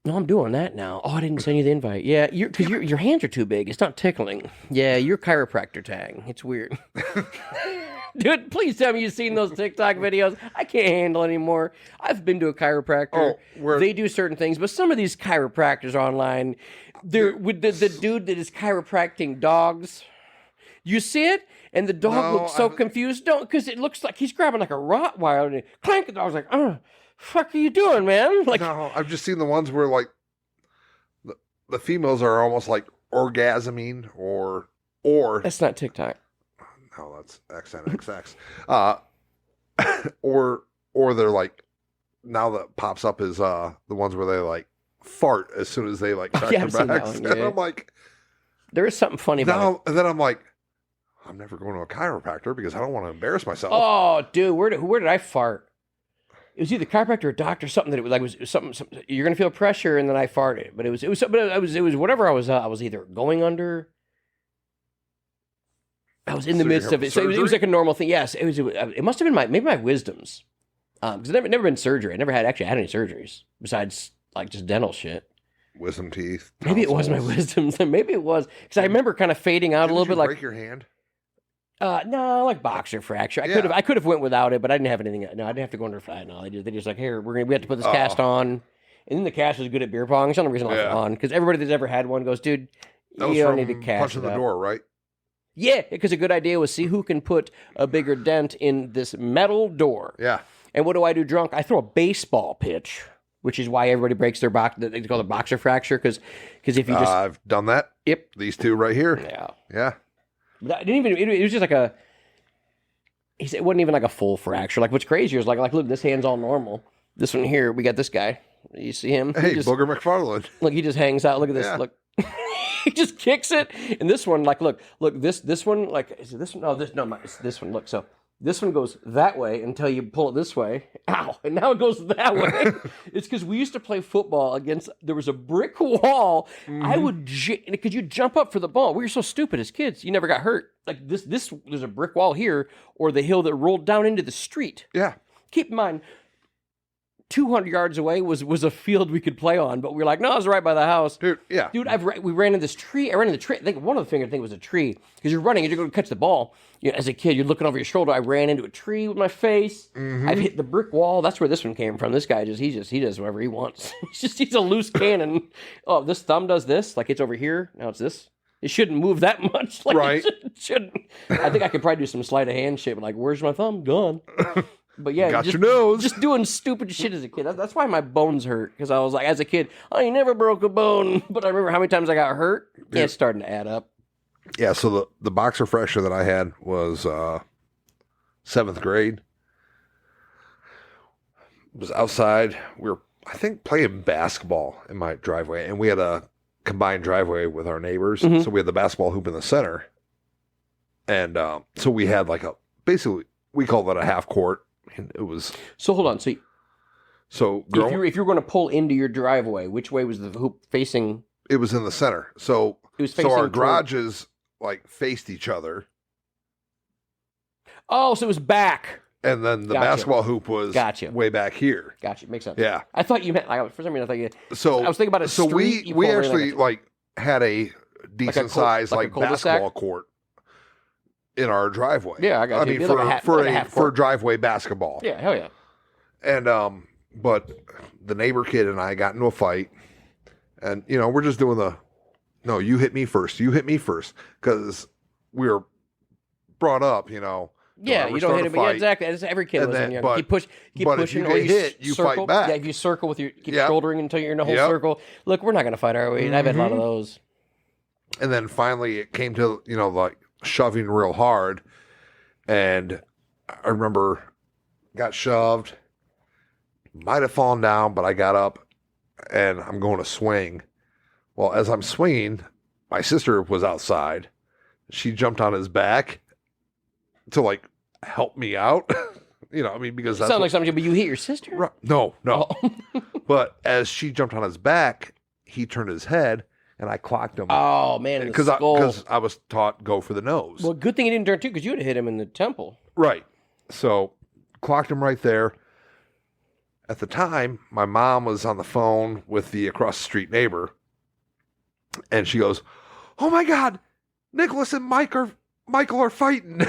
No, I'm doing that now. Oh, I didn't send you the invite. Yeah, because your hands are too big. It's not tickling. Yeah, you're chiropractor tag. It's weird. Dude, please tell me you've seen those TikTok videos. I can't handle anymore. I've been to a chiropractor. They do certain things, but some of these chiropractors online, they're with the dude that is chiropracting dogs. You see it? And the dog looks so confused. Don't, because it looks like he's grabbing like a Rottweiler and clank. The dog's like, oh, fuck are you doing, man? Like, no, I've just seen the ones where like the females are almost like orgasming or that's not TikTok. no, that's XNXX. Or they're like, now that pops up is the ones where they like fart as soon as they like crack their backs. And I'm like, there is something funny about it. And then I'm like, I'm never going to a chiropractor because I don't want to embarrass myself. Oh, dude, where did I fart? It was either chiropractor or doctor, something that it was like, it was something you're gonna feel pressure, and then I farted. But it was whatever I was either going under. I was in the midst of it, so it was like a normal thing. Yes, it must have been maybe my wisdoms, because I've never been surgery. I never had any surgeries besides like just dental shit. Wisdom teeth. Tonsils. Maybe it was my wisdoms. Maybe it was because I remember kind of fading out a little bit. Like break your hand. No, like boxer fracture. I could have went without it, but I didn't have anything. No, I didn't have to go under flat. No, they just like, here, we have to put this cast on. And then the cast was good at beer pong. It's the only reason I left it on, because everybody that's ever had one goes, dude, you don't need to cast punching the door, right? Yeah, because a good idea was see who can put a bigger dent in this metal door. Yeah. And what do I do drunk? I throw a baseball pitch, which is why everybody breaks their they call it boxer fracture, because if you just I've done that. Yep. These two right here. Yeah. Yeah. But it was just like it wasn't even like a full fracture. Like what's crazier is like look, this hand's all normal. This one here, we got this guy. You see him? Hey, Booger McFarland. Look, he just hangs out. Look at this. Yeah. Look. He just kicks it. And this one, like, look, this one, like, is it this one? No, it's this one. Look, so this one goes that way until you pull it this way. Ow. And now it goes that way. It's because we used to play football there was a brick wall. Mm-hmm. I would, because you jump up for the ball. We were so stupid as kids. You never got hurt. Like this, there's a brick wall here, or the hill that rolled down into the street. Yeah. Keep in mind, 200 yards away was a field we could play on, but we were like, no, it's right by the house. Dude, yeah. Dude, we ran in this tree. I ran in the tree. I think one of the things was a tree, because you're running and you're going to catch the ball. You know, as a kid, you're looking over your shoulder. I ran into a tree with my face. Mm-hmm. I've hit the brick wall. That's where this one came from. This guy he does whatever he wants. He's a loose cannon. Oh, this thumb does this. Like it's over here. Now it's this. It shouldn't move that much. Like right. It shouldn't. I think I could probably do some sleight of hand shit, but like, where's my thumb? Gone. But yeah, got your nose. Just doing stupid shit as a kid. That's why my bones hurt, because I was like, as a kid, I never broke a bone. But I remember how many times I got hurt. Yeah, it's starting to add up. Yeah, so the boxer fracture that I had was 7th grade. It was outside. We were, I think, playing basketball in my driveway, and we had a combined driveway with our neighbors. Mm-hmm. So we had the basketball hoop in the center. And so we had like basically, we called it a half court. And it was. So hold on. So if you're going to pull into your driveway, which way was the hoop facing? It was in the center. So it was facing our garages like faced each other. Oh, so it was back. And then the basketball hoop was way back here. Gotcha. Makes sense. Yeah. I thought you meant, for some reason, I thought you. So I was thinking about a street. So we actually like had a decent size like basketball court in our driveway. Yeah, I got you. I mean, for driveway basketball. Yeah, hell yeah. And but the neighbor kid and I got into a fight, and we're just doing no, you hit me first, because we were brought up, Yeah, you don't hit him. Yeah, exactly. As every kid was in. Keep pushing. If you get hit, you circle, fight back. Yeah, if you circle with keep shouldering until you're in a whole circle. Look, we're not going to fight our way. Mm-hmm. I've had a lot of those. And then finally, it came to like shoving real hard, and I remember got shoved, might have fallen down, but I got up and I'm going to swing. Well, as I'm swinging, my sister was outside. She jumped on his back to like help me out. I mean, because that's sounds like something, but you hit your sister? Right. No. Oh. But as she jumped on his back, he turned his head. And I clocked him. Oh, man, because I was taught go for the nose. Well, good thing he didn't turn too, because you would have hit him in the temple. Right. So, clocked him right there. At the time, my mom was on the phone with the across the street neighbor. And she goes, "Oh my God, Nicholas and Michael are fighting."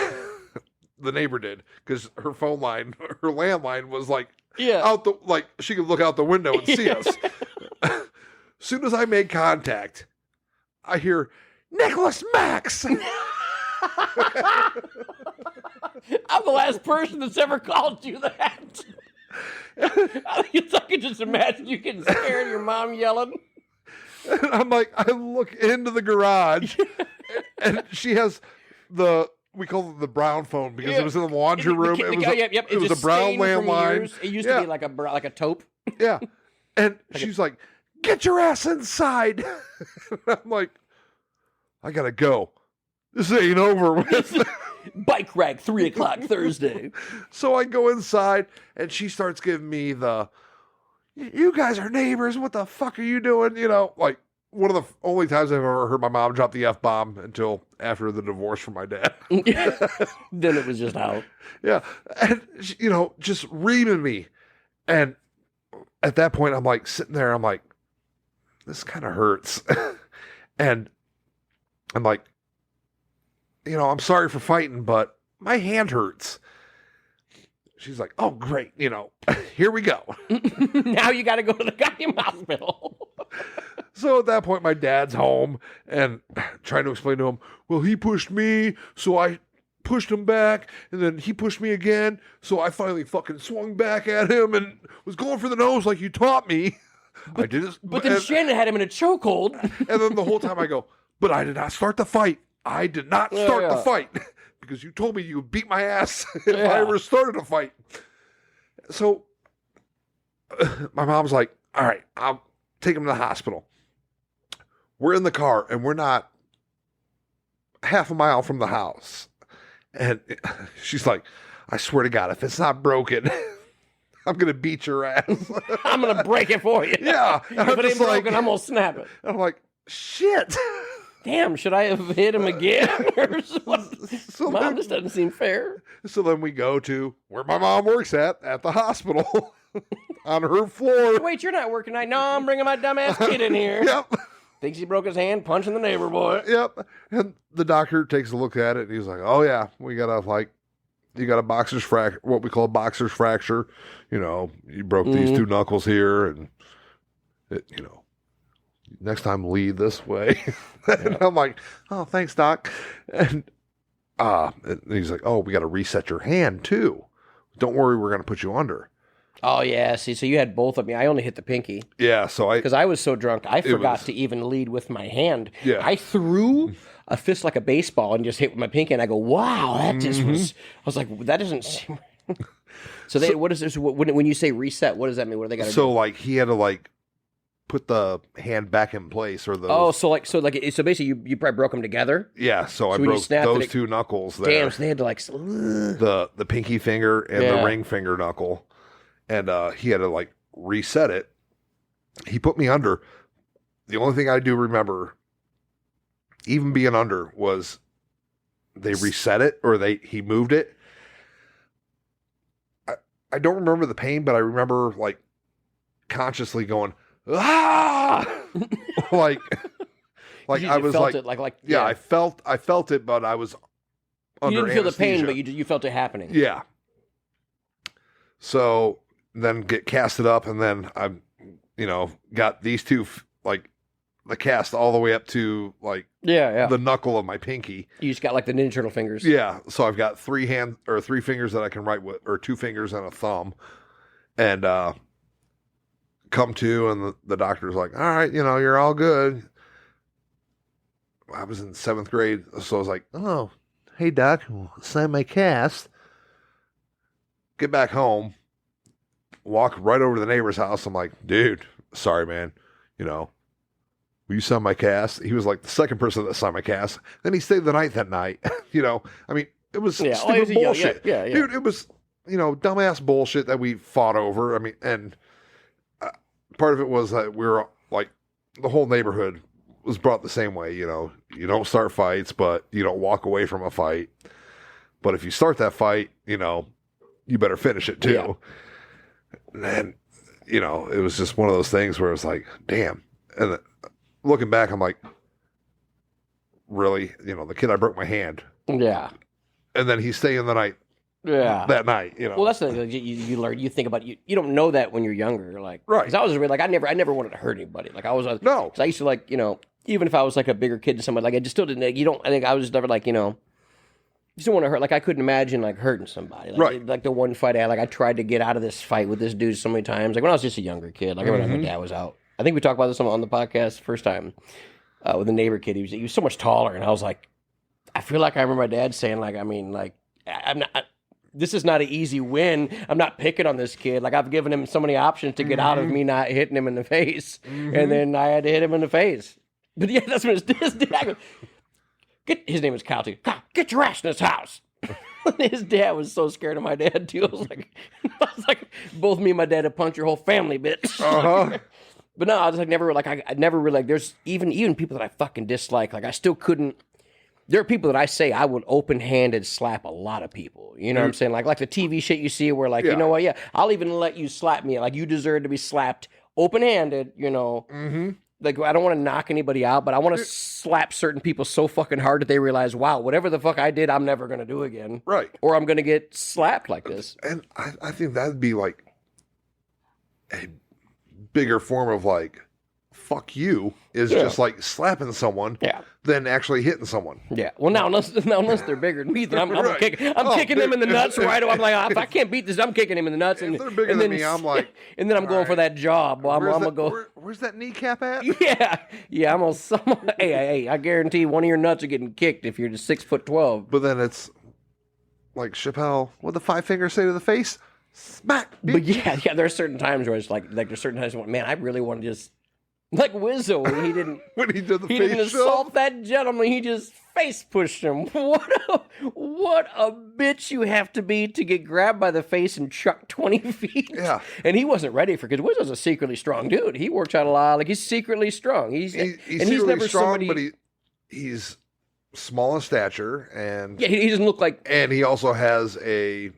The neighbor did, because her phone line, her landline was like, she could look out the window and see us. As soon as I made contact, I hear, "Nicholas Max!" I'm the last person that's ever called you that. I can just imagine you getting scared, your mom yelling. And I'm like, I look into the garage, and she has we call it the brown phone because it was in the laundry room. It was a brown landline. It used to be like a taupe. Yeah. And she's like, get your ass inside. I'm like, I got to go. This ain't over with. Bike rack, 3 o'clock Thursday. So I go inside, and she starts giving me you guys are neighbors. What the fuck are you doing? You know, like one of the only times I've ever heard my mom drop the F-bomb until after the divorce from my dad. Then it was just out. Yeah. And, just reaming me. And at that point, I'm like sitting there. I'm like, this kind of hurts. And I'm like, I'm sorry for fighting, but my hand hurts. She's like, oh, great. Here we go. Now you got to go to the goddamn hospital. So at that point, my dad's home and trying to explain to him, well, he pushed me, so I pushed him back, and then he pushed me again, so I finally fucking swung back at him and was going for the nose like you taught me. I did it. But then Shannon had him in a chokehold. And then the whole time I go, but I did not start the fight. I did not start the fight because you told me you would beat my ass if I ever started a fight. So my mom's like, all right, I'll take him to the hospital. We're in the car and we're not half a mile from the house. And she's like, I swear to God, if it's not broken, I'm going to beat your ass. I'm going to break it for you. Yeah. If it ain't broken, I'm going to snap it. I'm like, shit. Damn, should I have hit him again? Mom, this doesn't seem fair. So then we go to where my mom works at the hospital on her floor. Wait, you're not working tonight? No, I'm bringing my dumbass kid in here. Yep. Thinks he broke his hand punching the neighbor boy. Yep. And the doctor takes a look at it and he's like, oh yeah, you got a boxer's fracture, what we call a boxer's fracture. You broke these 2 knuckles here and next time lead this way. And I'm like, oh, thanks, doc. And he's like, oh, we got to reset your hand too. Don't worry, we're going to put you under. Oh, yeah. See, so you had both of me. I only hit the pinky. Yeah, because I was so drunk, I forgot to even lead with my hand. Yeah. I threw a fist like a baseball and just hit with my pinky, and I go, wow, that just was, I was like, that doesn't seem... So what is this? When you say reset, what does that mean? What do they got to do? So, he had to, put the hand back in place, or the so basically you probably broke them together. Yeah, so I broke those 2 knuckles there. Damn, so they had to the pinky finger and the ring finger knuckle, and he had to reset it. He put me under. The only thing I do remember, even being under, was they reset it or he moved it. I don't remember the pain, but I remember consciously going, ah, I was felt it, yeah, I felt it, but I was under you didn't feel anesthesia. the pain, but you felt it happening. Yeah. So then get casted up, and then I, got these 2 the cast all the way up to the knuckle of my pinky. You just got the Ninja Turtle fingers. Yeah. So I've got 3 fingers that I can write with, or 2 fingers and a thumb, and come to, and the doctor's like, all right, you're all good. I was in 7th grade, so I was like, oh, hey doc, sign my cast. Get back home, walk right over to the neighbor's house. I'm like, dude, sorry, man. Will you sign my cast? He was the second person that signed my cast. Then he stayed the night that night. I mean, it was stupid bullshit. Yeah. Dude, it was, dumbass bullshit that we fought over. I mean, and part of it was that we were the whole neighborhood was brought the same way. You don't start fights, but you don't walk away from a fight. But if you start that fight, you better finish it too. Yeah. And then, it was just one of those things where it was like, damn. And looking back, I'm like, really? The kid I broke my hand. Yeah. And then he's staying the night. Yeah. That night, Well, that's the thing. You learn. You think about you don't know that when you're younger. Right. Because I was really I never wanted to hurt anybody. I was no. Because I used to even if I was a bigger kid to somebody, I just still didn't. I think I was never just don't want to hurt. Like I couldn't imagine like hurting somebody. Like, Right. Like the one fight I had, like I tried to get out of this fight with this dude so many times. Like when I was just a younger kid. Like when my dad was out. I think we talked about this on the podcast first time with a neighbor kid. He was so much taller, and I was like, I feel like I remember my dad saying like, I mean, like I'm not. This is not an easy win. I'm not picking on this kid. Like I've given him so many options to get out of me not hitting him in the face, and then I had to hit him in the face. But yeah, that's what his dad goes. His name is Kyle too. Kyle, get your ass in this house. His dad was so scared of my dad too. I was like, both me and my dad would punch your whole family, bitch. But no, I was like, never like I never really like. There's even people that I fucking dislike. Like I still couldn't. There are people that I say I would open-handed slap a lot of people. You know what I'm saying? Like the TV shit you see where like, you know what? Yeah, I'll even let you slap me. Like you deserve to be slapped open-handed. You know. Like, I don't want to knock anybody out, but I want to slap certain people so fucking hard that they realize, wow, whatever the fuck I did, I'm never going to do again. Right. Or I'm going to get slapped like this. And I think that'd be like a bigger form of like, fuck you, is just like slapping someone than actually hitting someone. Yeah. Well, now unless they're bigger than me, then I'm kicking them in the nuts right away. I'm like, if I can't beat this, I'm kicking him in the nuts. And if they're bigger than me, I'm like, and then I'm going for that job. Well, I'm going to go. Where's that kneecap at? Yeah. Hey, I guarantee one of your nuts are getting kicked if you're just 6'12". But then it's like Chappelle, what the 5 fingers say to the face? Smack. Bitch. But yeah, there are certain times where it's like there's certain times when, man, I really want to just. Like Wizzo, when he didn't when he did the he face didn't assault that gentleman, he just face pushed him. What a bitch you have to be to get grabbed by the face and chucked 20 feet. Yeah. And he wasn't ready for, because Wizzo's a secretly strong dude. He works out a lot. Like he's secretly strong. He's never strong, but he's small in stature, and he doesn't look like. And he also has a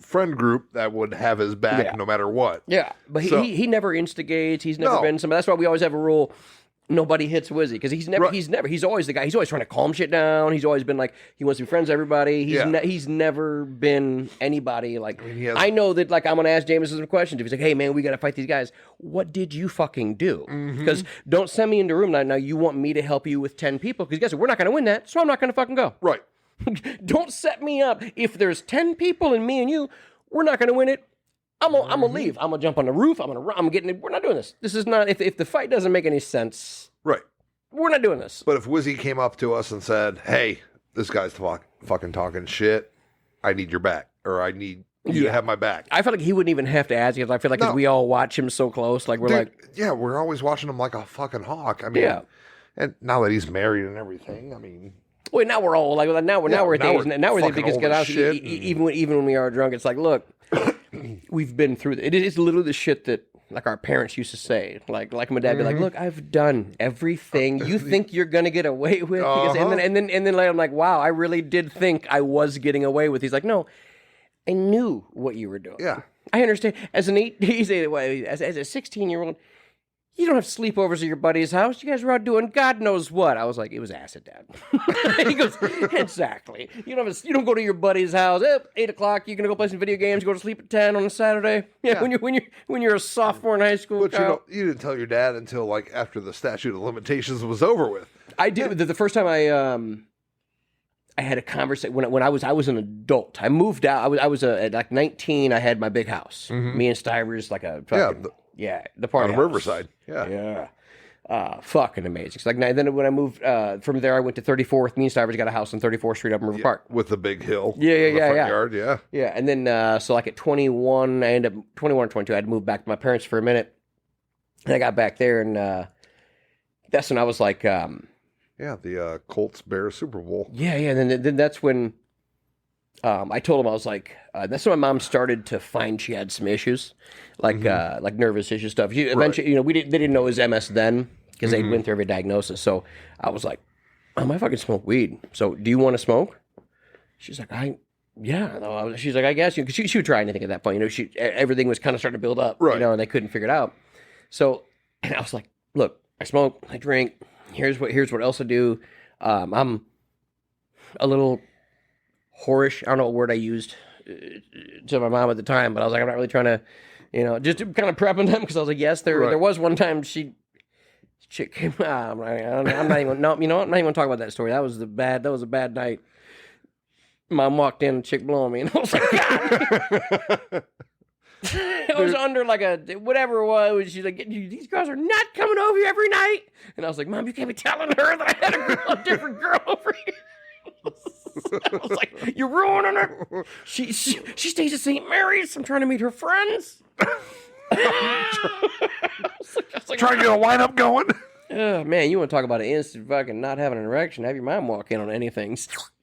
friend group that would have his back no matter what. Yeah, but he never instigates. He's never been somebody. That's why we always have a rule: nobody hits Wizzy, because he's always the guy. He's always trying to calm shit down. He's always been like he wants to be friends with everybody. He's never been anybody like. I know that like I'm gonna ask Jameson some questions. If he's like, hey man, we gotta fight these guys. What did you fucking do? Because don't send me into a room now. You want me to help you with 10 people? Because guess what? We're not gonna win that, so I'm not gonna fucking go. Right. Don't set me up. If there's 10 people and me and you, we're not going to win it. I'm gonna leave. I'm gonna jump on the roof. I'm getting it. We're not doing this. This is not. If the fight doesn't make any sense, right? We're not doing this. But if Wizzy came up to us and said, "Hey, this guy's fucking talking shit. I need your back, or I need you to have my back." I feel like he wouldn't even have to ask, because I feel like 'cause we all watch him so close. Like we're always watching him like a fucking hawk. I mean, and now that he's married and everything, I mean. Wait, now we're all like now we're at the age now we're the biggest get out. Even when we are drunk, it's like, look, we've been through it. It is literally the shit that like our parents used to say. Like my dad be like, look, I've done everything you think you're gonna get away with. And then later I'm like, wow, I really did think I was getting away with. He's like, no, I knew what you were doing. Yeah, I understand. As a 16-year-old. You don't have sleepovers at your buddy's house. You guys were out doing God knows what. I was like, it was acid, Dad. He goes, exactly. You don't go to your buddy's house at 8 o'clock. You're gonna go play some video games. Go to sleep at 10 on a Saturday. Yeah. When you're a sophomore in high school. But you didn't tell your dad until like after the statute of limitations was over with. I did. The first time I had a conversation when I was an adult. I moved out. I was at like 19. I had my big house. Me and Stivers like a fucking, the party on Riverside. Fucking amazing. So like then when I moved from there, I went to 34th. Me and Stivers got a house on 34th Street up in River Park with the big hill. Front yard. Yeah. And then so like at 21, I ended up 21 or 22. I had to move back to my parents for a minute, and I got back there, and that's when I was like, the Colts Bears Super Bowl. And then that's when I told him, I was like, that's when my mom started to find she had some issues, like nervous issue stuff. Eventually, they didn't know it was MS then, because they went through every diagnosis. So I was like, I fucking smoke weed. So do you want to smoke? She's like, she's like, I guess, because she would try anything at that point. Everything was kind of starting to build up, and they couldn't figure it out. So, and I was like, look, I smoke, I drink. Here's what else I do. I'm a little whorish. I don't know what word I used to my mom at the time, but I was like, I'm not really trying to, just kind of prepping them, because I was like, yes, there was one time Chick came out. I'm not even. No, you know what? I'm not even gonna talk about that story. That was a bad night. Mom walked in, chick blowing me, and I was like, God. It was under like a whatever it was. She's like, these girls are not coming over here every night. And I was like, Mom, you can't be telling her that I had a different girl over here. I was like, you're ruining her. She stays at St. Mary's. I'm trying to meet her friends. I was like, Trying to get a lineup going. Oh, man, you want to talk about an instant fucking not having an erection? Have your mom walk in on anything.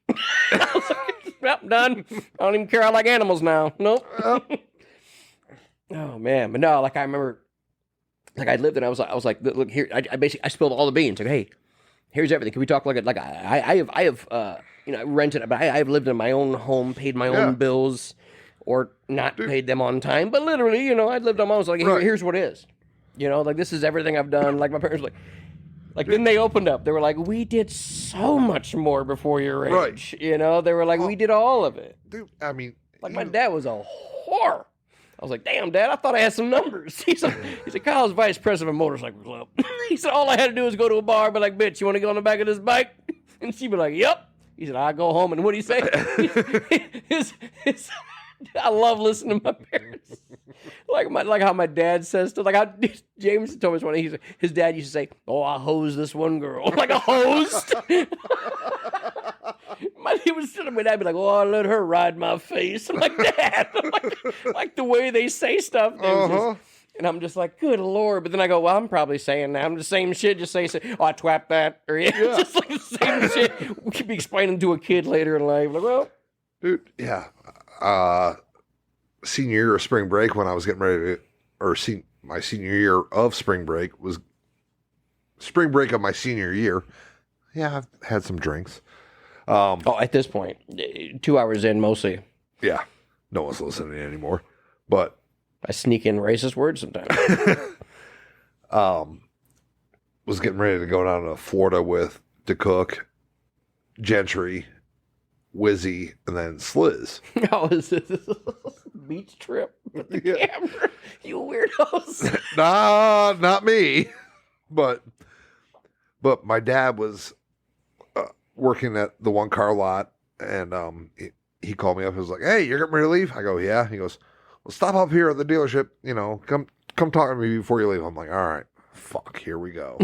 I was like, yep, done. I don't even care. I like animals now. Nope. Oh man, but no, like I remember, like I lived and I was like, look here. I basically spilled all the beans. Like, hey, here's everything. Can we talk like I have rented, but I have lived in my own home, paid my own bills, or not paid them on time. But literally, I lived on my own. So like, here's what it is. Like this is everything I've done. Like my parents were like then they opened up. They were like, we did so much more before your age. Right. They were like, we did all of it. Dude, I mean, like my dad was a whore. I was like, damn, Dad, I thought I had some numbers. He's like, Kyle's vice president of a motorcycle club. He said, all I had to do was go to a bar and be like, bitch, you want to get on the back of this bike? And she'd be like, yep. He said, I go home. And what do you say? I love listening to my parents. Like how my dad says stuff. Like how James told me this one. His dad used to say, oh, I hosed this one girl. Like a host. He was sitting with that, be like, "Oh, I let her ride my face." I'm like, "Dad," like the way they say stuff. And I'm just like, "Good Lord!" But then I go, "Well, I'm probably saying that. I'm the same shit. Just say, oh, I twapped that, or just like the same shit." We could be explaining to a kid later in life, like, "Well, dude, yeah." Senior year of spring break, when I was getting ready to, my senior year of spring break was spring break of my senior year. Yeah, I've had some drinks. At this point, 2 hours in, mostly. Yeah, no one's listening anymore. But I sneak in racist words sometimes. Was getting ready to go down to Florida with DeCook, Gentry, Wizzy, and then Sliz. Oh, is this a beach trip with the camera? You weirdos. Nah, not me. But my dad was working at the one car lot, and he called me up and was like, "Hey, you're getting ready to leave?" I go, "Yeah." He goes, "Well, stop up here at the dealership. Come talk to me before you leave." I'm like, "All right, fuck, here we go."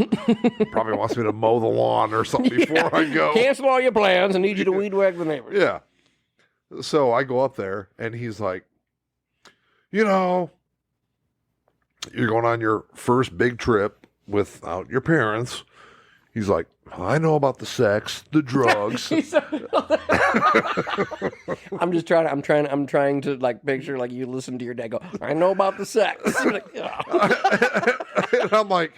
Probably wants me to mow the lawn or something before I go. Cancel all your plans and need you to weed whack the neighbors. Yeah. So I go up there, and he's like, "You're going on your first big trip without your parents." He's like, "I know about the sex, the drugs." I'm trying to like picture like you listen to your dad go, "I know about the sex." Like, and I'm like,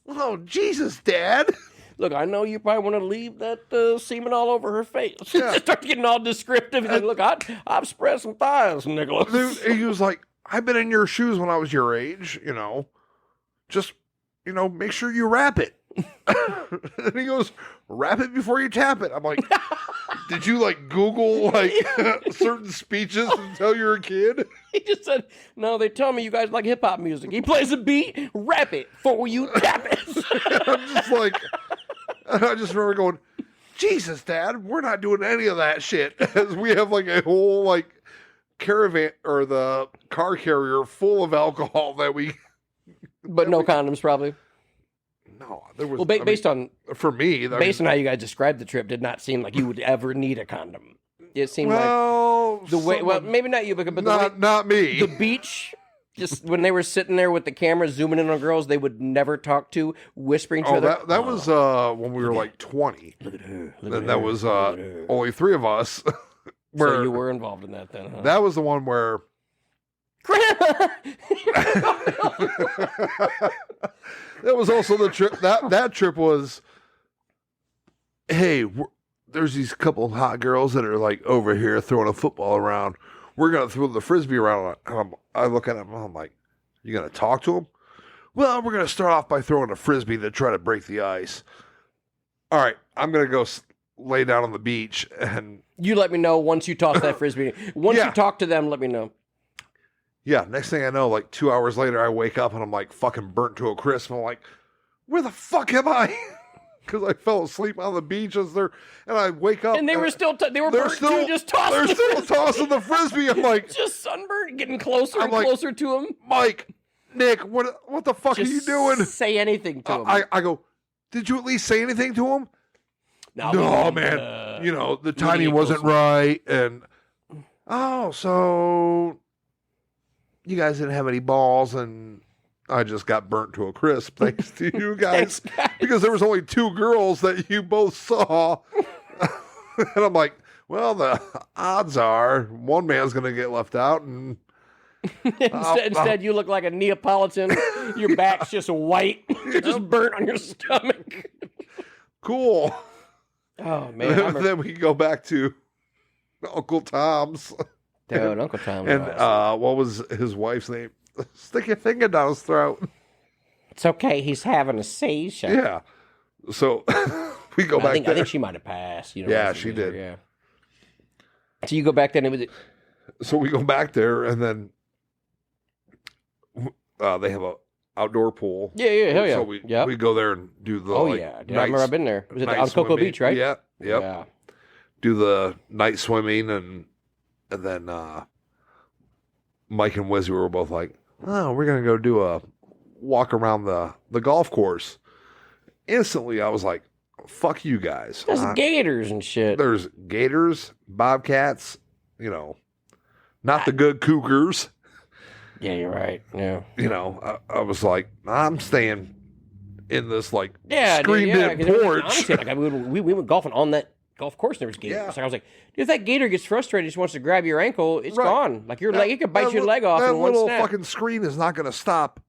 "Oh, Jesus, Dad." Look, I know you probably want to leave that semen all over her face. Yeah. Start getting all descriptive. He's like, "Look, I've spread some thighs, Nicholas." Dude, he was like, "I've been in your shoes when I was your age, just, make sure you wrap it." And he goes, "Wrap it before you tap it." I'm like, "Did you like Google like certain speeches until you're a kid?" He just said, "No, they tell me you guys like hip hop music. He plays a beat, rap it before you tap it." I'm just like, I just remember going, "Jesus, Dad, we're not doing any of that shit." As we have like a whole like caravan or the car carrier full of alcohol that we. But no condoms, probably. No, there was. Well, based on for me, based on how you guys described the trip, did not seem like you would ever need a condom. It seemed like the way. Well, maybe not you, but not me. The beach. Just when they were sitting there with the camera zooming in on girls, they would never talk to, whispering to other. That was when we were like 20. Look at her. And that was only three of us. So you were involved in that then, huh? That was the one where. That was also the trip. That trip was. Hey, there's these couple of hot girls that are like over here throwing a football around. We're gonna throw the frisbee around. And I look at him. I'm like, "You gonna talk to him?" "Well, we're gonna start off by throwing a frisbee to try to break the ice." "All right, I'm gonna go lay down on the beach and." You let me know once you toss that frisbee. Once you talk to them, let me know. Yeah, next thing I know, like 2 hours later, I wake up and I'm like fucking burnt to a crisp. I'm like, where the fuck am I? Because I fell asleep on the beach and I wake up. And they were still, they were burnt too, just tossing They're still tossing the Frisbee. I'm like. just sunburned, getting closer and closer to him. Mike, Nick, what the fuck just are you doing? Say anything to him. I go, did you at least say anything to him? No, man. The timing wasn't right. And, so you guys didn't have any balls, and I just got burnt to a crisp thanks to you guys. Because there was only 2 girls that you both saw. And I'm like, well, the odds are one man's going to get left out, and Instead, you look like a Neapolitan. Your back's just white, just burnt on your stomach. Cool. Oh man! Then we go back to Uncle Tom's. Dude, Uncle Tom. And what was his wife's name? Stick your finger down his throat. It's okay. He's having a seizure. Yeah. So we go back there. I think she might have passed. Yeah, she did. Yeah. So you go back there, and so we go back there, and then they have a outdoor pool. Yeah, hell yeah. So we go there and do the. Oh yeah, dude, I remember I've been there. Was it on Cocoa Beach, right? Yeah, yep. Yeah. Do the night swimming, and then Mike and Wizzy were both like, "Oh, we're gonna go do a walk around the golf course." Instantly, I was like, "Fuck you guys!" There's gators and shit. There's gators, bobcats, not the good cougars. Yeah, you're right. Yeah. I was like, I'm staying in this screened in porch. Honestly, we went golfing on that golf course. And there was gators. Yeah. So I was like, dude, if that gator gets frustrated, just wants to grab your ankle, it's gone. Like your leg, it could bite your leg off in one snap. That little fucking screen is not going to stop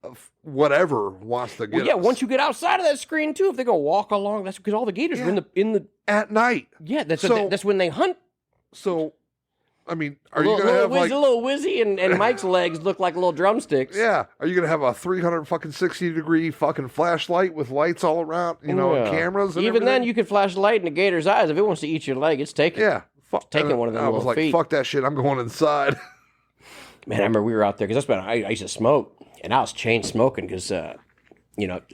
whatever wants to get. Well, yeah, once you get outside of that screen too, if they go walk along, that's because all the gators are in the at night. Yeah, that's when they hunt. So. I mean, are you going to have a little Wizzy and Mike's legs look like little drumsticks? Yeah. Are you going to have a 360-degree fucking flashlight with lights all around, and cameras and Even everything? then, you could flash a light in the gator's eyes. If it wants to eat your leg, it's taking. Yeah. Taking one of them little feet. I was like, fuck that shit. I'm going inside. Man, I remember we were out there because that's when I used to smoke. And I was chain smoking because, I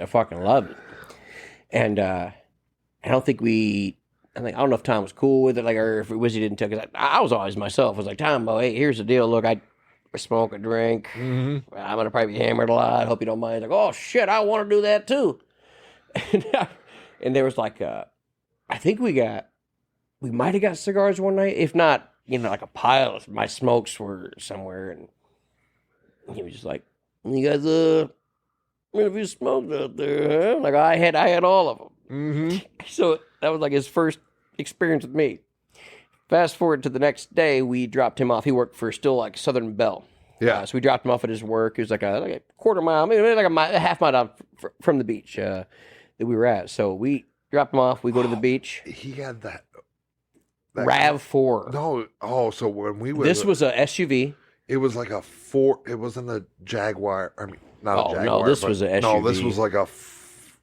fucking loved it. And I don't know if Tom was cool with it, or if Wizzy didn't tell. Because I was always myself. I was like, Tom, hey, here's the deal. Look, I smoke a drink. Mm-hmm. I'm gonna probably be hammered a lot. Hope you don't mind. Like, oh shit, I want to do that too. And there was I think we might have got cigars one night. If not, like a pile of my smokes were somewhere, and he was just like, "You guys, if you smoked out there, huh?" Like I had all of them. Mm-hmm. So that was like his first experience with me. Fast forward to the next day, we dropped him off. He worked for still Southern Bell. Yeah. So we dropped him off at his work. It was like a quarter mile, maybe a half mile down from the beach that we were at. So we dropped him off. We go to the beach. He had that RAV4. No. Oh, so when we were... This was a SUV. It was like a Ford. It wasn't a Jaguar. I mean, not a Jaguar. No, this was a SUV. No, this was like a...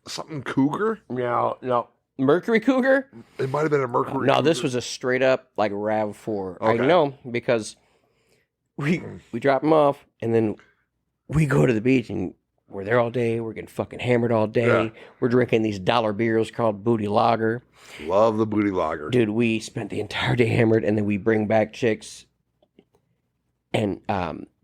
something Cougar? No. Mercury Cougar? It might have been a Mercury No, Cougar. this was a straight up RAV4. Okay. I know because we drop them off and then we go to the beach and we're there all day. We're getting fucking hammered all day. Yeah. We're drinking these dollar beers called Booty Lager. Love the Booty Lager. Dude, we spent the entire day hammered and then we bring back chicks. And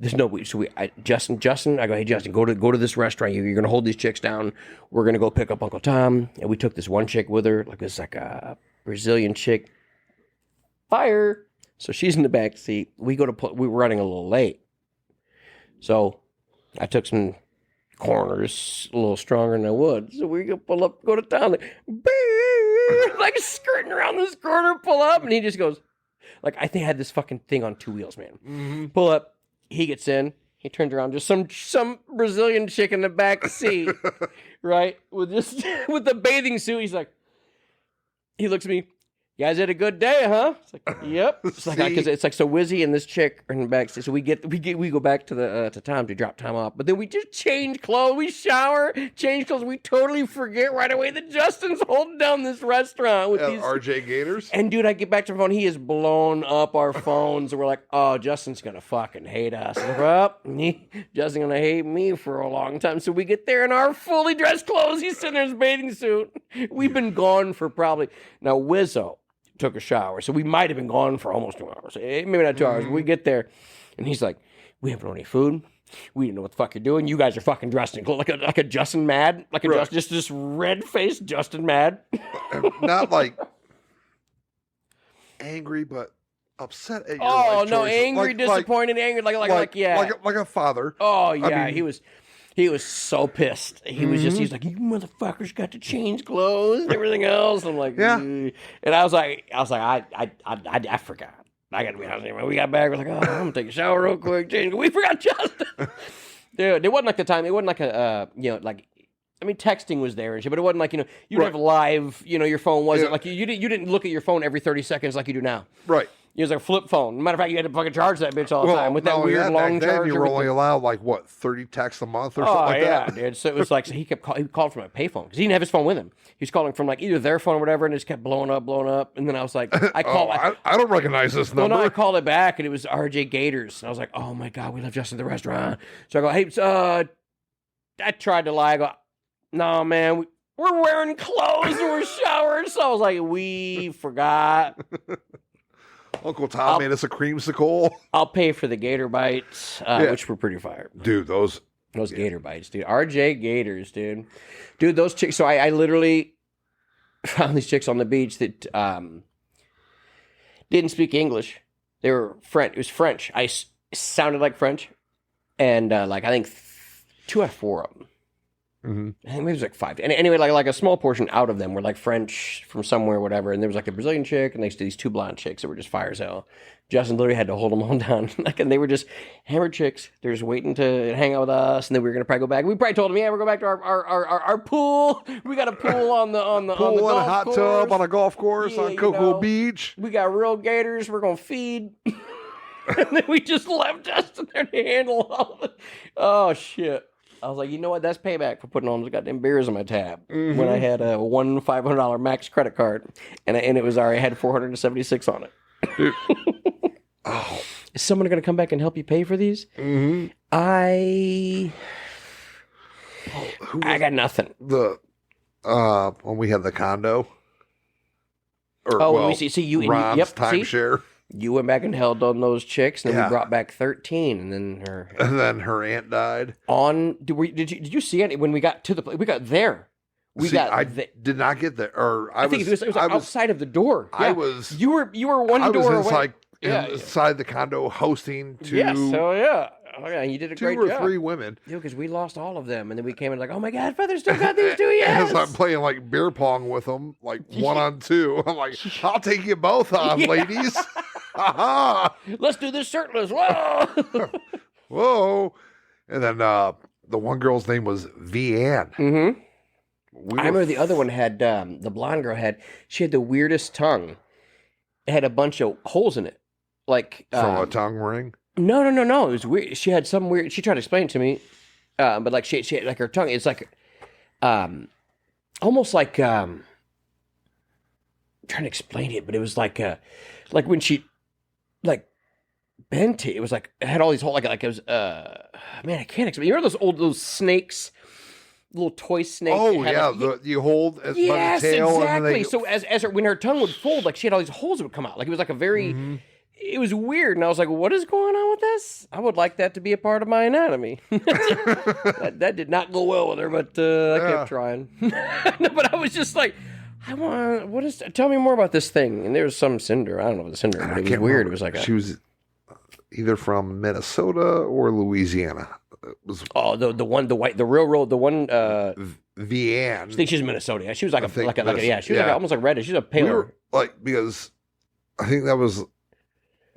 there's no so Justin, I go, hey Justin, go to this restaurant. You're gonna hold these chicks down. We're gonna go pick up Uncle Tom. And we took this one chick with her, this a Brazilian chick. Fire. So she's in the back seat. We were running a little late. So I took some corners a little stronger than I would. So we pull up, go to town, like skirting around this corner, pull up, and he just goes. I think I had this fucking thing on 2 wheels, man. Mm-hmm. Pull up. He gets in. He turns around. Just some Brazilian chick in the back seat, right? With the bathing suit. He looks at me. You guys had a good day, huh? It's like, yep. It's like, because it's like, so Wizzy and this chick are in the back. So we go back to the to Tom to drop Tom off. But then we just change clothes. We shower, change clothes. We totally forget right away that Justin's holding down this restaurant with these RJ Gators. And dude, I get back to the phone. He has blown up our phones. And we're like, oh, Justin's gonna fucking hate us. Like, well, Justin's gonna hate me for a long time. So we get there in our fully dressed clothes. He's sitting there in his bathing suit. We've been gone for probably now Wizzo took a shower, so we might have been gone for almost 2 hours. Maybe not 2 hours. We get there, and he's like, "We haven't any food. We didn't know what the fuck you're doing. You guys are fucking dressed in like a Justin Mad, like a right. just red faced Justin Mad." Not like angry, but upset at your Oh life no, choices. angry, disappointed, angry, like a father. Oh yeah, I mean, he was so pissed. He was just, he's like, you motherfuckers got to change clothes and everything else. I'm like, yeah. And I was like, I forgot. I got to be honest with you. We got back. We're like, oh, I'm gonna take a shower real quick. Change. We forgot Justin. Dude, it wasn't like the time. It wasn't like a, like. I mean, texting was there and shit, but it wasn't like, you didn't have live, your phone wasn't like, you didn't look at your phone every 30 seconds like you do now. Right. It was like a flip phone. Matter of fact, you had to fucking charge that bitch all the time with that weird long charger. You were only allowed 30 texts a month or something like that. Oh yeah, dude. So it was like, he called from a payphone because he didn't have his phone with him. He was calling from like either their phone or whatever, and it just kept blowing up. And then I was like, I don't recognize this number. Well, no, I called it back, and it was RJ Gators. And I was like, oh my god, we left Justin at the restaurant. So I go, hey, I tried to lie. I go, no man, we're wearing clothes and we're showered. So I was like, we forgot. Uncle Tom made us a creamsicle. I'll pay for the gator bites, which were pretty fire. Dude, those gator bites, dude. RJ Gators, dude. Dude, those chicks. So I literally found these chicks on the beach that didn't speak English. They were French. It was French. I sounded like French. And I think 2 out of 4 of them. Mm-hmm. I think maybe it was like 5. And anyway, like a small portion out of them were like French from somewhere, whatever. And there was like a Brazilian chick, and these 2 blonde chicks that were just fire as hell. Justin literally had to hold them all down. And they were just hammered chicks. They're just waiting to hang out with us, and then we were gonna probably go back. We probably told them, yeah, we're going back to our pool. We got a pool on the pool golf and a hot course. Tub on a golf course on Cocoa Beach. We got real gators. We're gonna feed. And then we just left Justin there to handle all of it. Oh shit. I was like, you know what? That's payback for putting all those goddamn beers on my tab when I had a one $500 max credit card, and it was already had 476 on it. Dude. Is someone going to come back and help you pay for these? Mm-hmm. I got nothing. When we had the condo. When we see you. Ron's timeshare. You went back and held on those chicks, and then we brought back 13, and then her aunt died. Did you see it when we got to the place? We got there. I did not get there, or I think it was outside of the door. Yeah. You were one door away. Inside the condo hosting 2. Yes, oh yeah, you did a great job. 2 or 3 women. Yeah, because we lost all of them, and then we came in like, oh my god, Featherstone got these 2. Yes. As I'm playing like beer pong with them, like 1-on-2. I'm like, I'll take you both on, ladies. Let's do this shirtless. Whoa. Whoa. And then the one girl's name was Vianne. Mm-hmm. I remember the other one had, the blonde girl she had the weirdest tongue. It had a bunch of holes in it. Like from a tongue ring? No. It was weird. She had some weird, she tried to explain it to me. But like she had like her tongue, it's like, almost like, I'm trying to explain it, but it was like when she, like, bent it. It was like it had all these holes. Like it was. Man, I can't explain. You remember those snakes, little toy snakes? Oh yeah, you hold by the tail. Exactly. So when her tongue would fold, like she had all these holes that would come out. Like it was like a very. Mm-hmm. It was weird, and I was like, "What is going on with this? I would like that to be a part of my anatomy." that did not go well with her, but I kept trying. No, but I was just like, tell me more about this thing. And there was some syndrome. I don't know what the syndrome, but it was weird. It was like she was either from Minnesota or Louisiana. It was the one, the white, the real the one. Vianne. I think she's Minnesota. She was she was like almost like reddish. She's a paler. Because I think that was.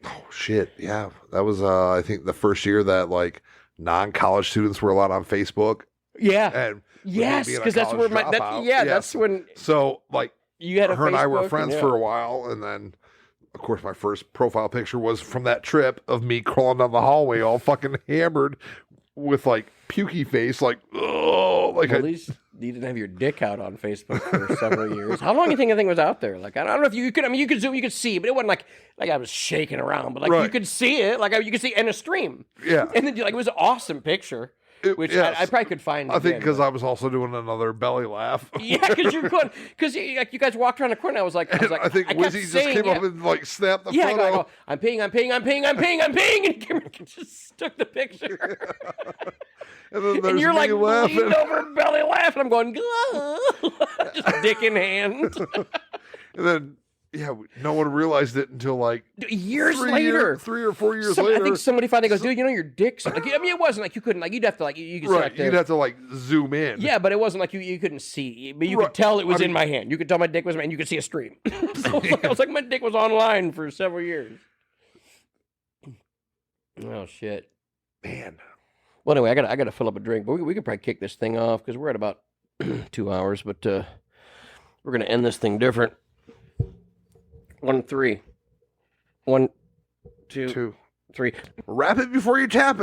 Oh shit! Yeah, that was I think the first year that like non-college students were allowed on Facebook. Yeah. And yes, because that's where that's when. So You had a her and I were Facebook, friends yeah. for a while, and then, of course, my first profile picture was from that trip of me crawling down the hallway, all fucking hammered, with like pukey face, like oh, like Well, at least you didn't have your dick out on Facebook for several years. How long do you think the thing was out there? Like, I don't know if you could. I mean, you could zoom, you could see, but it wasn't like I was shaking around. But like you Right. could see it, like you could see in a stream. Yeah. And then like it was an awesome picture, which yes. I probably could find. I think again, because but- I was also doing another belly laugh. Yeah, because you could, because like you guys walked around the corner. I was like, I think kept Wizzy just saying, came up and like snapped the yeah, I photo. go, I'm peeing, and Cameron just took the picture. And then there's And you're me like laughing. leaned over belly laughing. I'm going, just dick in hand. And then, yeah, no one realized it until like Years later. 3 or 4 years I later. think somebody finally goes, dude, you know your dick's like, I mean, it wasn't like you couldn't, like, you'd have to, like, you could see, Right, like, the- you'd have to like zoom in. yeah, but it wasn't like you couldn't see, but you Right. could tell it was I in mean- my hand. You could tell my dick was, and you could see a stream. So I was like, my dick was online for several years. Oh shit, Man. Well, anyway, I gotta fill up a drink, but we could probably kick this thing off because we're at about 2 hours, but we're gonna end this thing different. 1, 3. 1, 2, 2. 3. Wrap it before you tap it.